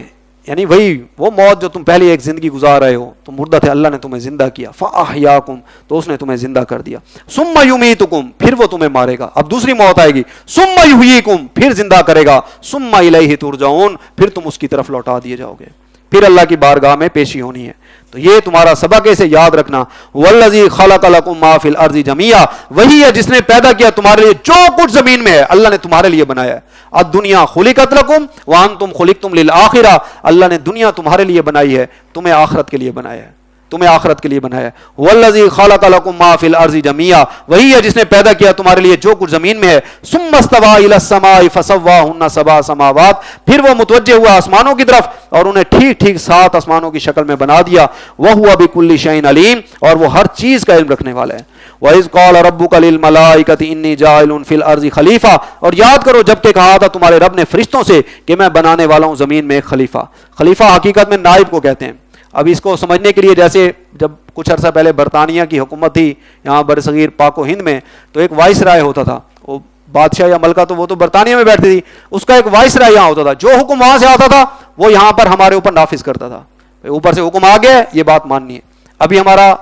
یعنی وہی وہ موت جو تم پہلی ایک زندگی گزار رہے ہو، تم مردہ تھے، اللہ نے تمہیں زندہ کیا، فاحیاکم، تو اس نے تمہیں زندہ کر دیا۔ ثم یمیتکم، پھر وہ تمہیں مارے گا، اب دوسری موت آئے گی۔ ثم یحییکم، پھر زندہ کرے گا۔ ثم الیہ ترجعون، پھر تم اس کی طرف لوٹا دیے جاؤ گے، پھر اللہ کی بارگاہ میں پیشی ہونی ہے۔ تو یہ تمہارا سبق ہے، اسے یاد رکھنا۔ والذی خلق لکم ما فی الارض جمیعا، وہی ہے جس نے پیدا کیا تمہارے لیے جو کچھ زمین میں ہے، اللہ نے تمہارے لیے بنایا ہے۔ الدنیا خلقت لکم وانتم خلقتم للآخرہ، اللہ نے دنیا تمہارے لیے بنائی ہے، تمہیں آخرت کے لیے بنایا ہے، تمہیں آخرت کے لیے بنایا ہے۔ والذی خلق لکم ما فی الارض جمیعا، وہی ہے جس نے پیدا کیا تمہارے لیے جو کچھ زمین میں ہے۔ ثم استوی الی السماء فسواہن سبع سماوات، پھر وہ متوجہ ہوا آسمانوں کی طرف اور انہیں ٹھیک ٹھیک 7 آسمانوں کی شکل میں بنا دیا۔ وہو بکل شیء علیم، اور وہ ہر چیز کا علم رکھنے والا ہے۔ وَإِذْ قَالَ رَبُّكَ لِلْمَلَائِكَةِ إِنِّي جَاعِلٌ فِي الْأَرْضِ خلیفہ، اور یاد کرو جب کہ کہا تھا تمہارے رب نے فرشتوں سے کہ میں بنانے والا ہوں زمین میں ایک خلیفہ۔ خلیفہ حقیقت میں نائب کو کہتے ہیں۔ اب اس کو سمجھنے کے لیے، جیسے جب کچھ عرصہ پہلے برطانیہ کی حکومت تھی یہاں برصغیر پاک و ہند میں، تو ایک وائس رائے ہوتا تھا، وہ بادشاہ یا ملکہ تو وہ تو برطانیہ میں بیٹھتی تھی، اس کا ایک وائس رائے یہاں ہوتا تھا، جو حکم وہاں سے آتا تھا وہ یہاں پر ہمارے اوپر نافذ کرتا تھا۔ اوپر سے حکم آ گیا، یہ بات ماننی ہے۔ ابھی ہمارا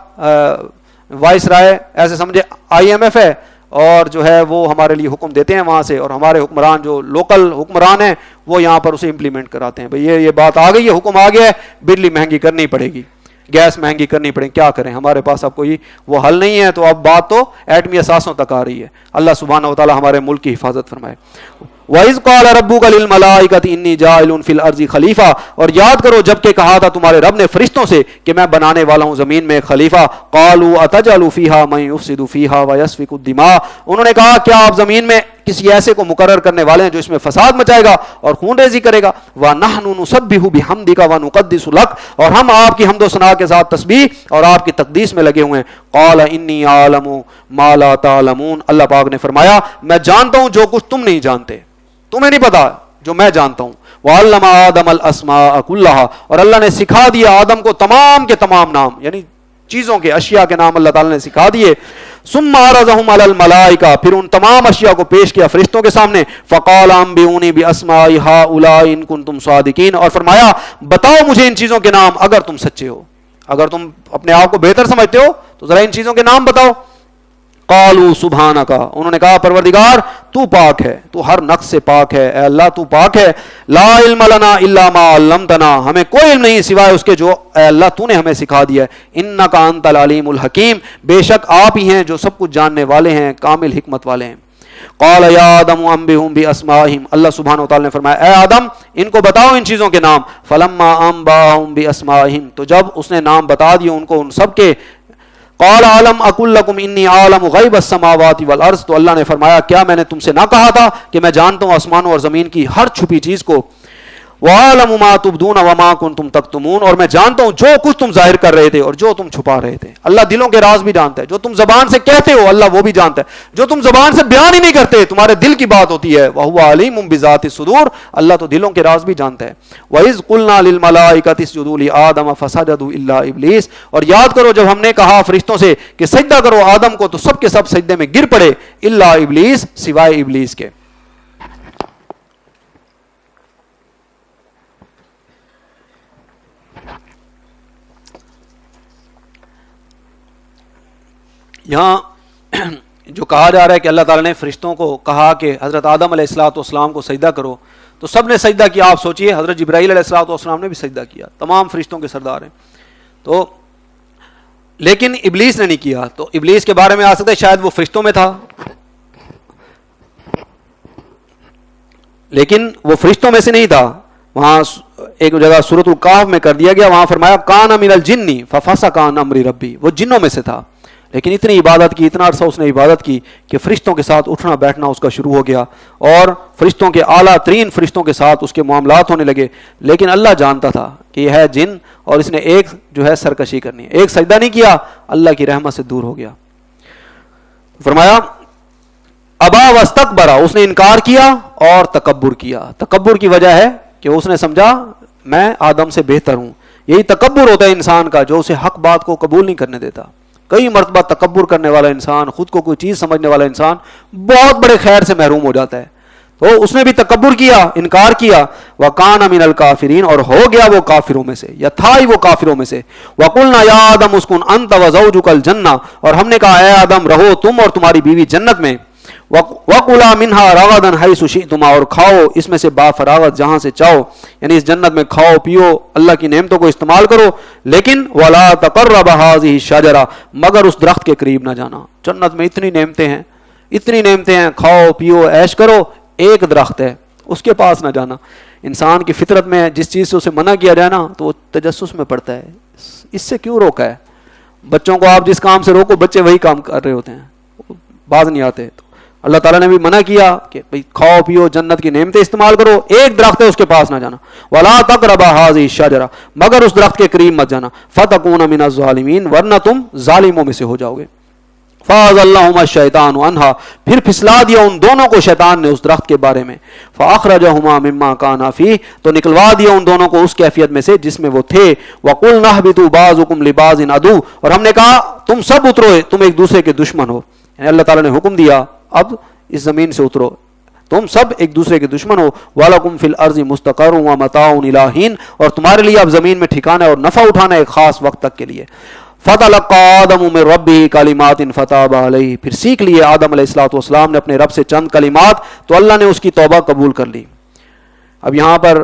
وائس رائے ایسے سمجھے آئی ایم ایف ہے، اور جو ہے وہ ہمارے لیے حکم دیتے ہیں وہاں سے، اور ہمارے حکمران جو لوکل حکمران ہیں وہ یہاں پر اسے امپلیمنٹ کراتے ہیں۔ بھئی یہ بات آ گئی ہے، حکم آ گیا ہے، بجلی مہنگی کرنی پڑے گی، گیس مہنگی کرنی پڑے گی، کیا کریں، ہمارے پاس اب کوئی وہ حل نہیں ہے۔ تو اب بات تو ایٹمی اثاثوں تک آ رہی ہے۔ اللہ سبحانہ و تعالی ہمارے ملک کی حفاظت فرمائے۔ وَإِذْ قَالَ رَبُّكَ لِلْمَلَائِكَةِ إِنِّي جَاعِلٌ فِي الْأَرْضِ خلیفہ، اور یاد کرو جب کہ کہا تھا تمہارے رب نے فرشتوں سے کہ میں بنانے والا ہوں زمین میں ایک خلیفہ۔ قَالُوا أَتَجْعَلُ فِيهَا مَن يُفْسِدُ فِيهَا وَيَسْفِكُ الدِّمَاءَ، انہوں نے کہا کیا آپ زمین میں کسی ایسے کو مقرر کرنے والے ہیں جو اس میں فساد مچائے گا اور خون ریزی کرے گا۔ وَنَحْنُ نُسَبِّحُ بِحَمْدِكَ وَنُقَدِّسُ لَكَ، اور ہم آپ کی حمد و ثنا کے ساتھ تسبیح اور آپ کی تقدیس میں لگے ہوئے ہیں۔ قَالَ إِنِّي أَعْلَمُ مَا لَا تَعْلَمُونَ، اللہ پاک نے فرمایا میں جانتا ہوں جو کچھ تم نہیں جانتے، تمہیں نہیں پتا جو میں جانتا ہوں۔ وَعَلَّمَ آدَمَ الْأَسْمَاءَ كُلَّهَا، اور اللہ نے سکھا دیا آدم کو تمام کے تمام نام، یعنی چیزوں کے اشیاء کے نام اللہ تعالیٰ نے سکھا دیے۔ ثم عرضهم على الملائکہ، پھر ان تمام اشیاء کو پیش کیا فرشتوں کے سامنے۔ فقال انبئونی باسماء هؤلاء ان کنتم صادقین، اور فرمایا بتاؤ مجھے ان چیزوں کے نام اگر تم سچے ہو، اگر تم اپنے آپ کو بہتر سمجھتے ہو تو ذرا ان چیزوں کے نام بتاؤ۔ قالوا سبحانک، انہوں نے کہا پروردگار تو پاک ہے، تو ہر نقص سے پاک ہے، اے اللہ تو پاک ہے۔ لا علم لنا الا ما علمتنا، ہمیں کوئی علم نہیں سوائے اس کے جو اے اللہ تو نے ہمیں سکھا دیا ہے۔ انک انت العلیم الحکیم، بے شک آپ ہی ہیں جو سب کچھ جاننے والے ہیں، کامل حکمت والے ہیں۔ قال یا آدم انبئهم باسمائهم، اللہ سبحانہ وتعالی نے فرمایا اے آدم ان کو بتاؤ ان چیزوں کے نام۔ فلما انبأهم باسمائهم، تو جب اس نے نام بتا دیے ان کو ان سب کے، قال علم اقول لکم انی عالم غیب السماوات والارض، تو اللہ نے فرمایا کیا میں نے تم سے نہ کہا تھا کہ میں جانتا ہوں آسمانوں اور زمین کی ہر چھپی چیز کو۔ وَعَلَمُ مَا تُبْدُونَ وَمَا كُنْتُمْ تَكْتُمُونَ، اور میں جانتا ہوں جو کچھ تم ظاہر کر رہے تھے اور جو تم چھپا رہے تھے۔ اللہ دلوں کے راز بھی جانتا ہے، جو تم زبان سے کہتے ہو اللہ وہ بھی جانتا ہے، جو تم زبان سے بیان ہی نہیں کرتے تمہارے دل کی بات ہوتی ہے۔ وَهُوَ عَلِيمٌ بِذَاتِ الصُّدُورِ، اللہ تو دلوں کے راز بھی جانتا ہے۔ وَإِذْ قُلْنَا لِلْمَلَائِكَةِ اسْجُدُوا لِآدَمَ فَسَجَدُوا إِلَّا إِبْلِيسَ، اور یاد کرو جب ہم نے کہا فرشتوں سے کہ سجدہ کرو آدم کو تو سب کے سب سجدے میں گر پڑے، الا ابلیس، سوائے ابلیس کے۔ یہاں جو کہا جا رہا ہے کہ اللہ تعالیٰ نے فرشتوں کو کہا کہ حضرت آدم علیہ الصلوۃ والسلام کو سجدہ کرو، تو سب نے سجدہ کیا. آپ سوچئے حضرت جبرائیل علیہ الصلوۃ والسلام نے بھی سجدہ کیا، تمام فرشتوں کے سردار ہیں. تو لیکن ابلیس نے نہیں کیا. تو ابلیس کے بارے میں آ سکتا ہے شاید وہ فرشتوں میں تھا، لیکن وہ فرشتوں میں سے نہیں تھا. وہاں ایک جگہ سورۃ الکہف میں کر دیا گیا، وہاں فرمایا کان من الجن ففسق عن امر ربی، وہ جنوں میں سے تھا. لیکن اتنی عبادت کی، اتنا عرصہ اس نے عبادت کی کہ فرشتوں کے ساتھ اٹھنا بیٹھنا اس کا شروع ہو گیا، اور فرشتوں کے اعلیٰ ترین فرشتوں کے ساتھ اس کے معاملات ہونے لگے. لیکن اللہ جانتا تھا کہ یہ ہے جن، اور اس نے ایک جو ہے سرکشی کرنی ہے، ایک سجدہ نہیں کیا، اللہ کی رحمت سے دور ہو گیا. فرمایا ابا واستکبر، اس نے انکار کیا اور تکبر کیا. تکبر کی وجہ ہے کہ اس نے سمجھا میں آدم سے بہتر ہوں. یہی تکبر ہوتا ہے انسان کا، جو اسے حق بات کو قبول نہیں کرنے دیتا. کئی مرتبہ تکبر کرنے والا انسان، خود کو کوئی چیز سمجھنے والا انسان بہت بڑے خیر سے محروم ہو جاتا ہے. تو اس نے بھی تکبر کیا، انکار کیا. وَقَانَ مِنَ الْكَافِرِينَ، اور ہو گیا وہ کافروں میں سے، یا تھا ہی وہ کافروں میں سے. وَقُلْنَا يَا آدَمُ اسْكُنْ أَنْتَ وَزَوْجُكَ الْجَنَّةَ، اور ہم نے کہا اے آدم رہو تم اور تمہاری بیوی جنت میں. وَقُلَا مِنْهَا رَغَدًا حَيْثُ شِئْتُمَا، اور کھاؤ اس میں سے بافراغت جہاں سے چاہو، یعنی اس جنت میں کھاؤ پیو، اللہ کی نعمتوں کو استعمال کرو. لیکن وَلَا تَقَرَّبَ هَٰذِهِ الشَّجَرَةَ، مگر اس درخت کے قریب نہ جانا. جنت میں اتنی نعمتیں ہیں، اتنی نعمتیں ہیں، کھاؤ پیو عیش کرو، ایک درخت ہے اس کے پاس نہ جانا. انسان کی فطرت میں جس چیز سے اسے منع کیا جائے نا تو وہ تجسس میں پڑتا ہے، اس سے کیوں روکا ہے. بچوں کو آپ جس کام سے روکو بچے وہی کام کر رہے ہوتے ہیں، باز نہیں آتے. تو اللہ تعالیٰ نے بھی منع کیا کہ بھئی کھاؤ پیو جنت کی نعمتیں استعمال کرو، ایک درخت ہے اس کے پاس نہ جانا. وَلَا تَقْرَبَا هَٰذِهِ الشَّجَرَةَ، مگر اس درخت کے قریب مت جانا. فَتَكُونَ مِنَ الظَّالِمِينَ، ورنہ تم ظالموں میں سے ہو جاؤ گے. فَأَزَلَّهُمَا الشَّيْطَانُ عَنْهَا، پھر پھسلا دیا ان دونوں کو شیطان نے اس درخت کے بارے میں. فَأَخْرَجَهُمَا مِمَّا كَانَا فِيهِ، تو نکلوا دیا ان دونوں کو اس کیفیت میں سے جس میں وہ تھے. وَقُلْنَا اهْبِطُوا بَعْضُكُمْ لِبَعْضٍ عَدُوٌّ، اور ہم نے کہا تم سب اترو، تم ایک دوسرے کے دشمن ہو. یعنی اللہ تعالیٰ نے حکم دیا اب اس زمین سے اترو، تم سب ایک دوسرے کے دشمن ہو. وَلَكُمْ فِي الْأَرْضِ مُسْتَقَرٌّ وَمَتَاعٌ إِلَىٰ حِينٍ، اور تمہارے لیے اب زمین میں ٹھکانہ اور نفع اٹھانا ہے ایک خاص وقت تک کے لیے. فَتَلَقَّىٰ آدَمُ مِن رَبِّهِ كَلِمَاتٍ فَتَابَ عَلَيْهِ، پھر سیکھ لیے آدم علیہ الصلوۃ والسلام نے اپنے رب سے چند کلمات، تو اللہ نے اس کی توبہ قبول کر لی. اب یہاں پر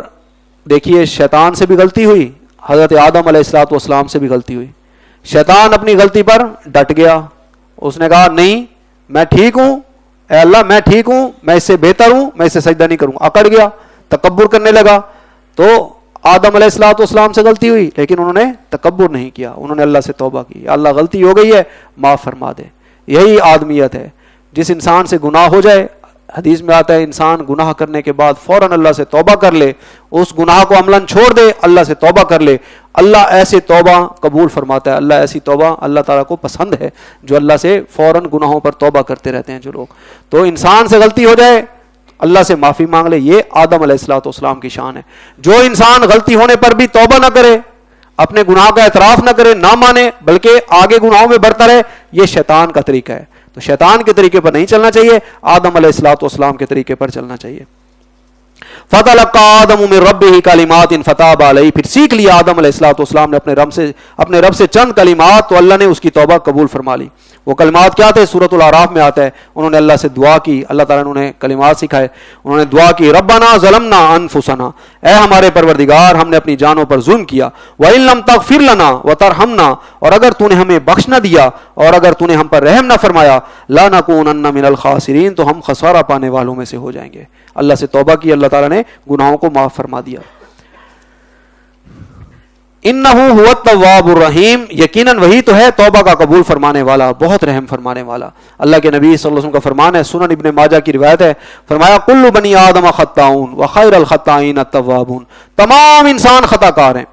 دیکھیے شیطان سے بھی غلطی ہوئی، حضرت آدم علیہ الصلوۃ والسلام سے بھی غلطی ہوئی. شیطان اپنی غلطی پر ڈٹ گیا، اس نے کہا نہیں میں ٹھیک ہوں، اے اللہ میں ٹھیک ہوں، میں اس سے بہتر ہوں، میں اس سے سجدہ نہیں کروں. اکڑ گیا، تکبر کرنے لگا. تو آدم علیہ الصلوۃ والسلام سے غلطی ہوئی لیکن انہوں نے تکبر نہیں کیا، انہوں نے اللہ سے توبہ کی. اللہ غلطی ہو گئی ہے معاف فرما دے. یہی آدمیت ہے. جس انسان سے گناہ ہو جائے، حدیث میں آتا ہے انسان گناہ کرنے کے بعد فوراً اللہ سے توبہ کر لے، اس گناہ کو عملاً چھوڑ دے، اللہ سے توبہ کر لے، اللہ ایسے توبہ قبول فرماتا ہے. اللہ ایسی توبہ اللہ تعالیٰ کو پسند ہے جو اللہ سے فوراً گناہوں پر توبہ کرتے رہتے ہیں جو لوگ. تو انسان سے غلطی ہو جائے اللہ سے معافی مانگ لے، یہ آدم علیہ الصلوۃ والسلام کی شان ہے. جو انسان غلطی ہونے پر بھی توبہ نہ کرے، اپنے گناہ کا اعتراف نہ کرے، نہ مانے، بلکہ آگے گناہوں میں بڑھتا رہے، یہ شیطان کا طریقہ ہے. تو شیطان کے طریقے پر نہیں چلنا چاہیے، آدم علیہ الصلوۃ والسلام کے طریقے پر چلنا چاہیے. فَتَلَقَّىٰ آدَمُ مِن رَبِّهِ كَلِمَاتٍ فَتَابَ عَلَيْهِ، پھر سیکھ لیا آدم علیہ الصلوۃ والسلام نے اپنے رب سے چند کلمات، تو اللہ نے اس کی توبہ قبول فرما لی. وہ کلمات کیا تھے؟ سورۃ الاعراف میں آتا ہے. انہوں نے اللہ سے دعا کی، اللہ تعالیٰ نے انہیں کلمات سکھائے. انہوں نے دعا کی ربنا ظلمنا انفسنا، اے ہمارے پروردگار ہم نے اپنی جانوں پر ظلم کیا. وَإِن لَّمْ تَغْفِرْ لَنَا وَتَرْحَمْنَا، اور اگر تو نے ہمیں بخش نہ دیا اور اگر تو نے ہم پر رحم نہ فرمایا، لَنَكُونَنَّ مِنَ الْخَاسِرِينَ، تو ہم خسارہ پانے والوں میں سے ہو جائیں گے. اللہ سے توبہ کی، اللہ تعالیٰ نے گناہوں کو معاف فرما دیا. انہ هو التواب الرحیم، یقیناً وہی تو ہے توبہ کا قبول فرمانے والا، بہت رحم فرمانے والا. اللہ کے نبی صلی اللہ علیہ وسلم کا فرمان ہے، سنن ابن ماجہ کی روایت ہے، فرمایا کل بنی آدم خطاؤن وخیر الخطائین التوابون، تمام انسان خطا کار ہیں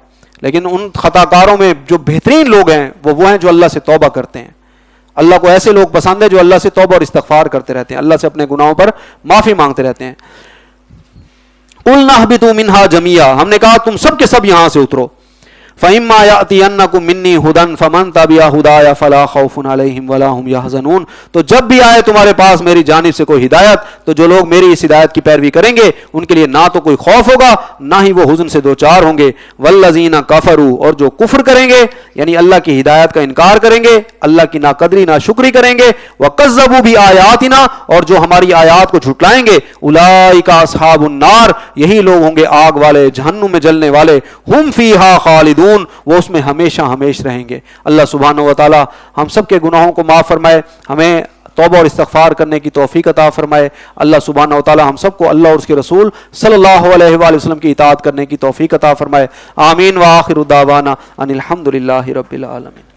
لیکن ان خطا کاروں میں جو بہترین لوگ ہیں وہ ہیں جو اللہ سے توبہ کرتے ہیں. اللہ کو ایسے لوگ پسند ہیں جو اللہ سے توبہ اور استغفار کرتے رہتے ہیں، اللہ سے اپنے گناہوں پر معافی مانگتے رہتے ہیں. قلنا اہبطوا منہا جميعا، ہم نے کہا تم سب کے سب یہاں سے اترو. فَإِمَّا يَأْتِيَنَّكُم مِّنِّي هُدًى فَمَن تَبِعَ هُدَايَ فَلَا خَوْفٌ عَلَيْهِمْ وَلَا هُمْ يَحْزَنُونَ. تو جب بھی آئے تمہارے پاس میری جانب سے کوئی ہدایت تو جو لوگ میری اس ہدایت کی پیروی کریں گے ان کے لیے نہ تو کوئی خوف ہوگا نہ ہی وہ حزن سے دوچار ہوں گے. وَالَّذِينَ كَفَرُوا اور جو کفر کریں گے یعنی اللہ کی ہدایت کا انکار کریں گے, اللہ کی ناقدری ناشکری کریں گے, وَكَذَّبُوا بِآيَاتِنَا اور جو ہماری آیات کو جھٹلائیں گے, اولئک اصحاب النار یہی لوگ ہوں گے آگ والے, جہنم میں جلنے والے, ہم فیہا خالدون وہ اس میں ہمیشہ ہمیشہ رہیں گے. اللہ سبحانہ و تعالی ہم سب کے گناہوں کو معاف فرمائے, ہمیں توبہ اور استغفار کرنے کی توفیق عطا فرمائے. اللہ سبحانہ و تعالی ہم سب کو اللہ اور اس کے رسول صلی اللہ علیہ وآلہ وسلم کی اطاعت کرنے کی توفیق عطا فرمائے. آمین. وآخر دعوانا ان الحمد للہ رب العالمین.